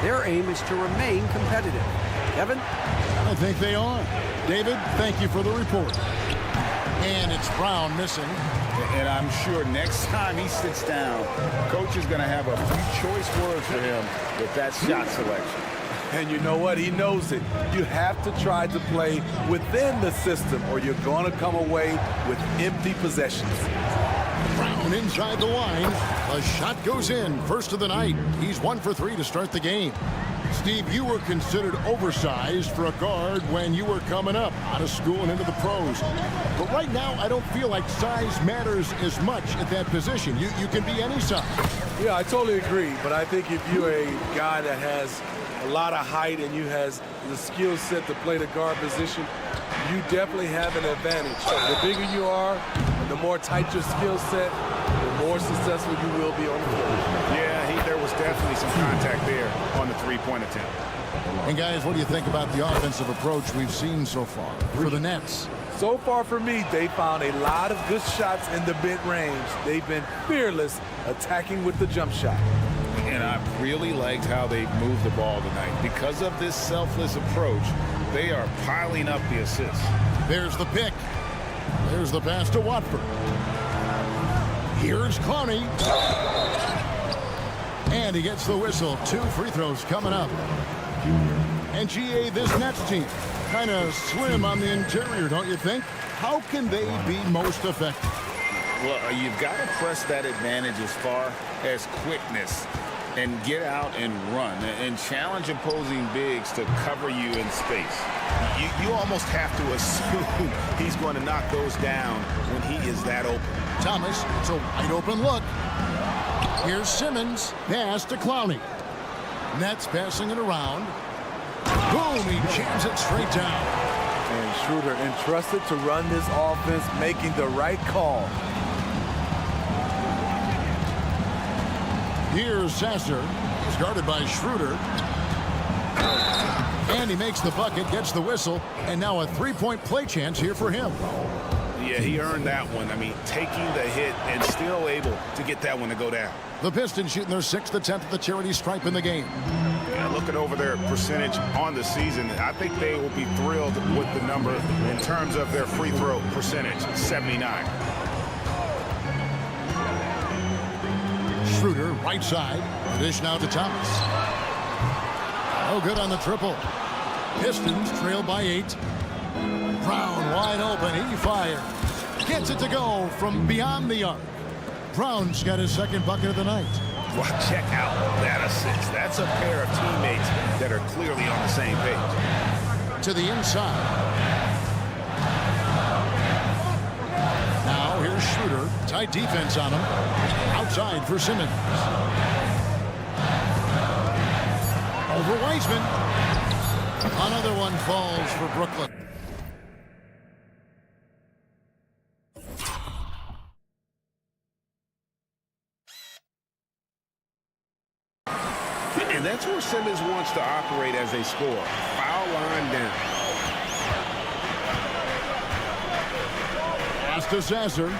their aim is to remain competitive. Kevin? I think they are. David, thank you for the report. And it's Brown missing. And I'm sure next time he sits down, coach is going to have a few choice words for him with that shot selection. And you know what? He knows it. You have to try to play within the system or you're going to come away with empty possessions. Brown inside the line. A shot goes in. First of the night. He's 1 for 3 to start the game. Steve, you were considered oversized for a guard when you were coming up out of school and into the pros. But right now, I don't feel like size matters as much at that position. You can be any size. Yeah, I totally agree. But I think if you're a guy that has a lot of height and you has the skill set to play the guard position, you definitely have an advantage. The bigger you are, and the more tight your skill set, the more successful you will be on the floor. Yeah, there was definitely some contact there on the three-point attempt. And guys, what do you think about the offensive approach we've seen so far for the Nets? So far for me, they found a lot of good shots in the mid-range. They've been fearless attacking with the jump shot. And I really liked how they moved the ball tonight. Because of this selfless approach, they are piling up the assists. There's the pick. There's the pass to Watford. Here's Clowney. And he gets the whistle. 2 free throws coming up. And GA, this Nets team, kind of slim on the interior, don't you think? How can they be most effective? Well, you've got to press that advantage as far as quickness and get out and run and challenge opposing bigs to cover you in space. You almost have to assume he's going to knock those down when he is that open. Thomas, it's a wide open look. Here's Simmons. Pass to Clowney. Nets passing it around. Boom, he jams it straight down. And Schroeder entrusted to run this offense, making the right call. Here's Sasser. He's guarded by Schroeder. And he makes the bucket, gets the whistle, and now a three-point play chance here for him. Yeah, he earned that one. I mean, taking the hit and still able to get that one to go down. The Pistons shooting their 6th attempt at the charity stripe in the game. Yeah, looking over their percentage on the season, I think they will be thrilled with the number in terms of their free throw percentage, 79. Schroeder, right side. Dish now to Thomas. No good on the triple. Pistons trail by 8. Brown wide open. He fires. Gets it to go from beyond the arc. Brown's got his 2nd bucket of the night. Well, check out that assist. That's a pair of teammates that are clearly on the same page. To the inside. Now here's Schroeder. Tight defense on him. Outside for Simmons. Over Wiseman. Another one falls for Brooklyn. And that's where Simmons wants to operate as a scorer. Foul line down. Pass to Sasser.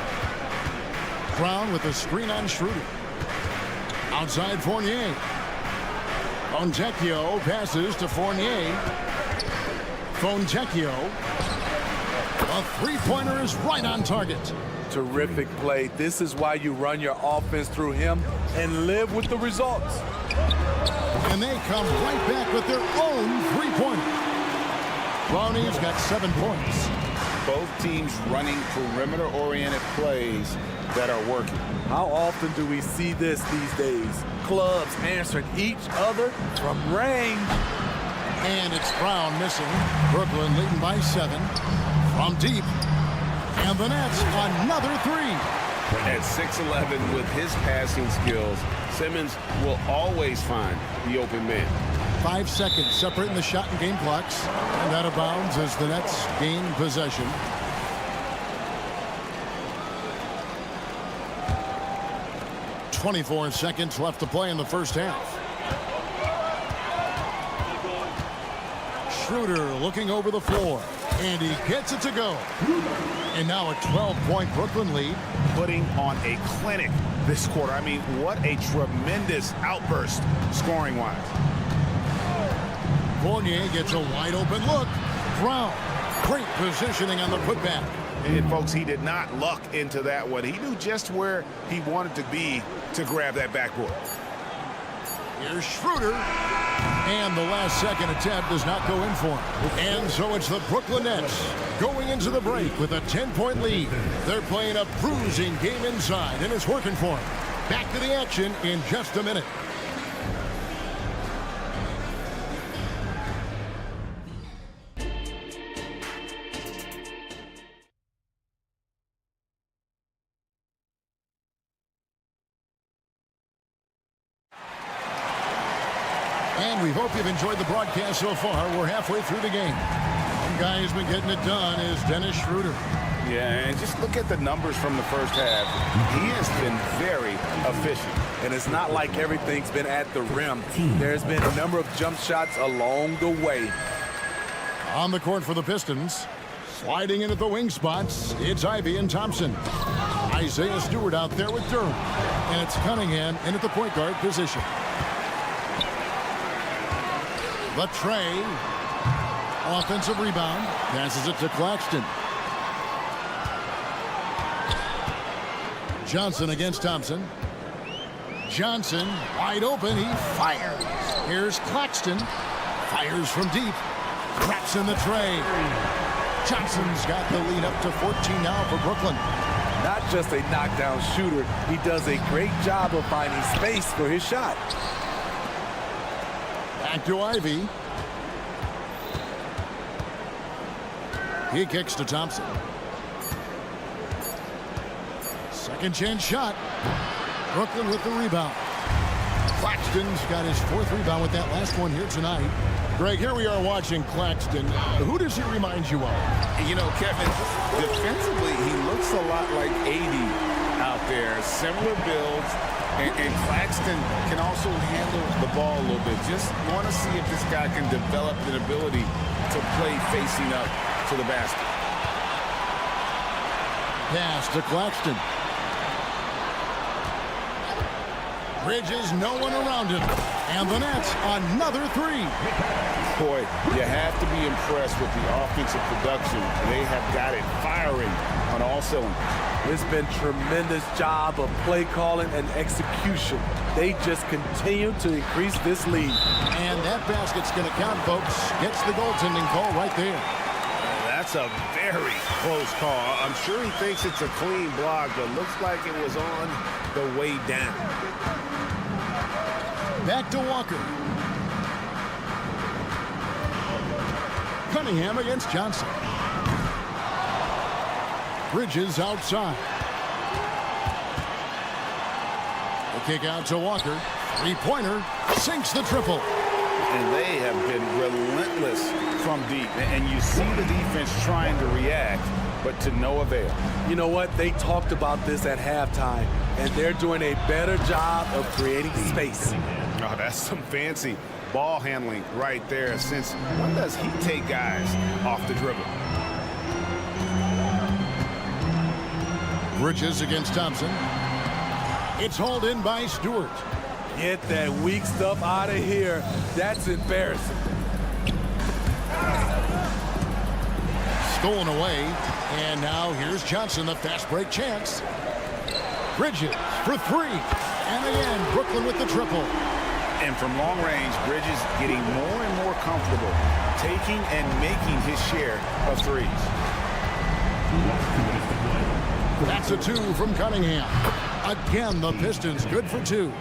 Brown with a screen on Schroeder. Outside Fournier. Fontecchio passes to Fournier. Fontecchio. A three-pointer is right on target. Terrific play. This is why you run your offense through him and live with the results. And they come right back with their own three-pointer. Brownie's got 7 points. Both teams running perimeter-oriented plays that are working. How often do we see this these days? Clubs answering each other from range. And it's Brown missing. Brooklyn leading by 7. From deep. And the Nets, another 3. At 6'11" with his passing skills, Simmons will always find the open man. 5 seconds separating the shot and game clocks. And out of bounds as the Nets gain possession. .24 seconds left to play in the first half. Schroeder looking over the floor. And he gets it to go. And now a 12-point Brooklyn lead. Putting on a clinic this quarter. I mean, what a tremendous outburst scoring-wise. Fournier gets a wide-open look. Brown, great positioning on the putback. And, folks, he did not luck into that one. He knew just where he wanted to be to grab that backboard. Here's Schroeder. And the last second attempt does not go in for him. And so it's the Brooklyn Nets going into the break with a 10-point lead. They're playing a bruising game inside, and it's working for them. Back to the action in just a minute. And we hope you've enjoyed the broadcast so far. We're halfway through the game. One guy who's been getting it done is Dennis Schroeder. Yeah, and just look at the numbers from the first half. He has been very efficient. And it's not like everything's been at the rim. There's been a number of jump shots along the way. On the court for the Pistons. Sliding into the wing spots, it's Ivy and Thompson. Isaiah Stewart out there with Durham. And it's Cunningham in at the point guard position. The Trey. Offensive rebound. Passes it to Claxton. Johnson against Thompson. Johnson wide open. He fires. Here's Claxton. Fires from deep. Traps in the Trey. Johnson's got the lead up to 14 now for Brooklyn. Not just a knockdown shooter, he does a great job of finding space for his shot. Back to Ivy. He kicks to Thompson. Second chance shot. Brooklyn with the rebound. Claxton's got his 4th rebound with that last one here tonight. Greg, here we are watching Claxton. Who does he remind you of? You know, Kevin, defensively, he looks a lot like 80 out there. Similar builds. And Claxton can also handle the ball a little bit. Just want to see if this guy can develop an ability to play facing up to the basket. Pass to Claxton. Bridges, no one around him. And the Nets, another 3. Boy, you have to be impressed with the offensive production. They have got it firing on all cylinders. It's been tremendous job of play calling and execution. They just continue to increase this lead. And that basket's going to count, folks. Gets the goaltending call right there. That's a very close call. I'm sure he thinks it's a clean block, but looks like it was on the way down. Back to Walker. Cunningham against Johnson. Bridges outside. The kick out to Walker. 3-pointer. Sinks the triple. And they have been relentless from deep. And you see the defense trying to react, but to no avail. You know what? They talked about this at halftime, and they're doing a better job of creating space. Oh, that's some fancy ball handling right there. Since when does he take guys off the dribble? Bridges against Thompson. It's hauled in by Stewart. Get that weak stuff out of here. That's embarrassing. Stolen away. And now here's Johnson, the fast break chance. Bridges for 3. And again, Brooklyn with the triple. And from long range, Bridges getting more and more comfortable taking and making his share of threes. That's a 2 from Cunningham. Again, the Pistons good for 2.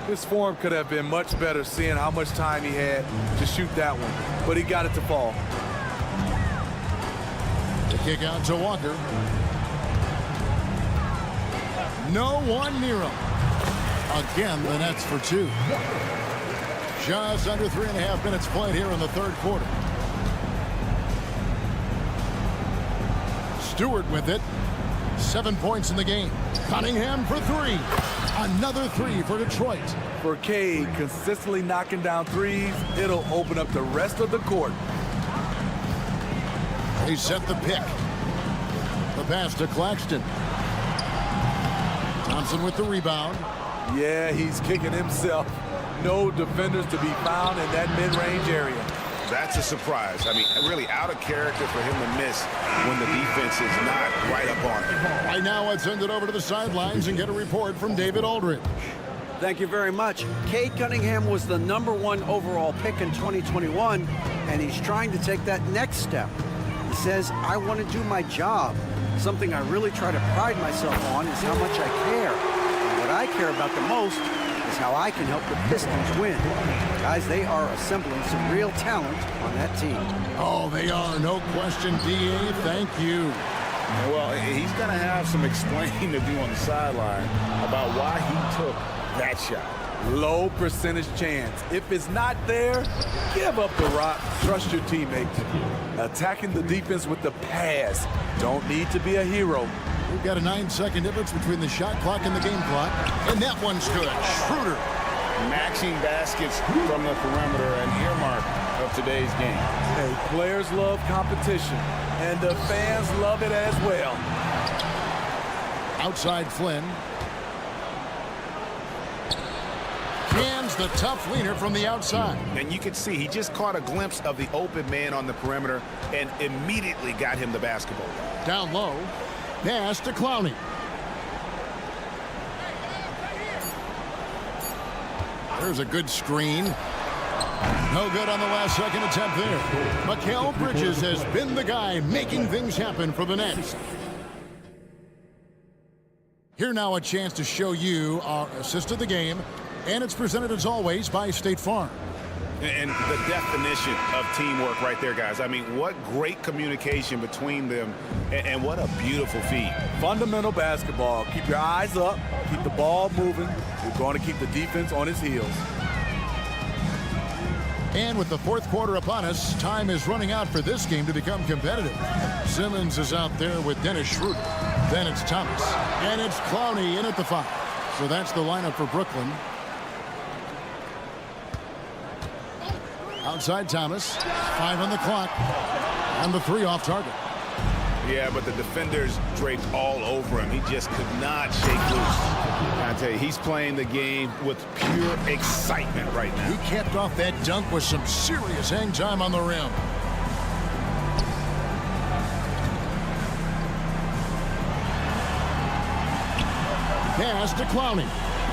His form could have been much better seeing how much time he had to shoot that one, but he got it to fall. The kick out to Walker. No one near him. Again, the Nets for 2. Just under 3.5 minutes played here in the 3rd quarter. Stewart with it. 7 points in the game. Cunningham for 3. Another 3 for Detroit. For Cade, consistently knocking down threes, it'll open up the rest of the court. They set the pick. The pass to Claxton. Thompson with the rebound. Yeah, he's kicking himself. No defenders to be found in that mid-range area. That's a surprise. I mean, really out of character for him to miss when the defense is not right up on him. Right now, let's send it over to the sidelines and get a report from David Aldridge. Thank you very much. Cade Cunningham was the #1 overall pick in 2021, and he's trying to take that next step. He says, I want to do my job. Something I really try to pride myself on is how much I care. And what I care about the most is how I can help the Pistons win. Guys, they are assembling some real talent on that team. Oh, they are, no question, D.A. Thank you. Well, he's going to have some explaining to do on the sideline about why he took that shot. Low percentage chance. If it's not there, give up the rock. Trust your teammates. Attacking the defense with the pass. Don't need to be a hero. We've got a 9-second difference between the shot clock and the game clock. And that one's good. Schroeder. Maxing baskets from the perimeter, an earmark of today's game. Hey, players love competition, and the fans love it as well. Outside Flynn. Cans the tough leaner from the outside. And you can see he just caught a glimpse of the open man on the perimeter and immediately got him the basketball. Down low. Pass to Clowney. There's a good screen. No good on the last second attempt there. Mikal Bridges has been the guy making things happen for the Nets. Here now a chance to show you our assist of the game. And it's presented as always by State Farm. And the definition of teamwork right there, guys. I mean, what great communication between them, and what a beautiful feed. Fundamental basketball. Keep your eyes up. Keep the ball moving. We're going to keep the defense on its heels. And with the fourth quarter upon us, time is running out for this game to become competitive. Simmons is out there with Dennis Schroeder. Then it's Thomas. And it's Clowney in at the 5. So that's the lineup for Brooklyn. Outside Thomas. 5 on the clock. And the 3 off target. Yeah, but the defenders draped all over him. He just could not shake loose. I tell you, he's playing the game with pure excitement right now. He capped off that dunk with some serious hang time on the rim. Pass to Clowney.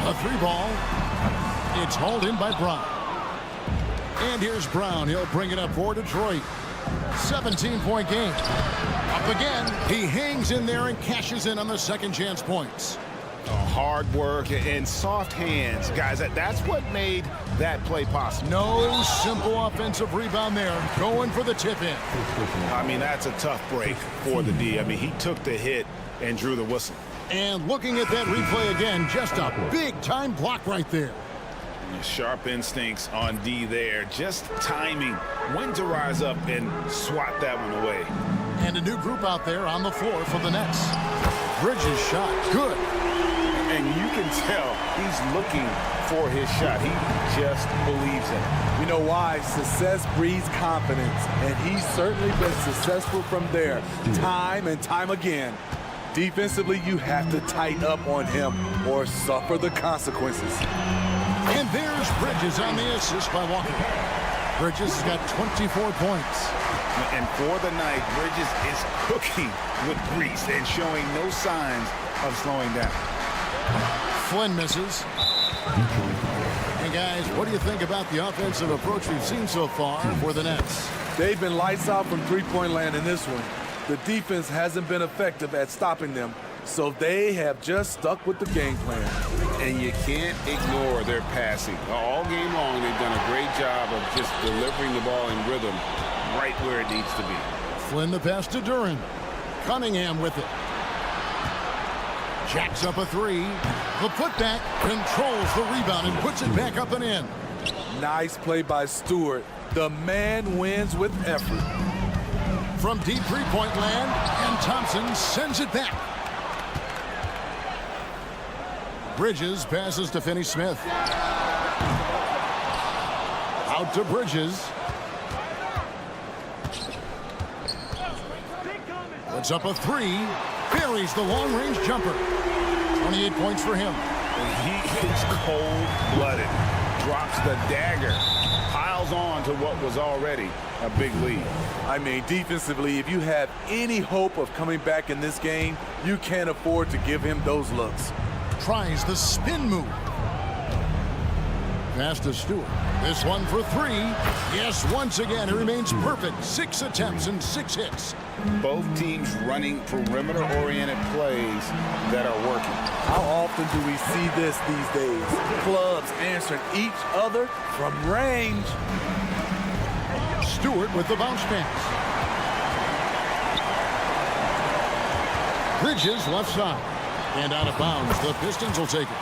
A 3-ball. It's hauled in by Brown. And here's Brown. He'll bring it up for Detroit. 17-point game. Up again. He hangs in there and cashes in on the second chance points. Hard work and soft hands. Guys, that's what made that play possible. No simple offensive rebound there. Going for the tip-in. I mean, that's a tough break for the D. I mean, he took the hit and drew the whistle. And looking at that replay again, just a big-time block right there. Sharp instincts on D there. Just timing when to rise up and swat that one away. And a new group out there on the floor for the Nets. Bridges shot. Good. And you can tell he's looking for his shot. He just believes in it. You know why? Success breeds confidence, and he's certainly been successful from there, time and time again. Defensively, you have to tighten up on him or suffer the consequences. And there's Bridges on the assist by Walker. Bridges has got 24 points. And for the night, Bridges is cooking with grease and showing no signs of slowing down. Flynn misses. And guys, what do you think about the offensive approach we've seen so far for the Nets? They've been lights out from three-point land in this one. The defense hasn't been effective at stopping them, so they have just stuck with the game plan. And you can't ignore their passing. All game long, they've done a great job of just delivering the ball in rhythm right where it needs to be. Flynn the pass to Duran. Cunningham with it. Jacks up a 3. The putback controls the rebound and puts it back up and in. Nice play by Stewart. The man wins with effort. From deep three-point land, and Thompson sends it back. Bridges passes to Finney-Smith. Out to Bridges. Puts up a 3. Buries the long-range jumper. 28 points for him. He is cold-blooded. Drops the dagger. Piles on to what was already a big lead. I mean, defensively, if you have any hope of coming back in this game, you can't afford to give him those looks. Tries the spin move. Pass to Stewart. This one for 3. Yes, once again, it remains perfect. 6 attempts and 6 hits. Both teams running perimeter-oriented plays that are working. How often do we see this these days? Clubs answering each other from range. Stewart with the bounce pass. Bridges left side. And out of bounds. The Pistons will take it.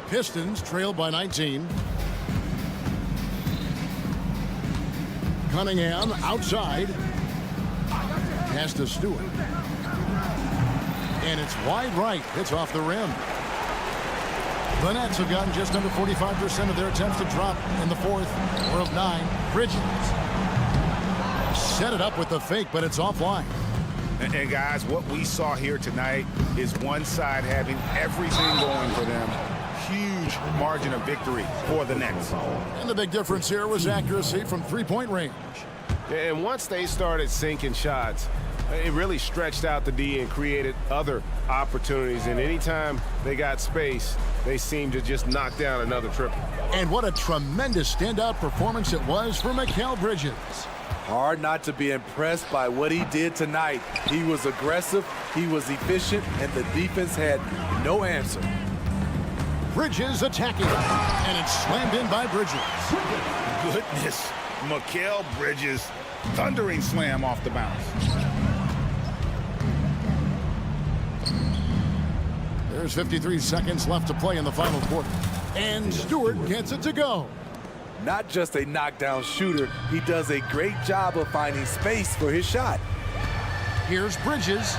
Pistons trail by 19. Cunningham outside. Pass to Stewart. And it's wide right. It's off the rim. The Nets have gotten just under 45% of their attempts to drop in the fourth, or of 9. Bridges set it up with the fake, but it's offline. And guys, what we saw here tonight is one side having everything going for them. Huge margin of victory for the Nets. And the big difference here was accuracy from three-point range. And once they started sinking shots, it really stretched out the D and created other opportunities. And anytime they got space, they seemed to just knock down another triple. And what a tremendous standout performance it was for Mikal Bridges. Hard not to be impressed by what he did tonight. He was aggressive, he was efficient, and the defense had no answer. Bridges attacking, and it's slammed in by Bridges. Goodness, Mikal Bridges, thundering slam off the bounce. There's 53 seconds left to play in the final quarter. And Stewart gets it to go. Not just a knockdown shooter, he does a great job of finding space for his shot. Here's Bridges.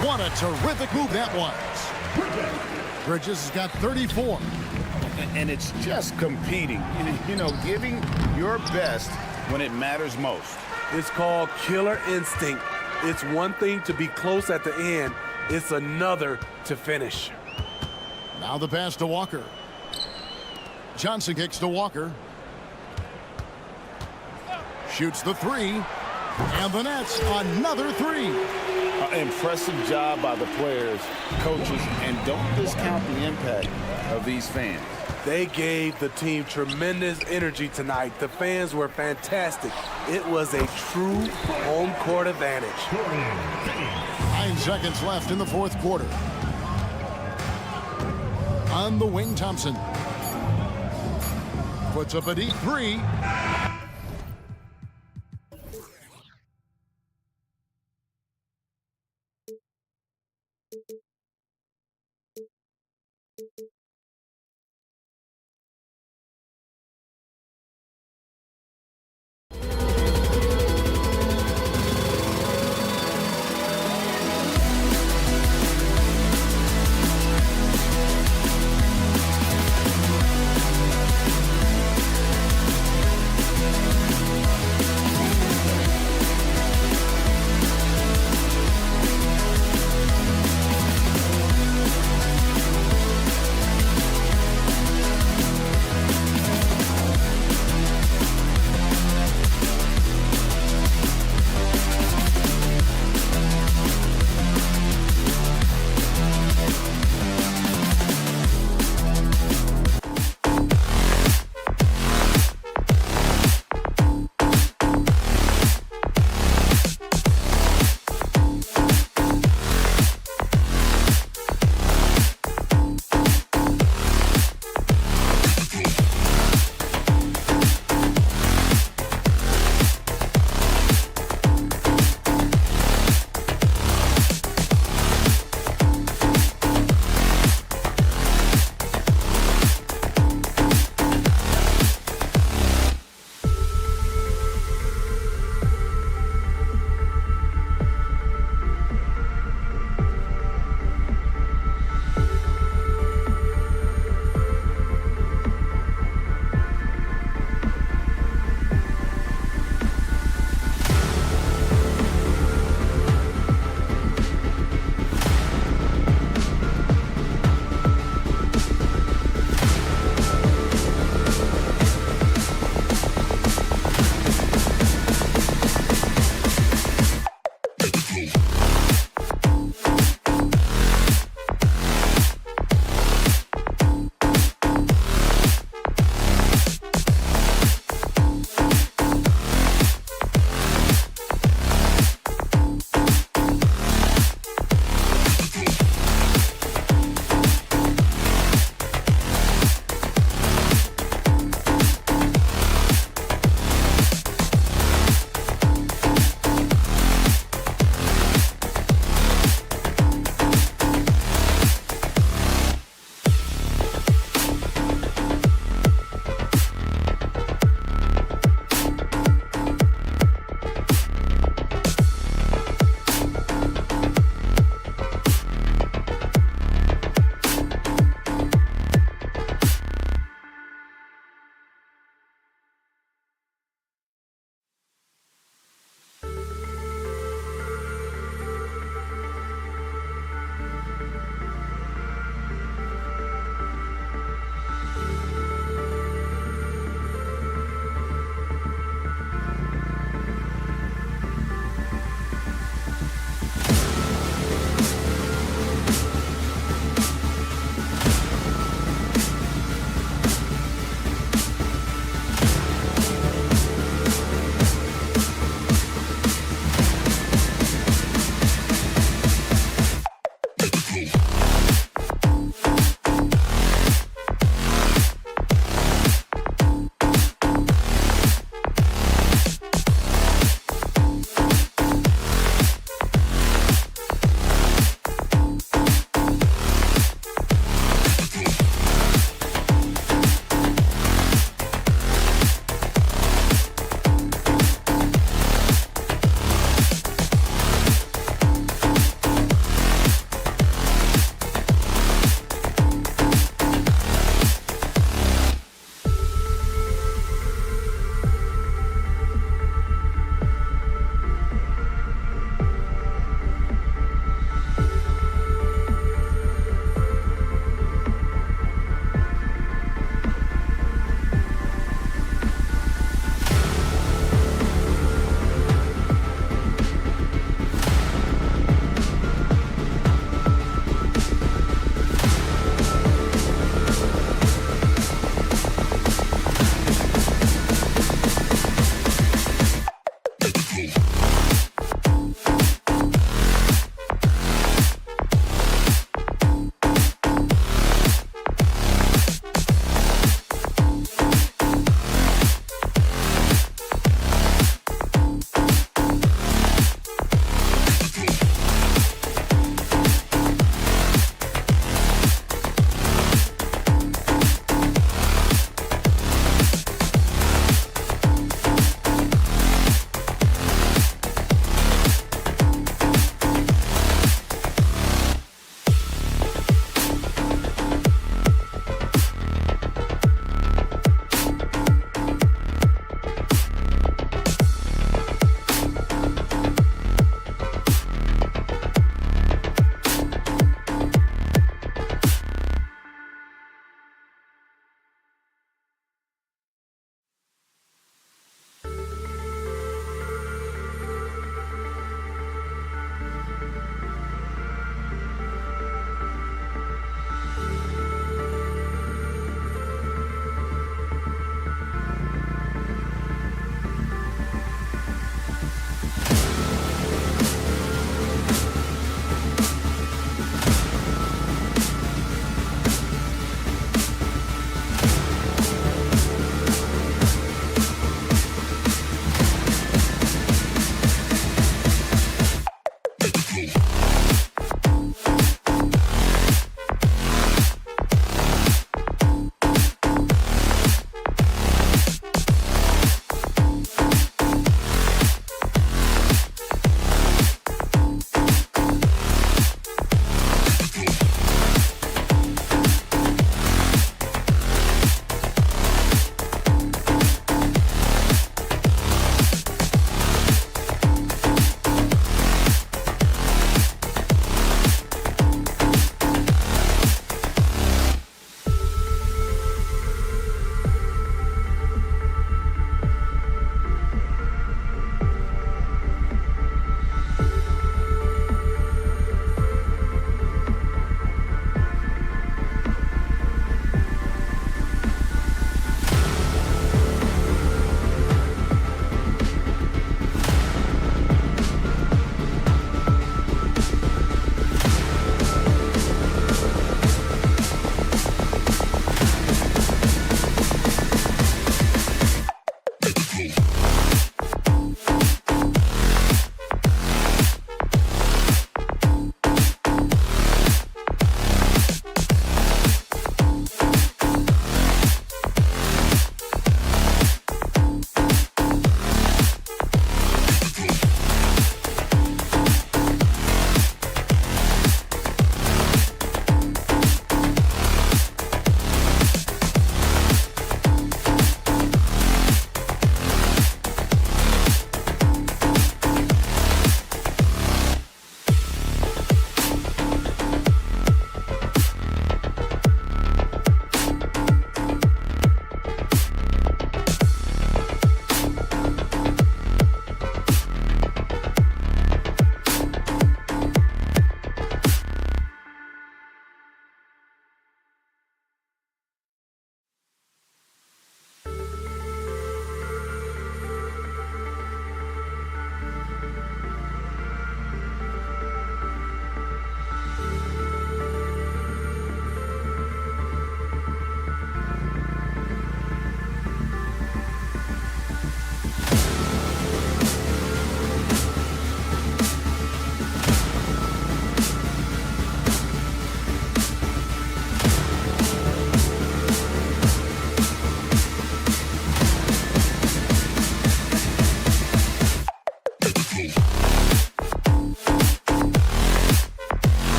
What a terrific move that was. Bridges has got 34. And it's just competing, you know, giving your best when it matters most. It's called killer instinct. It's one thing to be close at the end. It's another to finish. Now the pass to Walker. Johnson kicks to Walker. Shoots the three. And the Nets, another three. Impressive job by the players, coaches, and don't discount the impact of these fans. They gave the team tremendous energy tonight. The fans were fantastic. It was a true home court advantage. 9 seconds left in the fourth quarter. On the wing, Thompson puts up a deep three.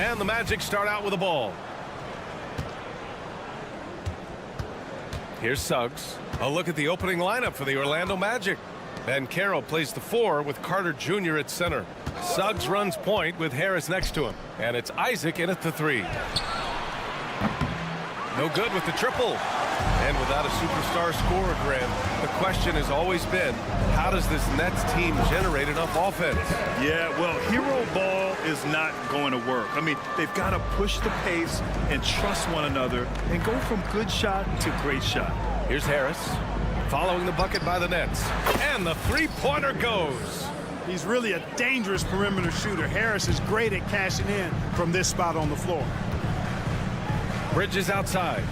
And the Magic start out with the ball. Here's Suggs. A look at the opening lineup for the Orlando Magic. Banchero plays the 4 with Carter Jr. at center. Suggs runs point with Harris next to him. And it's Isaac in at the 3. No good with the triple. And without a superstar scorer, Graham, the question has always been, how does this Nets team generate enough offense? Yeah, well, hero ball is not going to work. I mean, they've got to push the pace and trust one another and go from good shot to great shot. Here's Harris, following the bucket by the Nets. And the three-pointer goes. He's really a dangerous perimeter shooter. Harris is great at cashing in from this spot on the floor. Bridges outside.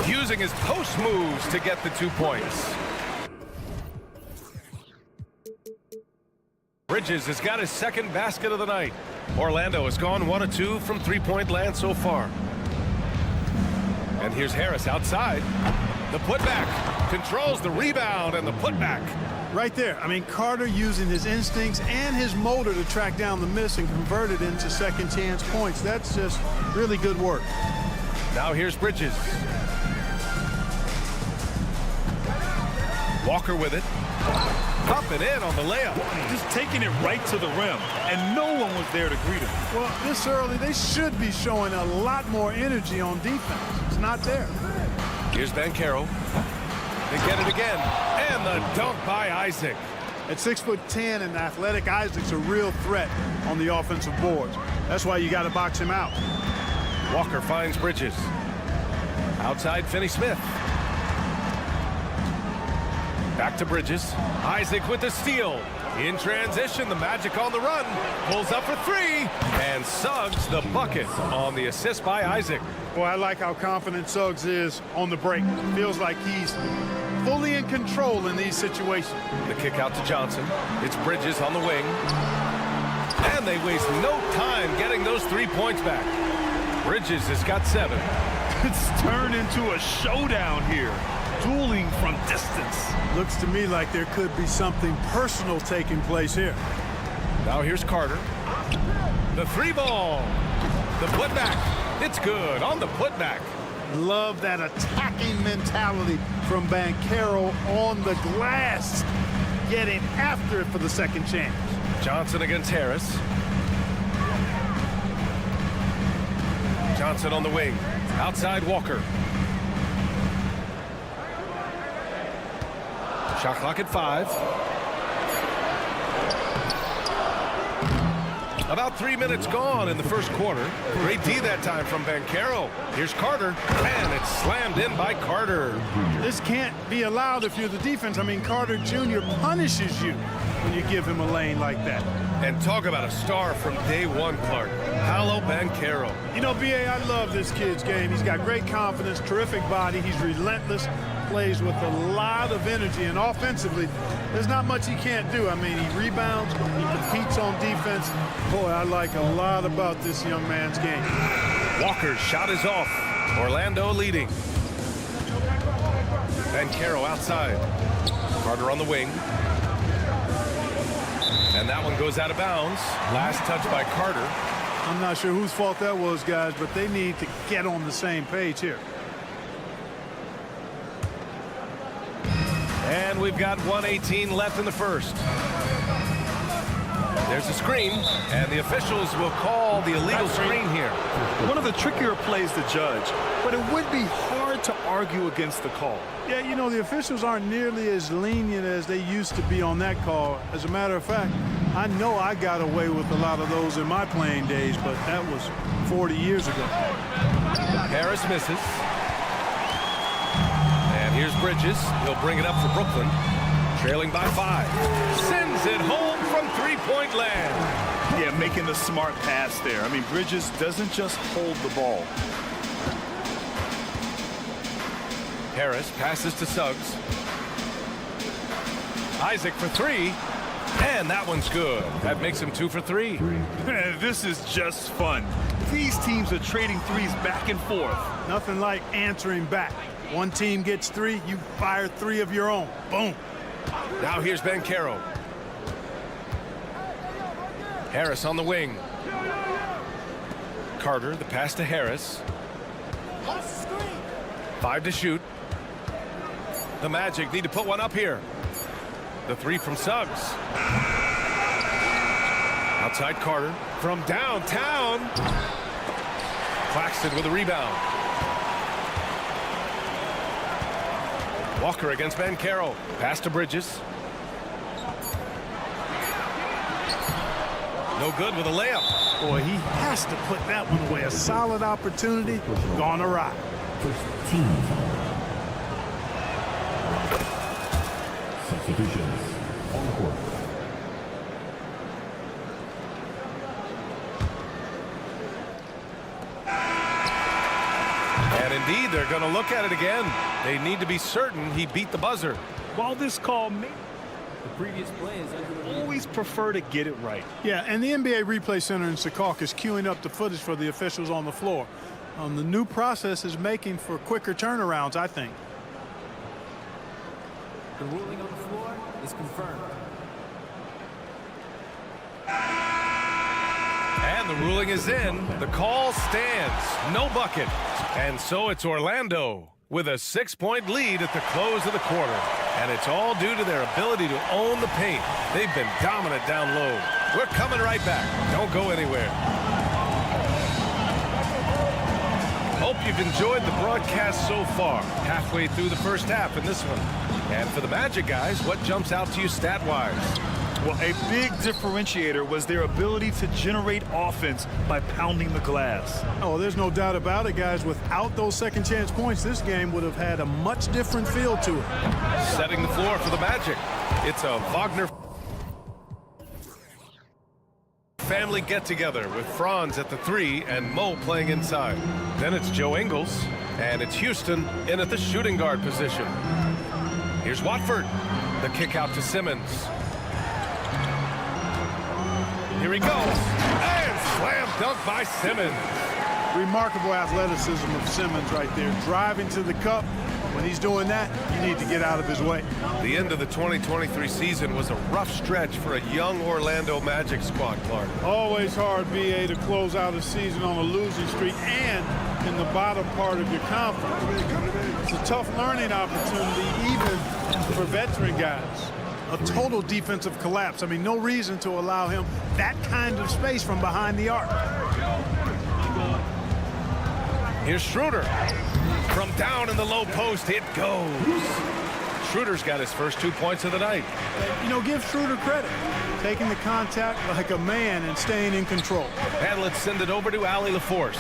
Using his post moves to get the 2 points. Bridges has got his second basket of the night. Orlando has gone 1 of 2 from three-point land so far. And here's Harris outside. The putback. Controls the rebound and the putback. Right there. I mean, Carter using his instincts and his motor to track down the miss and convert it into second chance points. That's just really good work. Now here's Bridges. Walker with it. Up and in on the layup. Just taking it right to the rim, and no one was there to greet him. Well, this early, they should be showing a lot more energy on defense. It's not there. Here's Banchero. They get it again. And the dunk by Isaac. At 6'10" and athletic, Isaac's a real threat on the offensive boards. That's why you got to box him out. Walker finds Bridges. Outside Finney-Smith. Back to Bridges. Isaac with the steal. In transition, the Magic on the run. Pulls up for 3. And Suggs the bucket on the assist by Isaac. Boy, I like how confident Suggs is on the break. Feels like he's fully in control in these situations. The kick out to Johnson. It's Bridges on the wing. And they waste no time getting those 3 points back. Bridges has got 7. It's turned into a showdown here. Dueling from distance. Looks to me like there could be something personal taking place here. Now here's Carter. The 3 ball. The putback. It's good on the putback. Love that attacking mentality from Banchero on the glass. Getting after it for the second chance. Johnson against Harris. Johnson on the wing. Outside Walker. Shot clock at 5. About 3 minutes gone in the first quarter. Great D that time from Banchero. Here's Carter, and it's slammed in by Carter. This can't be allowed if you're the defense. I mean, Carter Jr. punishes you when you give him a lane like that. And talk about a star from day one, Clark. Paolo Banchero. You know, B.A., I love this kid's game. He's got great confidence, terrific body. He's relentless, plays with a lot of energy, and offensively, there's not much he can't do. I mean, he rebounds, he competes on defense. Boy, I like a lot about this young man's game. Walker's shot is off. Orlando leading. Banchero outside. Carter on the wing. And that one goes out of bounds. Last touch by Carter. I'm not sure whose fault that was, guys, but they need to get on the same page here. And we've got 1:18 left in the first. There's a screen, and the officials will call the illegal screen here. One of the trickier plays to judge, but it would be hard to argue against the call. Yeah, you know, the officials aren't nearly as lenient as they used to be on that call. As a matter of fact, I know I got away with a lot of those in my playing days, but that was 40 years ago. Harris misses. And here's Bridges. He'll bring it up for Brooklyn. Trailing by 5. Sends it home from three-point land. Yeah, making the smart pass there. I mean, Bridges doesn't just hold the ball. Harris passes to Suggs. Isaac for 3. And that one's good. That makes him 2 for 3. Man, this is just fun. These teams are trading threes back and forth. Nothing like answering back. One team gets 3, you fire 3 of your own. Boom. Now here's Banchero. Harris on the wing. Carter, the pass to Harris. 5 to shoot. The Magic need to put one up here. The 3 from Suggs. Outside Carter from downtown. Claxton with a rebound. Walker against Banchero. Pass to Bridges. No good with a layup. Boy, he has to put that one away. A solid opportunity gone awry. Substitutions on the court. And indeed, they're going to look at it again. They need to be certain he beat the buzzer. While this call may The previous play is under review. always prefer to get it right. Yeah, and the NBA Replay Center in Secaucus is queuing up the footage for the officials on the floor. The new process is making for quicker turnarounds, I think. The ruling on the floor is confirmed. And the ruling is in. The call stands. No bucket. And so it's Orlando with a 6-point lead at the close of the quarter. And it's all due to their ability to own the paint. They've been dominant down low. We're coming right back. Don't go anywhere. Hope you've enjoyed the broadcast so far. Halfway through the first half in this one. And for the Magic guys, what jumps out to you stat-wise? Well, a big differentiator was their ability to generate offense by pounding the glass. Oh, there's no doubt about it, guys. Without those second chance points, this game would have had a much different feel to it. Setting the floor for the Magic. It's a Wagner family get-together with Franz at the 3 and Mo playing inside. Then it's Joe Ingles, and it's Houston in at the shooting guard position. Here's Watford. The kick out to Simmons. Here he goes. And slam dunk by Simmons. Remarkable athleticism of Simmons right there. Driving to the cup. When he's doing that, you need to get out of his way. The end of the 2023 season was a rough stretch for a young Orlando Magic squad, Clark. Always hard, BA, to close out a season on a losing streak and in the bottom part of your conference. It's a tough learning opportunity even for veteran guys. A total defensive collapse. I mean, no reason to allow him that kind of space from behind the arc. Here's Schroeder. From down in the low post, it goes. Schroeder's got his first 2 points of the night. You know, give Schroeder credit. Taking the contact like a man and staying in control. And let's send it over to Allie LaForce.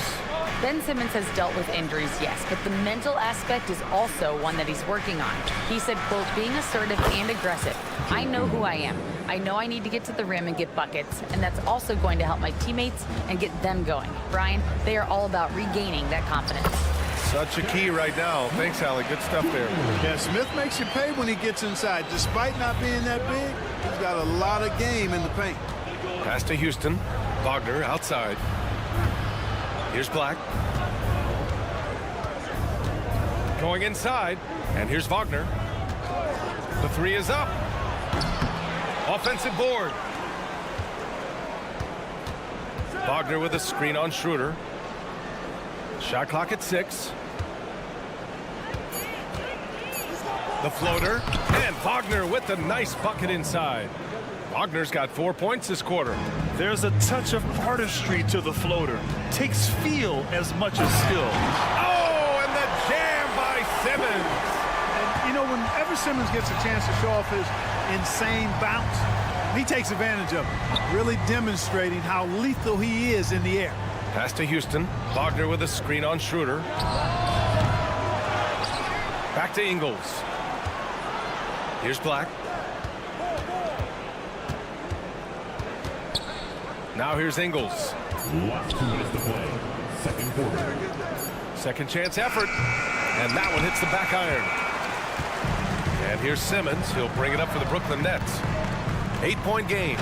Ben Simmons has dealt with injuries, yes, but the mental aspect is also one that he's working on. He said, quote, being assertive and aggressive. I know who I am. I know I need to get to the rim and get buckets, and that's also going to help my teammates and get them going. Brian, they are all about regaining that confidence. Such a key right now. Thanks, Allie. Good stuff there. Yeah, Smith makes you pay when he gets inside. Despite not being that big, he's got a lot of game in the paint. Pass to Houston. Wagner outside. Here's Black. Going inside. And here's Wagner. The 3 is up. Offensive board. Wagner with a screen on Schroeder. Shot clock at 6. The floater. And Wagner with the nice bucket inside. Wagner's got 4 points this quarter. There's a touch of artistry to the floater. Takes feel as much as skill. Oh, and the jam by Simmons. And, you know, whenever Simmons gets a chance to show off his insane bounce, he takes advantage of it, really demonstrating how lethal he is in the air. Pass to Houston. Wagner with a screen on Schroeder. Back to Ingles. Here's Black. Now here's Ingles. Last 2 minutes to play. Second quarter. Second chance effort. And that one hits the back iron. And here's Simmons. He'll bring it up for the Brooklyn Nets. 8-point game.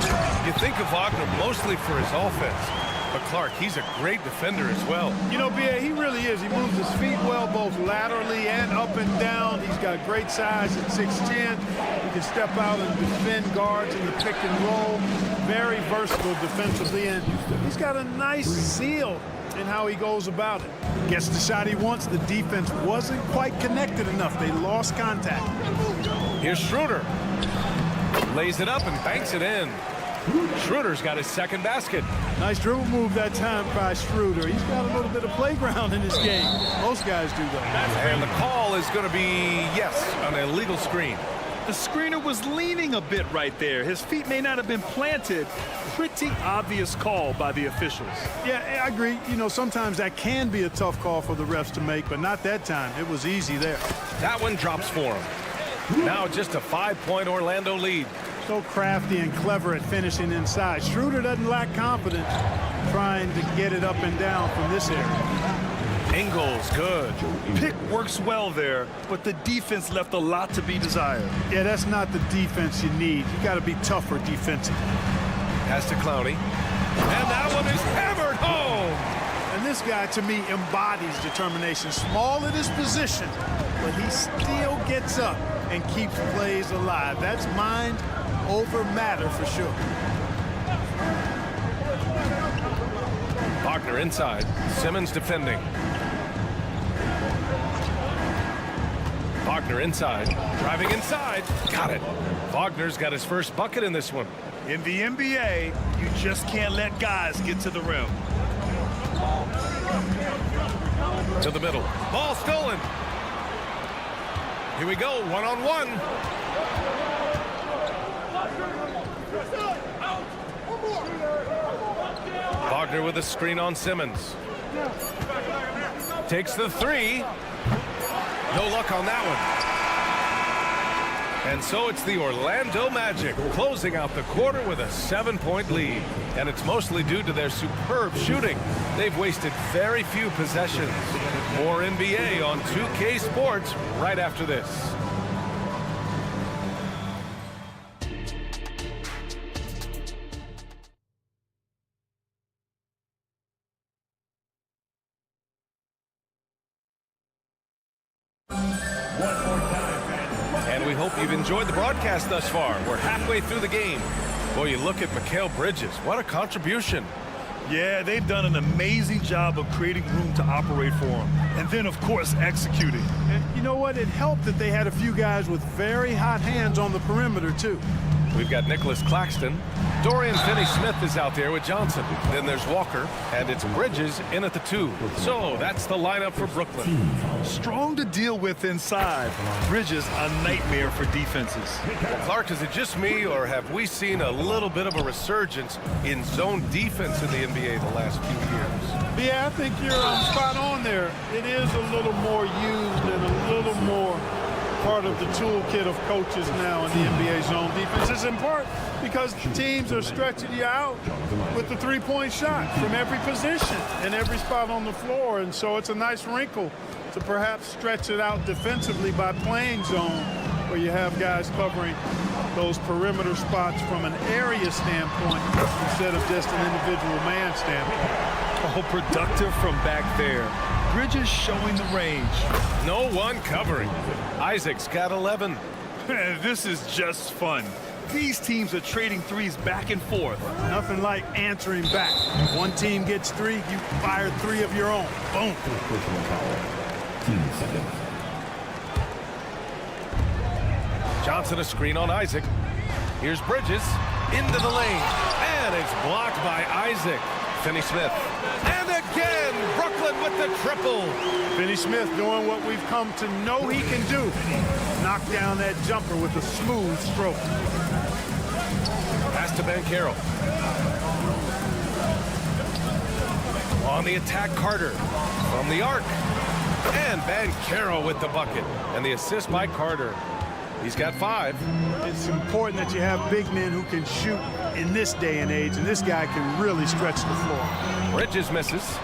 You think of Wagner mostly for his offense. But Clark, he's a great defender as well. You know, B.A., he really is. He moves his feet well, both laterally and up and down. He's got great size at 6'10". He can step out and defend guards in the pick and roll. Very versatile defensively, and he's got a nice seal in how he goes about it. Gets the shot he wants. The defense wasn't quite connected enough. They lost contact. Here's Schroeder. Lays it up and banks it in. Schroeder's got his second basket. Nice dribble move that time by Schroeder. He's got a little bit of playground in his game. Most guys do, though. And the call is going to be, yes, an illegal screen. The screener was leaning a bit right there. His feet may not have been planted. Pretty obvious call by the officials. Yeah, I agree. You know, sometimes that can be a tough call for the refs to make, but not that time. It was easy there. That one drops for him. Now just a 5-point Orlando lead. So crafty and clever at finishing inside. Schroeder doesn't lack confidence trying to get it up and down from this area. Ingles, good. Pick works well there, but the defense left a lot to be desired. Yeah, that's not the defense you need. You got to be tougher defensively. Pass to Clowney. And that one is hammered home. And this guy, to me, embodies determination. Small at his position, but he still gets up and keeps plays alive. That's mind over matter for sure. Wagner inside. Simmons defending. Wagner inside. Driving inside. Got it. Wagner's got his first bucket in this one. In the NBA, you just can't let guys get to the rim. To the middle. Ball stolen. Here we go. One-on-one. Wagner with a screen on Simmons. Takes the three. No luck on that one. And so it's the Orlando Magic closing out the quarter with a 7-point lead. And it's mostly due to their superb shooting. They've wasted very few possessions. More NBA on 2K Sports right after this. And we hope you've enjoyed the broadcast thus far. We're halfway through the game. Boy, you look at Mikal Bridges. What a contribution. Yeah, they've done an amazing job of creating room to operate for him. And then, of course, executing. And you know what? It helped that they had a few guys with very hot hands on the perimeter, too. We've got Nicholas Claxton. Dorian Finney-Smith is out there with Johnson. Then there's Walker, and it's Bridges in at the 2. So that's the lineup for Brooklyn. Strong to deal with inside. Bridges, a nightmare for defenses. Well, Clark, is it just me, or have we seen a little bit of a resurgence in zone defense in the NBA the last few years? Yeah, I think you're spot on there. It is a little more used and a little more part of the toolkit of coaches now in the NBA zone defense. It's in part because teams are stretching you out with the three-point shot from every position and every spot on the floor. And so it's a nice wrinkle to perhaps stretch it out defensively by playing zone, where you have guys covering those perimeter spots from an area standpoint instead of just an individual man standpoint. Oh, productive from back there. Bridges showing the range. No one covering. Isaac's got 11. This is just fun. These teams are trading threes back and forth. Nothing like answering back. One team gets 3, you fire 3 of your own. Boom. Johnson a screen on Isaac. Here's Bridges into the lane. And it's blocked by Isaac. Finney-Smith. And again, Brooklyn with the triple. Finney-Smith doing what we've come to know he can do. Knock down that jumper with a smooth stroke. Pass to Banchero. On the attack, Carter. From the arc. And Banchero with the bucket. And the assist by Carter. He's got 5. It's important that you have big men who can shoot in this day and age, and this guy can really stretch the floor. Bridges misses.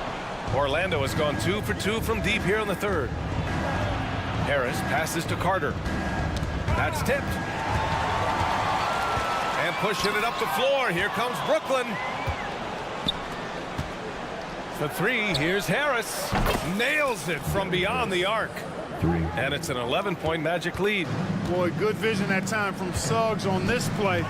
Orlando has gone 2 for 2 from deep here in the 3rd. Harris passes to Carter. That's tipped. And pushing it up the floor. Here comes Brooklyn. For three, here's Harris. Nails it from beyond the arc. And it's an 11-point Magic lead. Boy, good vision that time from Suggs on this play,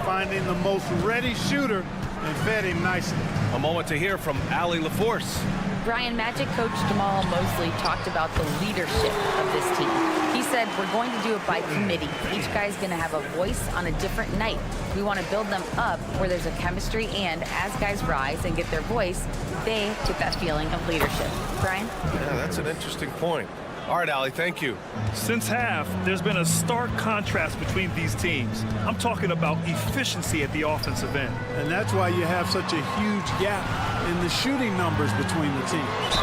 finding the most ready shooter and fed him nicely. A moment to hear from Allie LaForce. Brian, Magic coach Jamal Mosley talked about the leadership of this team. He said, we're going to do it by committee. Each guy's going to have a voice on a different night. We want to build them up where there's a chemistry, and as guys rise and get their voice, they get that feeling of leadership. Brian? Yeah, that's an interesting point. All right, Allie, thank you. Since half, there's been a stark contrast between these teams. I'm talking about efficiency at the offensive end. And that's why you have such a huge gap in the shooting numbers between the teams.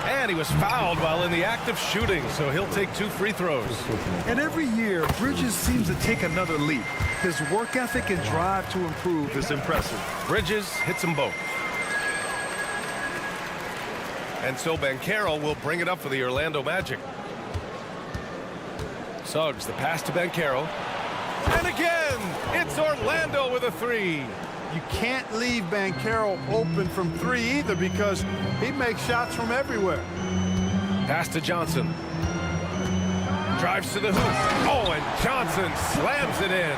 And he was fouled while in the act of shooting, so he'll take 2 free throws. And every year, Bridges seems to take another leap. His work ethic and drive to improve is impressive. Bridges hits them both. And so Banchero will bring it up for the Orlando Magic. Suggs, the pass to Banchero. And again, it's Orlando with a 3. You can't leave Banchero open from 3 either, because he makes shots from everywhere. Pass to Johnson. Drives to the hoop. Oh, and Johnson slams it in.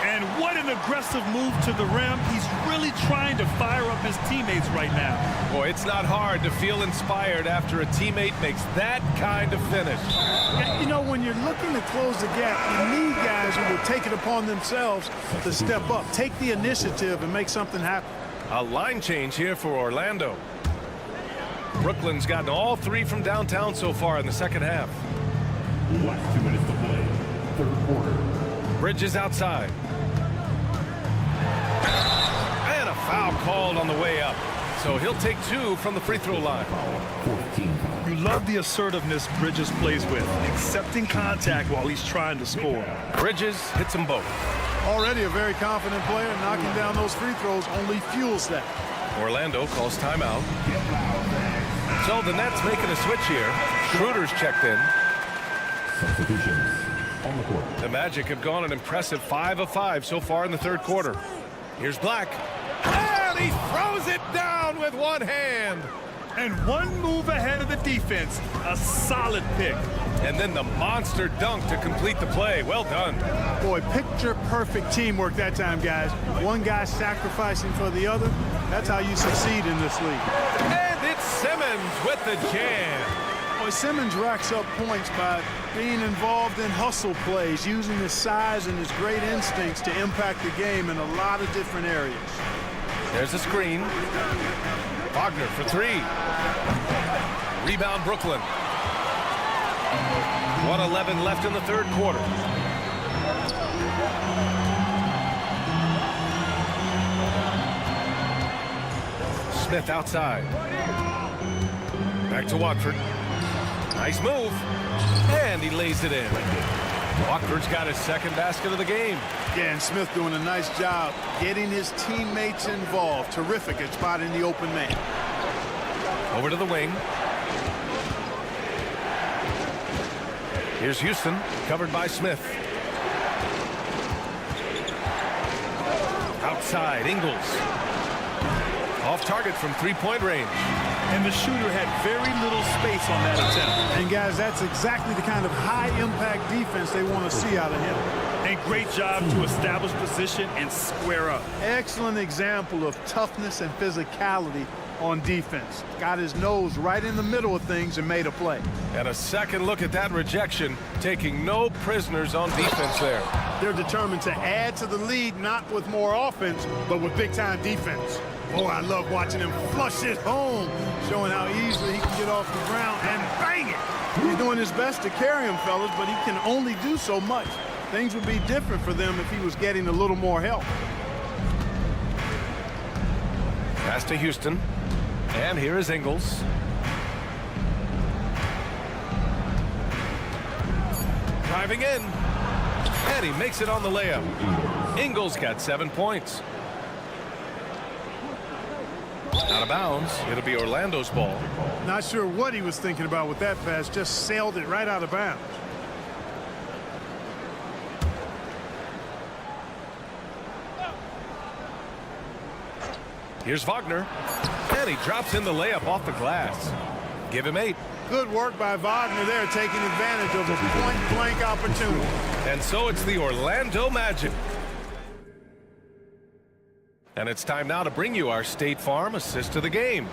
And what an aggressive move to the rim. He's really trying to fire up his teammates right now. Boy, it's not hard to feel inspired after a teammate makes that kind of finish. You know, when you're looking to close the gap, you need guys who will take it upon themselves to step up, take the initiative, and make something happen. A line change here for Orlando. Brooklyn's gotten all 3 from downtown so far in the second half. Last 2 minutes to play. Third quarter. Bridges outside. And a foul called on the way up. So he'll take 2 from the free throw line. 14. You love the assertiveness Bridges plays with, accepting contact while he's trying to score. Bridges hits them both. Already a very confident player. Knocking down those free throws only fuels that. Orlando calls timeout. So the Nets making a switch here. Schroeder's checked in. Substitutions on the court. The Magic have gone an impressive 5 of 5 so far in the third quarter. Here's Black. And he throws it down with one hand. And one move ahead of the defense. A solid pick. And then the monster dunk to complete the play. Well done. Boy, picture-perfect teamwork that time, guys. One guy sacrificing for the other. That's how you succeed in this league. And it's Simmons with the jam. Boy, Simmons racks up points by being involved in hustle plays, using his size and his great instincts to impact the game in a lot of different areas. There's a screen. Wagner for 3. Rebound Brooklyn. 1:11 left in the third quarter. Smith outside. Back to Watford. Nice move. And he lays it in. Watford's got his second basket of the game. Yeah, and Smith doing a nice job getting his teammates involved. Terrific at spotting the open man. Over to the wing. Here's Houston, covered by Smith. Outside, Ingles. Off target from 3-point range. And the shooter had very little space on that attempt. And guys, that's exactly the kind of high-impact defense they want to see out of him. And great job to establish position and square up. Excellent example of toughness and physicality on defense. Got his nose right in the middle of things and made a play. And a second look at that rejection, taking no prisoners on defense there. They're determined to add to the lead, not with more offense, but with big-time defense. Oh, I love watching him flush it home, showing how easily he can get off the ground and bang it. He's doing his best to carry him, fellas, but he can only do so much. Things would be different for them if he was getting a little more help. Pass to Houston. And here is Ingles. Driving in. And he makes it on the layup. Ingles got 7 points. Out of bounds. It'll be Orlando's ball. Not sure what he was thinking about with that pass. Just sailed it right out of bounds. Here's Wagner. And he drops in the layup off the glass. Give him 8. Good work by Wagner there, taking advantage of a point-blank opportunity. And so it's the Orlando Magic. And it's time now to bring you our State Farm assist of the game.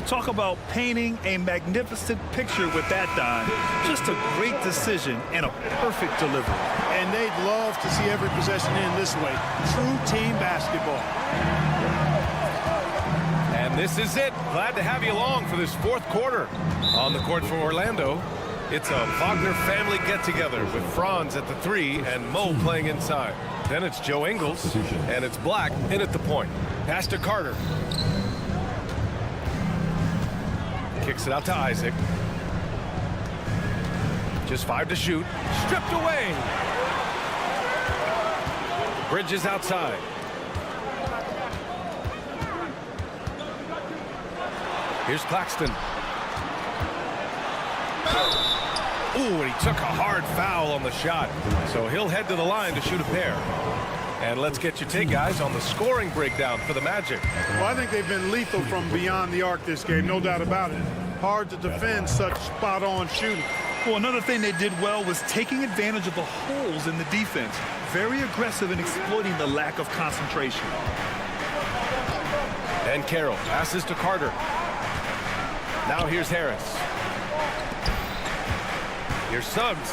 Talk about painting a magnificent picture with that dime. Just a great decision and a perfect delivery. And they'd love to see every possession end this way. True team basketball. And this is it. Glad to have you along for this 4th quarter. On the court for Orlando, it's a Wagner family get-together with Franz at the 3 and Mo playing inside. Then it's Joe Ingles, and it's Black in at the point. Pass to Carter. Kicks it out to Isaac. Just 5 to shoot. Stripped away. Bridges outside. Here's Claxton. Ooh, and he took a hard foul on the shot. So he'll head to the line to shoot a pair. And let's get your take, guys, on the scoring breakdown for the Magic. Well, I think they've been lethal from beyond the arc this game, no doubt about it. Hard to defend such spot-on shooting. Well, another thing they did well was taking advantage of the holes in the defense. Very aggressive in exploiting the lack of concentration. And Carroll passes to Carter. Now here's Harris. Here's Suggs.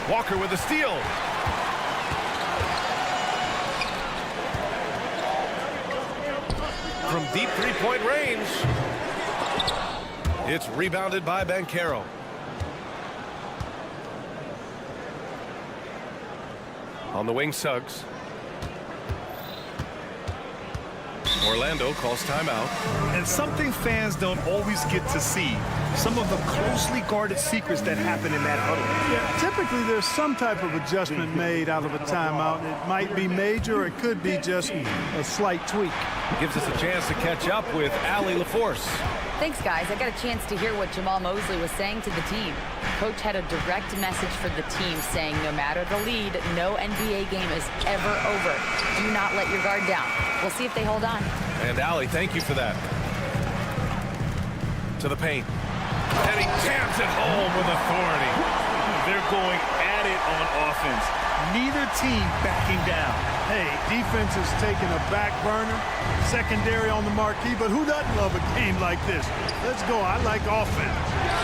Walker with a steal. From deep three-point range. It's rebounded by Banchero. On the wing, Suggs. Orlando calls timeout. And something fans don't always get to see. Some of the closely guarded secrets that happen in that huddle. Yeah, typically there's some type of adjustment made out of a timeout. It might be major, or it could be just a slight tweak. Gives us a chance to catch up with Allie LaForce. Thanks, guys. I got a chance to hear what Jamal Mosley was saying to the team. Coach had a direct message for the team saying no matter the lead, no NBA game is ever over. Do not let your guard down. We'll see if they hold on. And Allie, thank you for that. To the paint. And he jams it home with authority. They're going at it on offense. Neither team backing down. Hey, defense is taking a back burner, secondary on the marquee, but who doesn't love a game like this? Let's go. I like offense.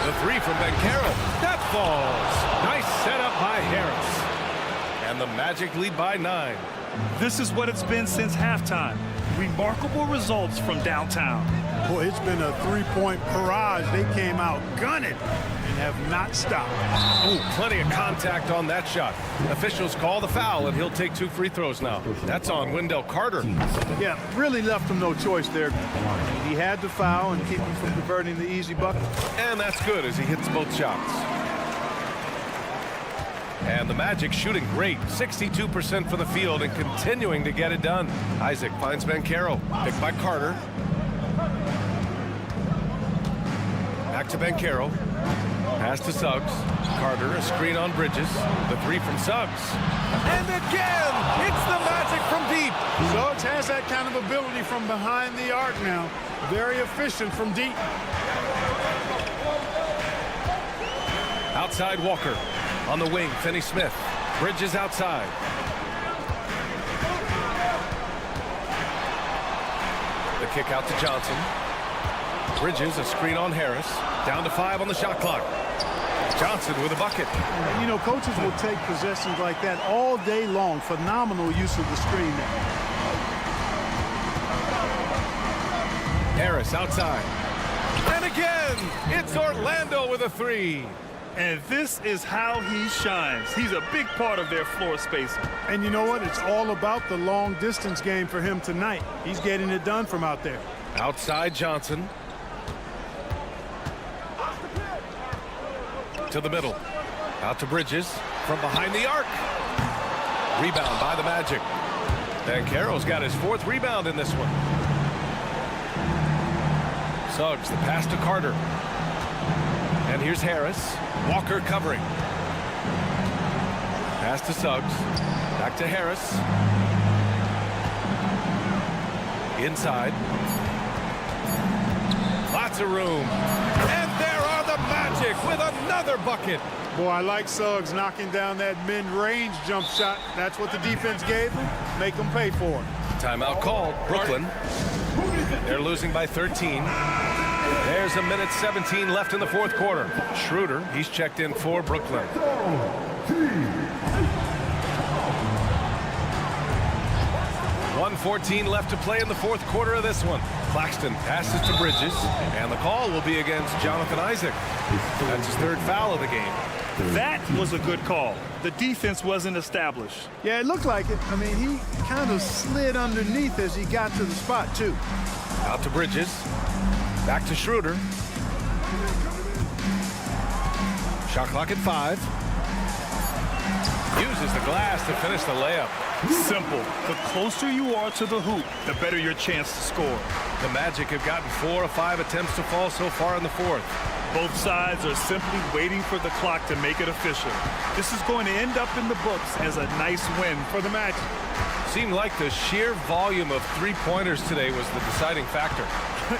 The 3 from Banchero. That falls. Nice setup by Harris. And the Magic lead by 9. This is what it's been since halftime. Remarkable results from downtown. Boy, it's been a three-point barrage. They came out gunning and have not stopped. Ooh, plenty of contact on that shot. Officials call the foul, and he'll take 2 free throws now. That's on Wendell Carter. Yeah, really left him no choice there. He had to foul and keep him from converting the easy bucket. And that's good as he hits both shots. And the Magic shooting great. 62% for the field and continuing to get it done. Isaac finds Banchero. Picked by Carter. Back to Banchero. Pass to Suggs. Carter, a screen on Bridges. The 3 from Suggs. And again, it's the Magic from deep. Suggs has that kind of ability from behind the arc now. Very efficient from deep. Outside Walker. On the wing, Finney Smith. Bridges outside. The kick out to Johnson. Bridges, a screen on Harris. Down to 5 on the shot clock. Johnson with a bucket. And, you know, coaches will take possessions like that all day long. Phenomenal use of the screen there. Harris outside. And again, it's Orlando with a 3. And this is how he shines. He's a big part of their floor spacing. And you know what? It's all about the long distance game for him tonight. He's getting it done from out there. Outside Johnson. To the middle. Out to Bridges. From behind the arc. Rebound by the Magic. Banchero's got his 4th rebound in this one. Suggs, the pass to Carter. And here's Harris. Walker covering. Pass to Suggs. Back to Harris. Inside. Lots of room. And there are the Magic with another bucket. Boy, I like Suggs knocking down that mid-range jump shot. That's what the defense gave him. Make them pay for it. Timeout called. Brooklyn. They're losing by 13. There's a minute 17 left in the fourth quarter. Schroeder, he's checked in for Brooklyn. 1:14 left to play in the fourth quarter of this one. Claxton passes to Bridges, and the call will be against Jonathan Isaac. That's his third foul of the game. That was a good call. The defense wasn't established. Yeah, it looked like it. I mean, he kind of slid underneath as he got to the spot, too. Out to Bridges. Back to Schroeder. Shot clock at 5. Uses the glass to finish the layup. Simple. The closer you are to the hoop, the better your chance to score. The Magic have gotten 4 of 5 attempts to fall so far in the fourth. Both sides are simply waiting for the clock to make it official. This is going to end up in the books as a nice win for the Magic. Seemed like the sheer volume of three-pointers today was the deciding factor.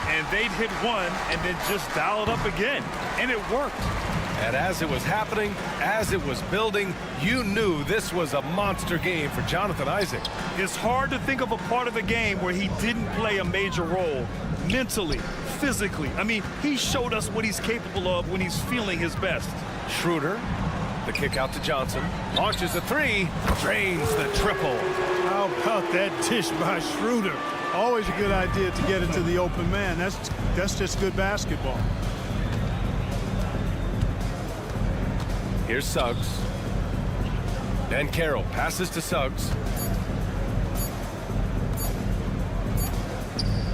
And they'd hit one and then just dial it up again. And it worked. And as it was happening, as it was building, you knew this was a monster game for Jonathan Isaac. It's hard to think of a part of the game where he didn't play a major role. Mentally, physically. I mean, he showed us what he's capable of when he's feeling his best. Schroeder, the kick out to Johnson. Launches a three, drains the triple. How about that dish by Schroeder? Always a good idea to get it to the open man. That's just good basketball. Here's Suggs. Then Carroll passes to Suggs.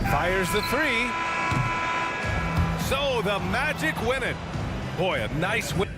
Fires the three. So the Magic win it. Boy, a nice win.